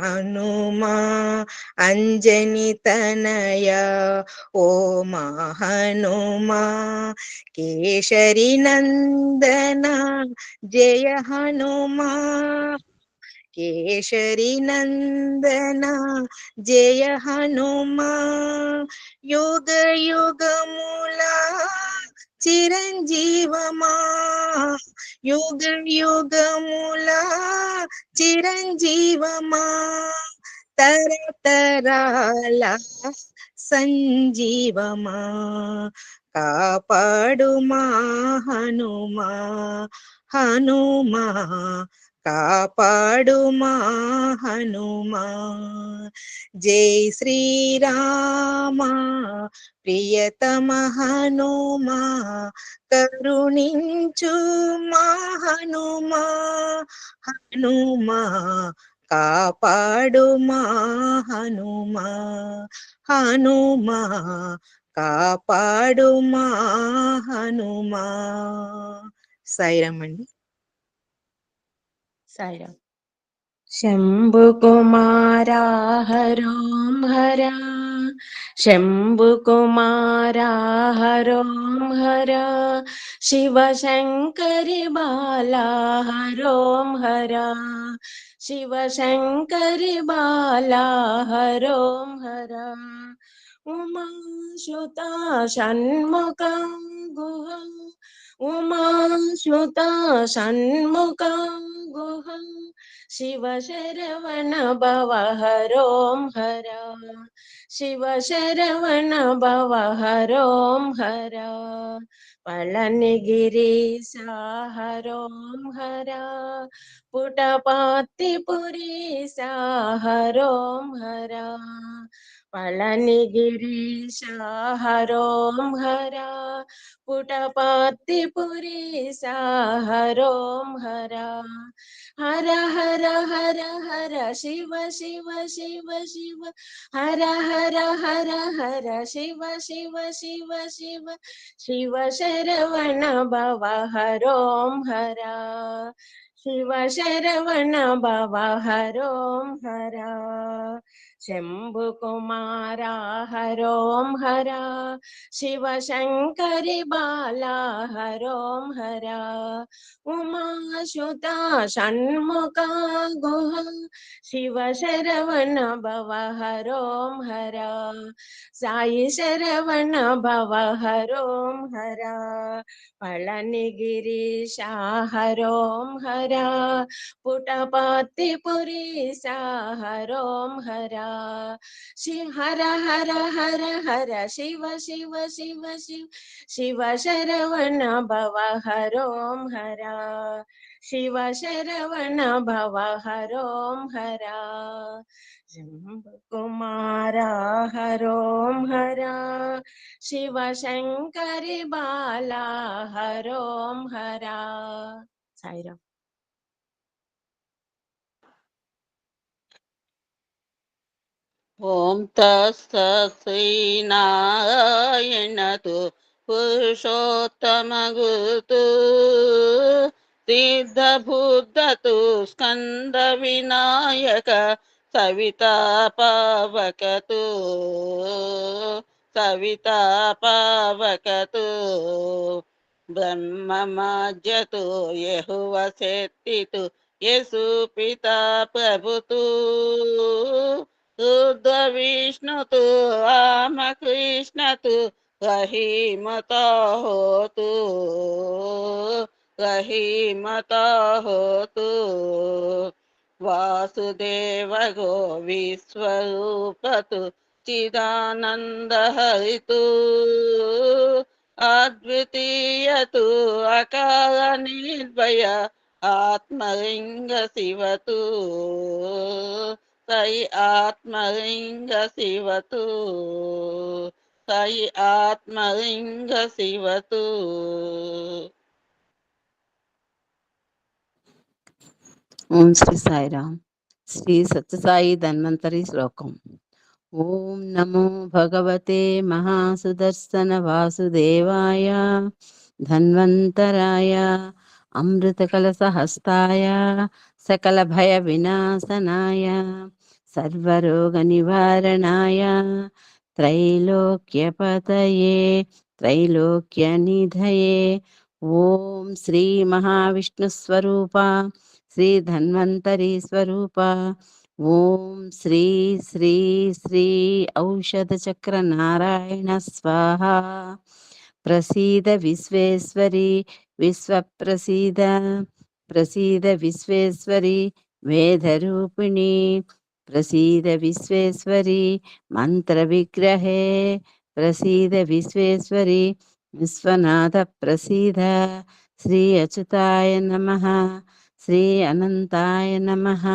హనుమా అంజని తనయ ఓ మా హనుమా కేశరి నందన జయ హనుమా కేశరి నందన జయ హనుమా యుగ యుగములా చిరంజీవమా యుగ యుగములా చిరంజీవమా తరతరాల సంజీవమా కాపాడుమా హనుమా హనుమా కాపాడుమా హనుమా. జై శ్రీరామ ప్రియతమ హనుమా కరుణించు మా హనుమా హనుమా కాపాడుమా హనుమా హనుమా కాపాడుమా హనుమా. సాయిరామ్ అండి. సాయిరామ్. శంభు కుమారా హరోం హర శంభు కుమారా హరోం హర శివ శంకరి బాలా హరోం హర శివ శంకరి బాలా హరోం హర ఉమాశ్రుత షణ్ముఖం గుహం ఉమాశ్రుత షణ్ముఖం గుహం శివ శరవణ భవ హరోం హర శివ శరవణ భవ హరోం హర పళనిగిరీశ హరోం హర పుటపాతి పురీశ హరోం హర పళనిగిరీశ హరోం హర పుటపర్తిపురీశ హరోం హర హర హర హర హర శివ శివ శివ శివ హర హర హర హర శివ శివ శివ శివ శివ శరవణ భవ హరోం హర శివ శరవణ భవ హరోం హర శంభు కుమార హరోం హర శివ శంకరి బాల హరోం హర ఉమాసుత షణ్ముఖ గుహ శివ శరవణ భవ హరోం హర సాయి శరవణ భవ హరోం హర పళనిగిరీశ హరోం హర పుటపర్తిపురీశ హరోం హర హర హర హర హర శివ శివ శివ శివ శివ శరవణ భవ హరోం హర శివ శరవణ భవ హరోం హర శంభు కుమార హరోం హర శివ శంకరి బాల హరోం హర సాయిరామ్. ఓం తత్సత్శ్రీనారాయణతు పురుషోత్తమగుతు సిద్ధబుద్ధతు స్కంద వినాయక సవితా పవకతు సవితా పవకతు బ్రహ్మమాజ్యతు యెహువ శక్తితు యేసు పితా ప్రభుతు రుద్ర విష్ణుతు రామకృష్ణతు రహీమతా హోతు రహీమతా హోతు వాసుదేవ గో విశ్వరూపతు చిదానంద హరితు అద్వితీయతు అకాల నిర్భయ ఆత్మలింగ శివతు సై ఆత్మలింగ శివతు సై ఆత్మలింగ శివతు. ఓం శ్రీ సాయిరామ్. శ్రీ సత్యసాయి ధన్వంతరి శ్లోకం. ఓం నమో భగవతే మహాసుదర్శన వాసుదేవాయ ధన్వంతరాయ అమృత కలసహస్తాయ సకల భయ వినాశనాయ సర్వరోగ నివారణాయ త్రైలోక్యపతయే త్రైలోక్య నిధయే ఓం శ్రీ మహావిష్ణు స్వరూప శ్రీ ధన్వంతరి స్వరూప ఓం శ్రీ శ్రీ శ్రీ ఔషధ చక్ర నారాయణ స్వాహ ప్రసీద విశ్వేశ్వరి విశ్వప్రసీద ప్రసీద విశ్వేశ్వరి వేదరూపిణి ప్రసీద విశ్వేశ్వరి మంత్ర విగ్రహే ప్రసీద విశ్వేశ్వరి విశ్వనాథ ప్రసీద శ్రీ అచ్యుతాయ నమః శ్రీ అనంతాయ నమః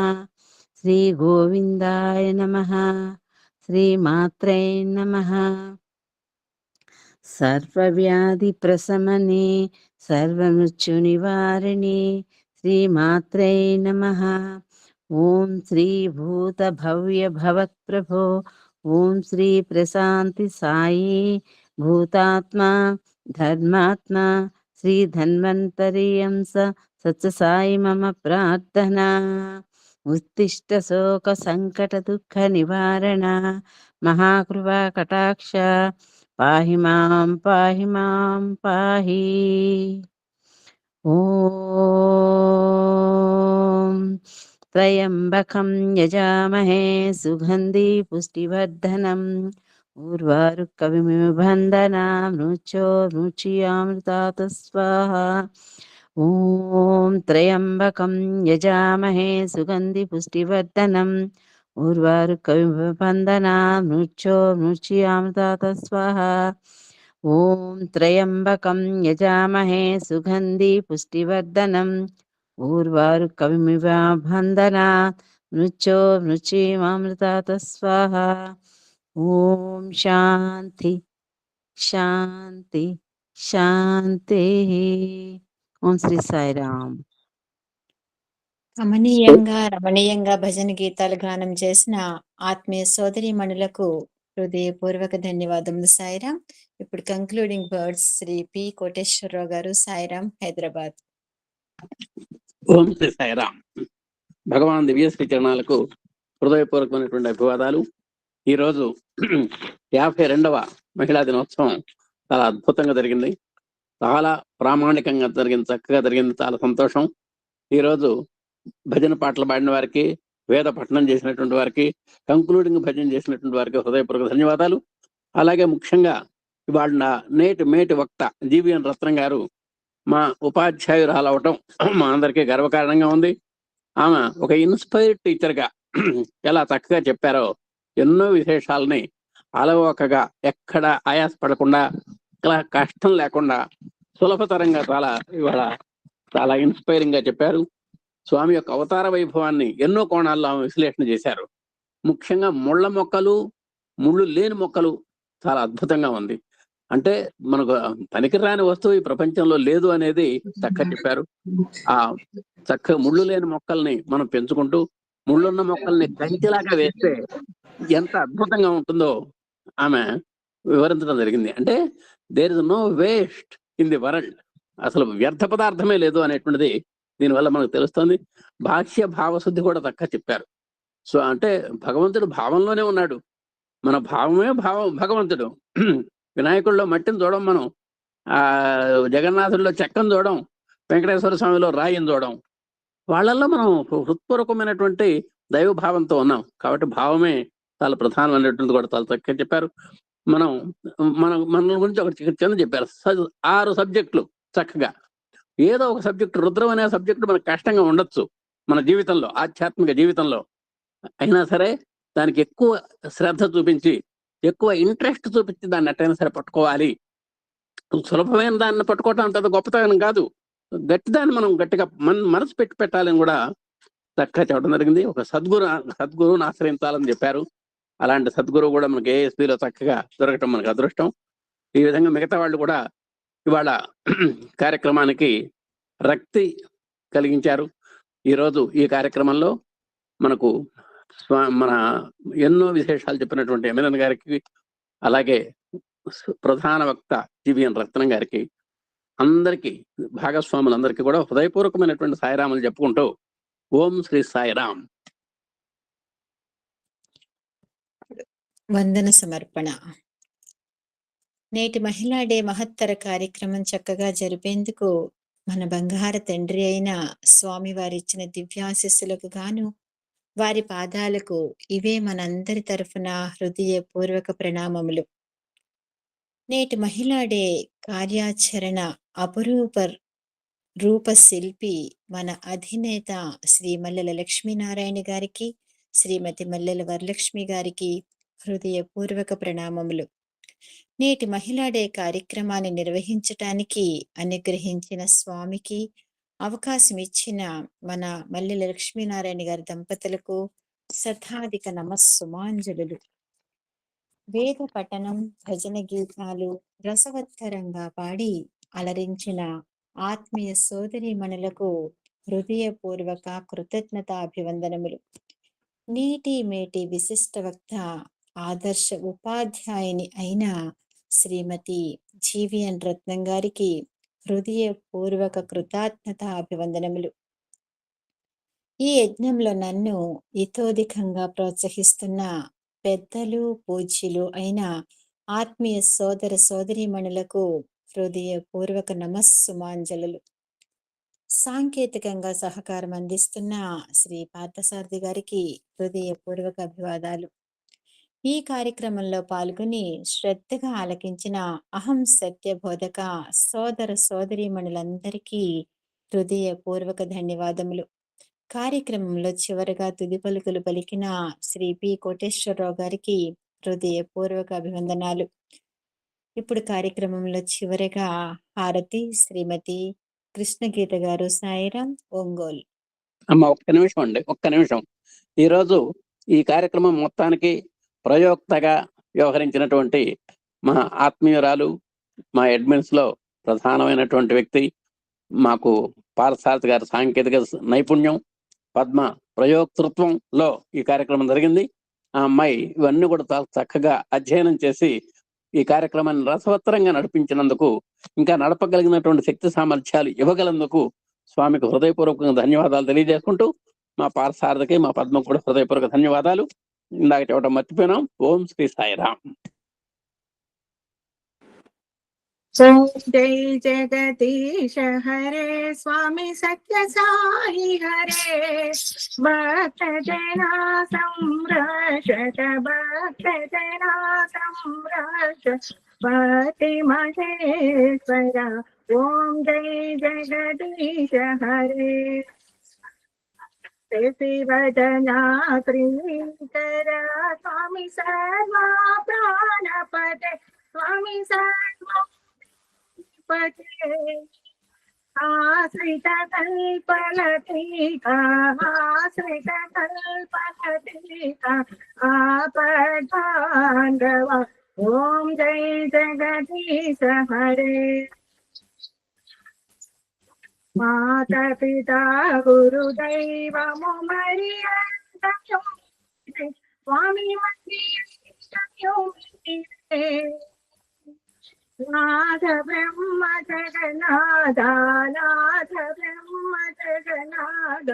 శ్రీ గోవిందాయ నమః శ్రీ మాత్రే నమః. సర్వవ్యాధి ప్రశమనే సర్వమృత్యు నివారిణి శ్రీ మాత్రే నమః. ఓం శ్రీ భూత భవ్య భవత్ ప్రభో ఓం శ్రీ ప్రశాంతి సాయి భూతాత్మ ధర్మాత్మ శ్రీ ధన్వంతరి అంశ సత్య సాయి మమ ప్రార్థనా. ఉత్తిష్ట శోక సంకట దుఃఖ నివారణ మహాకృపా కటాక్ష పాహి మాం పాహి మాం పాహి. ఓం త్రయంబకం యజామహే సుగంధి పుష్టివర్ధనం ఉర్వారుకవిమివ బంధనా మృత్యో మృచ్యామృతాత స్వాహా. ఓం త్రయంబకం యజామహే సుగంధి పుష్టివర్ధనం ఉర్వారుకవిమివ బంధనా మృత్యో మృచ్యామృతాత స్వాహా. ఓం త్రయంబకం యజామహే సుగంధి పుష్టివర్ధనం ఊర్వారుకవిమివ బంధనా మృత్యో మృచ్యమామృతాత స్వాహా. ఓం శాంతి శాంతి శాంతి. ఓం శ్రీ సాయిరామ్. రమణీయంగా భజన గీతాలు గానం చేసిన ఆత్మీయ సోదరీమణులకు హృదయపూర్వక ధన్యవాదములు సాయిరామ్. ఇప్పుడు concluding words Shri P Koteswararao గారు, సాయిరామ్, హైదరాబాద్. ఓం శ్రీ సాయిరామ్. భగవాన్ దివ్య శ్రీ చరణాలకు హృదయపూర్వకమైనటువంటి అభివాదాలు. ఈరోజు 52వ మహిళా దినోత్సవం చాలా అద్భుతంగా జరిగింది, చాలా ప్రామాణికంగా జరిగింది, చక్కగా జరిగింది, చాలా సంతోషం. ఈరోజు భజన పాటలు పాడిన వారికి, వేద పఠనం చేసినటువంటి వారికి, కంక్లూడింగ్ భజన చేసినటువంటి వారికి హృదయపూర్వక ధన్యవాదాలు. అలాగే ముఖ్యంగా ఇవాళ మేటి వక్త జీవీఎన్ రత్నం గారు మా ఉపాధ్యాయురాలు అవటం మా అందరికీ గర్వకారణంగా ఉంది. ఆమె ఒక ఇన్స్పైర్డ్ టీచర్గా ఎలా చక్కగా చెప్పారో, ఎన్నో విశేషాలని అలవోకగా, ఎక్కడ ఆయాసపడకుండా, కష్టం లేకుండా, సులభతరంగా ఇవాళ చాలా ఇన్స్పైరింగ్ గా చెప్పారు. స్వామి యొక్క అవతార వైభవాన్ని ఎన్నో కోణాల్లో ఆమె విశ్లేషణ చేశారు. ముఖ్యంగా ముళ్ళు లేని మొక్కలు చాలా అద్భుతంగా ఉంది. అంటే మనకు పనికిరాని వస్తువు ఈ ప్రపంచంలో లేదు అనేది చక్కగా చెప్పారు. ఆ చక్కగా ముళ్ళు లేని మొక్కల్ని మనం పెంచుకుంటూ, ముళ్ళున్న మొక్కల్ని కంచెలాగా వేస్తే ఎంత అద్భుతంగా ఉంటుందో ఆమె వివరించడం జరిగింది. అంటే there is no waste in the world, అసలు వ్యర్థ పదార్థమే లేదు అనేటువంటిది దీనివల్ల మనకు తెలుస్తుంది. భాష్య భావశుద్ధి కూడా చక్కగా చెప్పారు. సో అంటే భగవంతుడు భావంలోనే ఉన్నాడు, మన భావమే భగవంతుడు. వినాయకుడిలో మట్టిని చూడం, మనం జగన్నాథుడిలో చెక్కను చూడం, వెంకటేశ్వర స్వామిలో రాయిని చూడం. వాళ్ళల్లో మనం హృత్పూర్వకమైనటువంటి దైవభావంతో ఉన్నాం కాబట్టి భావమే చాలా ప్రధానమైనటువంటి కూడా చాలా చక్కగా చెప్పారు. మన గురించి ఒక చిన్న చెప్పారు. 6 సబ్జెక్టులు చక్కగా, ఏదో ఒక సబ్జెక్టు, రుద్రం అనే సబ్జెక్టు మనకు కష్టంగా ఉండొచ్చు మన జీవితంలో, ఆధ్యాత్మిక జీవితంలో. అయినా సరే దానికి ఎక్కువ శ్రద్ధ చూపించి, ఎక్కువ ఇంట్రెస్ట్ చూపించి దాన్ని ఎట్టయినా సరే పట్టుకోవాలి. సులభమైన దాన్ని పట్టుకోవటం అంత గొప్పతనం కాదు, గట్టిదాన్ని మనం గట్టిగా మనసు పెట్టాలని కూడా చక్కగా చెప్పడం జరిగింది. ఒక సద్గురువుని ఆశ్రయించాలని చెప్పారు. అలాంటి సద్గురువు కూడా మనకి ఏఎస్పీలో చక్కగా దొరకటం మనకు అదృష్టం. ఈ విధంగా మిగతా వాళ్ళు కూడా ఇవాళ కార్యక్రమానికి రక్తి కలిగించారు. ఈరోజు ఈ కార్యక్రమంలో మనకు మన ఎన్నో విశేషాలు చెప్పినటువంటి ఎమ్మెల్యే గారికి, అలాగే ప్రధాన వక్త జీవీఎన్ రత్నం గారికి, అందరికీ భాగస్వాములందరికీ కూడా హృదయపూర్వకమైనటువంటి సాయిరాములు చెప్పుకుంటూ ఓం శ్రీ సాయిరామ్. వందన సమర్పణ. నేటి మహిళా డే మహత్తర కార్యక్రమం చక్కగా జరిపేందుకు మన బంగారు తండ్రి అయిన స్వామి వారిచ్చిన దివ్యాశీస్సులకు గాను వారి పాదాలకు ఇవే మనందరి తరఫున హృదయపూర్వక ప్రణామములు. నేటి మహిళా డే కార్యాచరణ అపురూప రూపశిల్పి మన అధినేత శ్రీ మల్లెల లక్ష్మీనారాయణ గారికి, శ్రీమతి మల్లెల వరలక్ష్మి గారికి హృదయపూర్వక ప్రణామములు. నేటి మహిళా డే కార్యక్రమాన్ని నిర్వహించటానికి అనుగ్రహించిన స్వామికి, అవకాశం ఇచ్చిన మన మల్లెల లక్ష్మీనారాయణ గారి దంపతులకు శతాధిక నమస్సుమాంజలులు. వేద పఠనం, భజన గీతాలు రసవత్తరంగా పాడి అలరించిన ఆత్మీయ సోదరీమణులకు హృదయపూర్వక కృతజ్ఞతాభివందనములు. నీటి మేటి విశిష్ట వక్త, ఆదర్శ ఉపాధ్యాయుని అయిన శ్రీమతి జీవీఎన్ రత్నం గారికి హృదయపూర్వక కృతజ్ఞత అభివందనములు. ఈ యజ్ఞంలో నన్ను ఇతోధికంగా ప్రోత్సహిస్తున్న పెద్దలు, పూజ్యులు అయిన ఆత్మీయ సోదర సోదరీమణులకు హృదయపూర్వక నమస్సుమాంజలులు. సాంకేతికంగా సహకారం అందిస్తున్న శ్రీ పార్థసారథి గారికి హృదయపూర్వక అభివాదాలు. ఈ కార్యక్రమంలో పాల్గొని శ్రద్ధగా ఆలకించిన అహం సత్య బోధక సోదర సోదరీమణులందరికీ హృదయపూర్వక ధన్యవాదములు. కార్యక్రమంలో చివరగా తుది పలుకులు పలికిన శ్రీ పి కోటేశ్వరరావు గారికి హృదయపూర్వక అభివందనాలు. ఇప్పుడు కార్యక్రమంలో చివరగా హారతి శ్రీమతి కృష్ణగీత గారు, సాయిరామ్, ఒంగోలు. అమ్మ ఒక్క నిమిషం. ఈరోజు ఈ కార్యక్రమం మొత్తానికి ప్రయోక్తగా, వ్యవహరించినటువంటి మా ఆత్మీయురాలు, మా అడ్మిన్స్ లో ప్రధానమైనటువంటి వ్యక్తి, మాకు పార్థసారథి గారి సాంకేతిక నైపుణ్యం, పద్మ ప్రయోక్తృత్వంలో ఈ కార్యక్రమం జరిగింది. ఆ అమ్మాయి ఇవన్నీ కూడా చాలా చక్కగా అధ్యయనం చేసి ఈ కార్యక్రమాన్ని రసవత్తరంగా నడిపించినందుకు, ఇంకా నడపగలిగినటువంటి శక్తి సామర్థ్యాలు ఇవ్వగలందుకు స్వామికి హృదయపూర్వకంగా ధన్యవాదాలు తెలియజేసుకుంటూ, మా పార్థసారథికి, మా పద్మకు కూడా హృదయపూర్వక ధన్యవాదాలు. ఇందాక చెప్పడం మర్చిపోయినాం. ఓం శ్రీ సాయిరామ్. जय जगदीश हरे स्वामी सत्य साई हरे भक्त जना संरक्षक भक्त जना संरक्षक पति महेश्वर ओम जय जगदीश हरे शिवजना श्रीकर स्वामी सर्वा प्राणपते स्वामी सर्वा आश्रित कल्पलतिका आश्रित कल्पलतिका आपद्बान्धव ओम जय जगदीश हरे माता पिता गुरुदैव स्वामी नाथ ब्रह्म जगन्नाथ नाथ ब्रह्म जगन्नाथ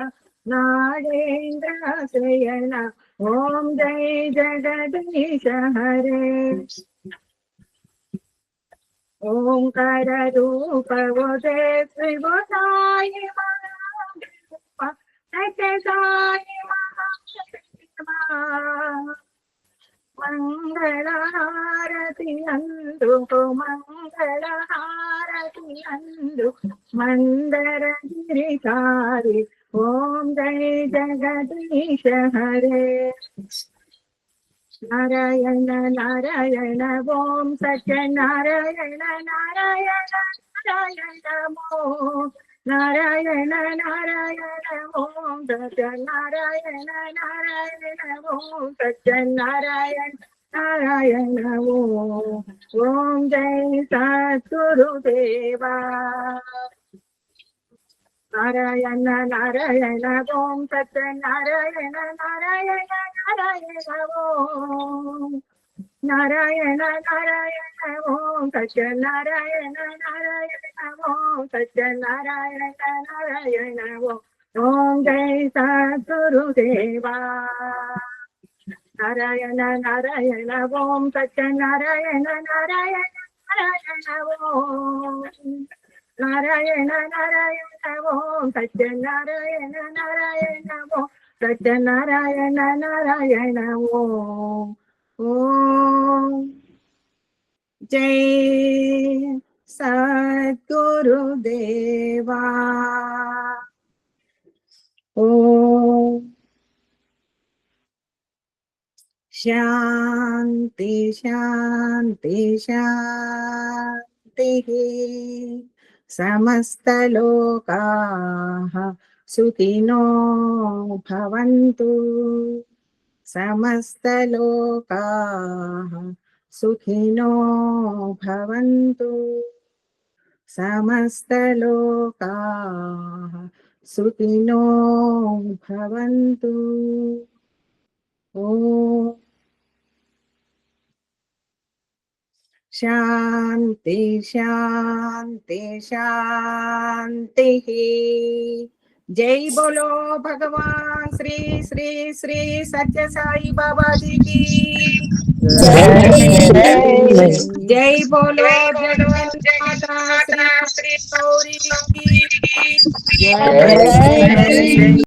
नागेन्द्र शयन ओम जय जगदीश हरे ओंकार रूप वदे शिव साई सत्य साई मंगलहारति अंदु मंगलहारति अंदु मंदर गिरिधारी ओम जय जगदीश हरे नारायण नारायण ओम सत्य नारायण नारायण नारायण ओम नारायण नारायण ओम सत्य नारायण नारायण ओम सत्य नारायण नारायण ओम जय सद्गुरुदेवा नारायण नारायण ओम सत्य नारायण नारायण नारायण ओम नारायण नारायण ओम सत्य नारायण नारायण ओम सत्य नारायण नारायण ओम जय सद्गुरुदेवा नारायण नारायण ओम सत्य नारायण नारायण नारायण ओम नारायण नारायण ओम सत्य नारायण नारायण ओम सत्य नारायण नारायण ओम जय सद्गुरुदेवा ओम शांति शांति शांति समस्तलोकाः सुखिनो भवन्तु समस्तलोकाः सुखिनो भवन्तु समस्तलोकाः सुखिनो भवन्तु ओम शांति शांति शांति जय बोलो भगवान श्री श्री श्री सत्य साई बाबा जी की जय बोलो जगन्नाथ श्री गौरी की जय।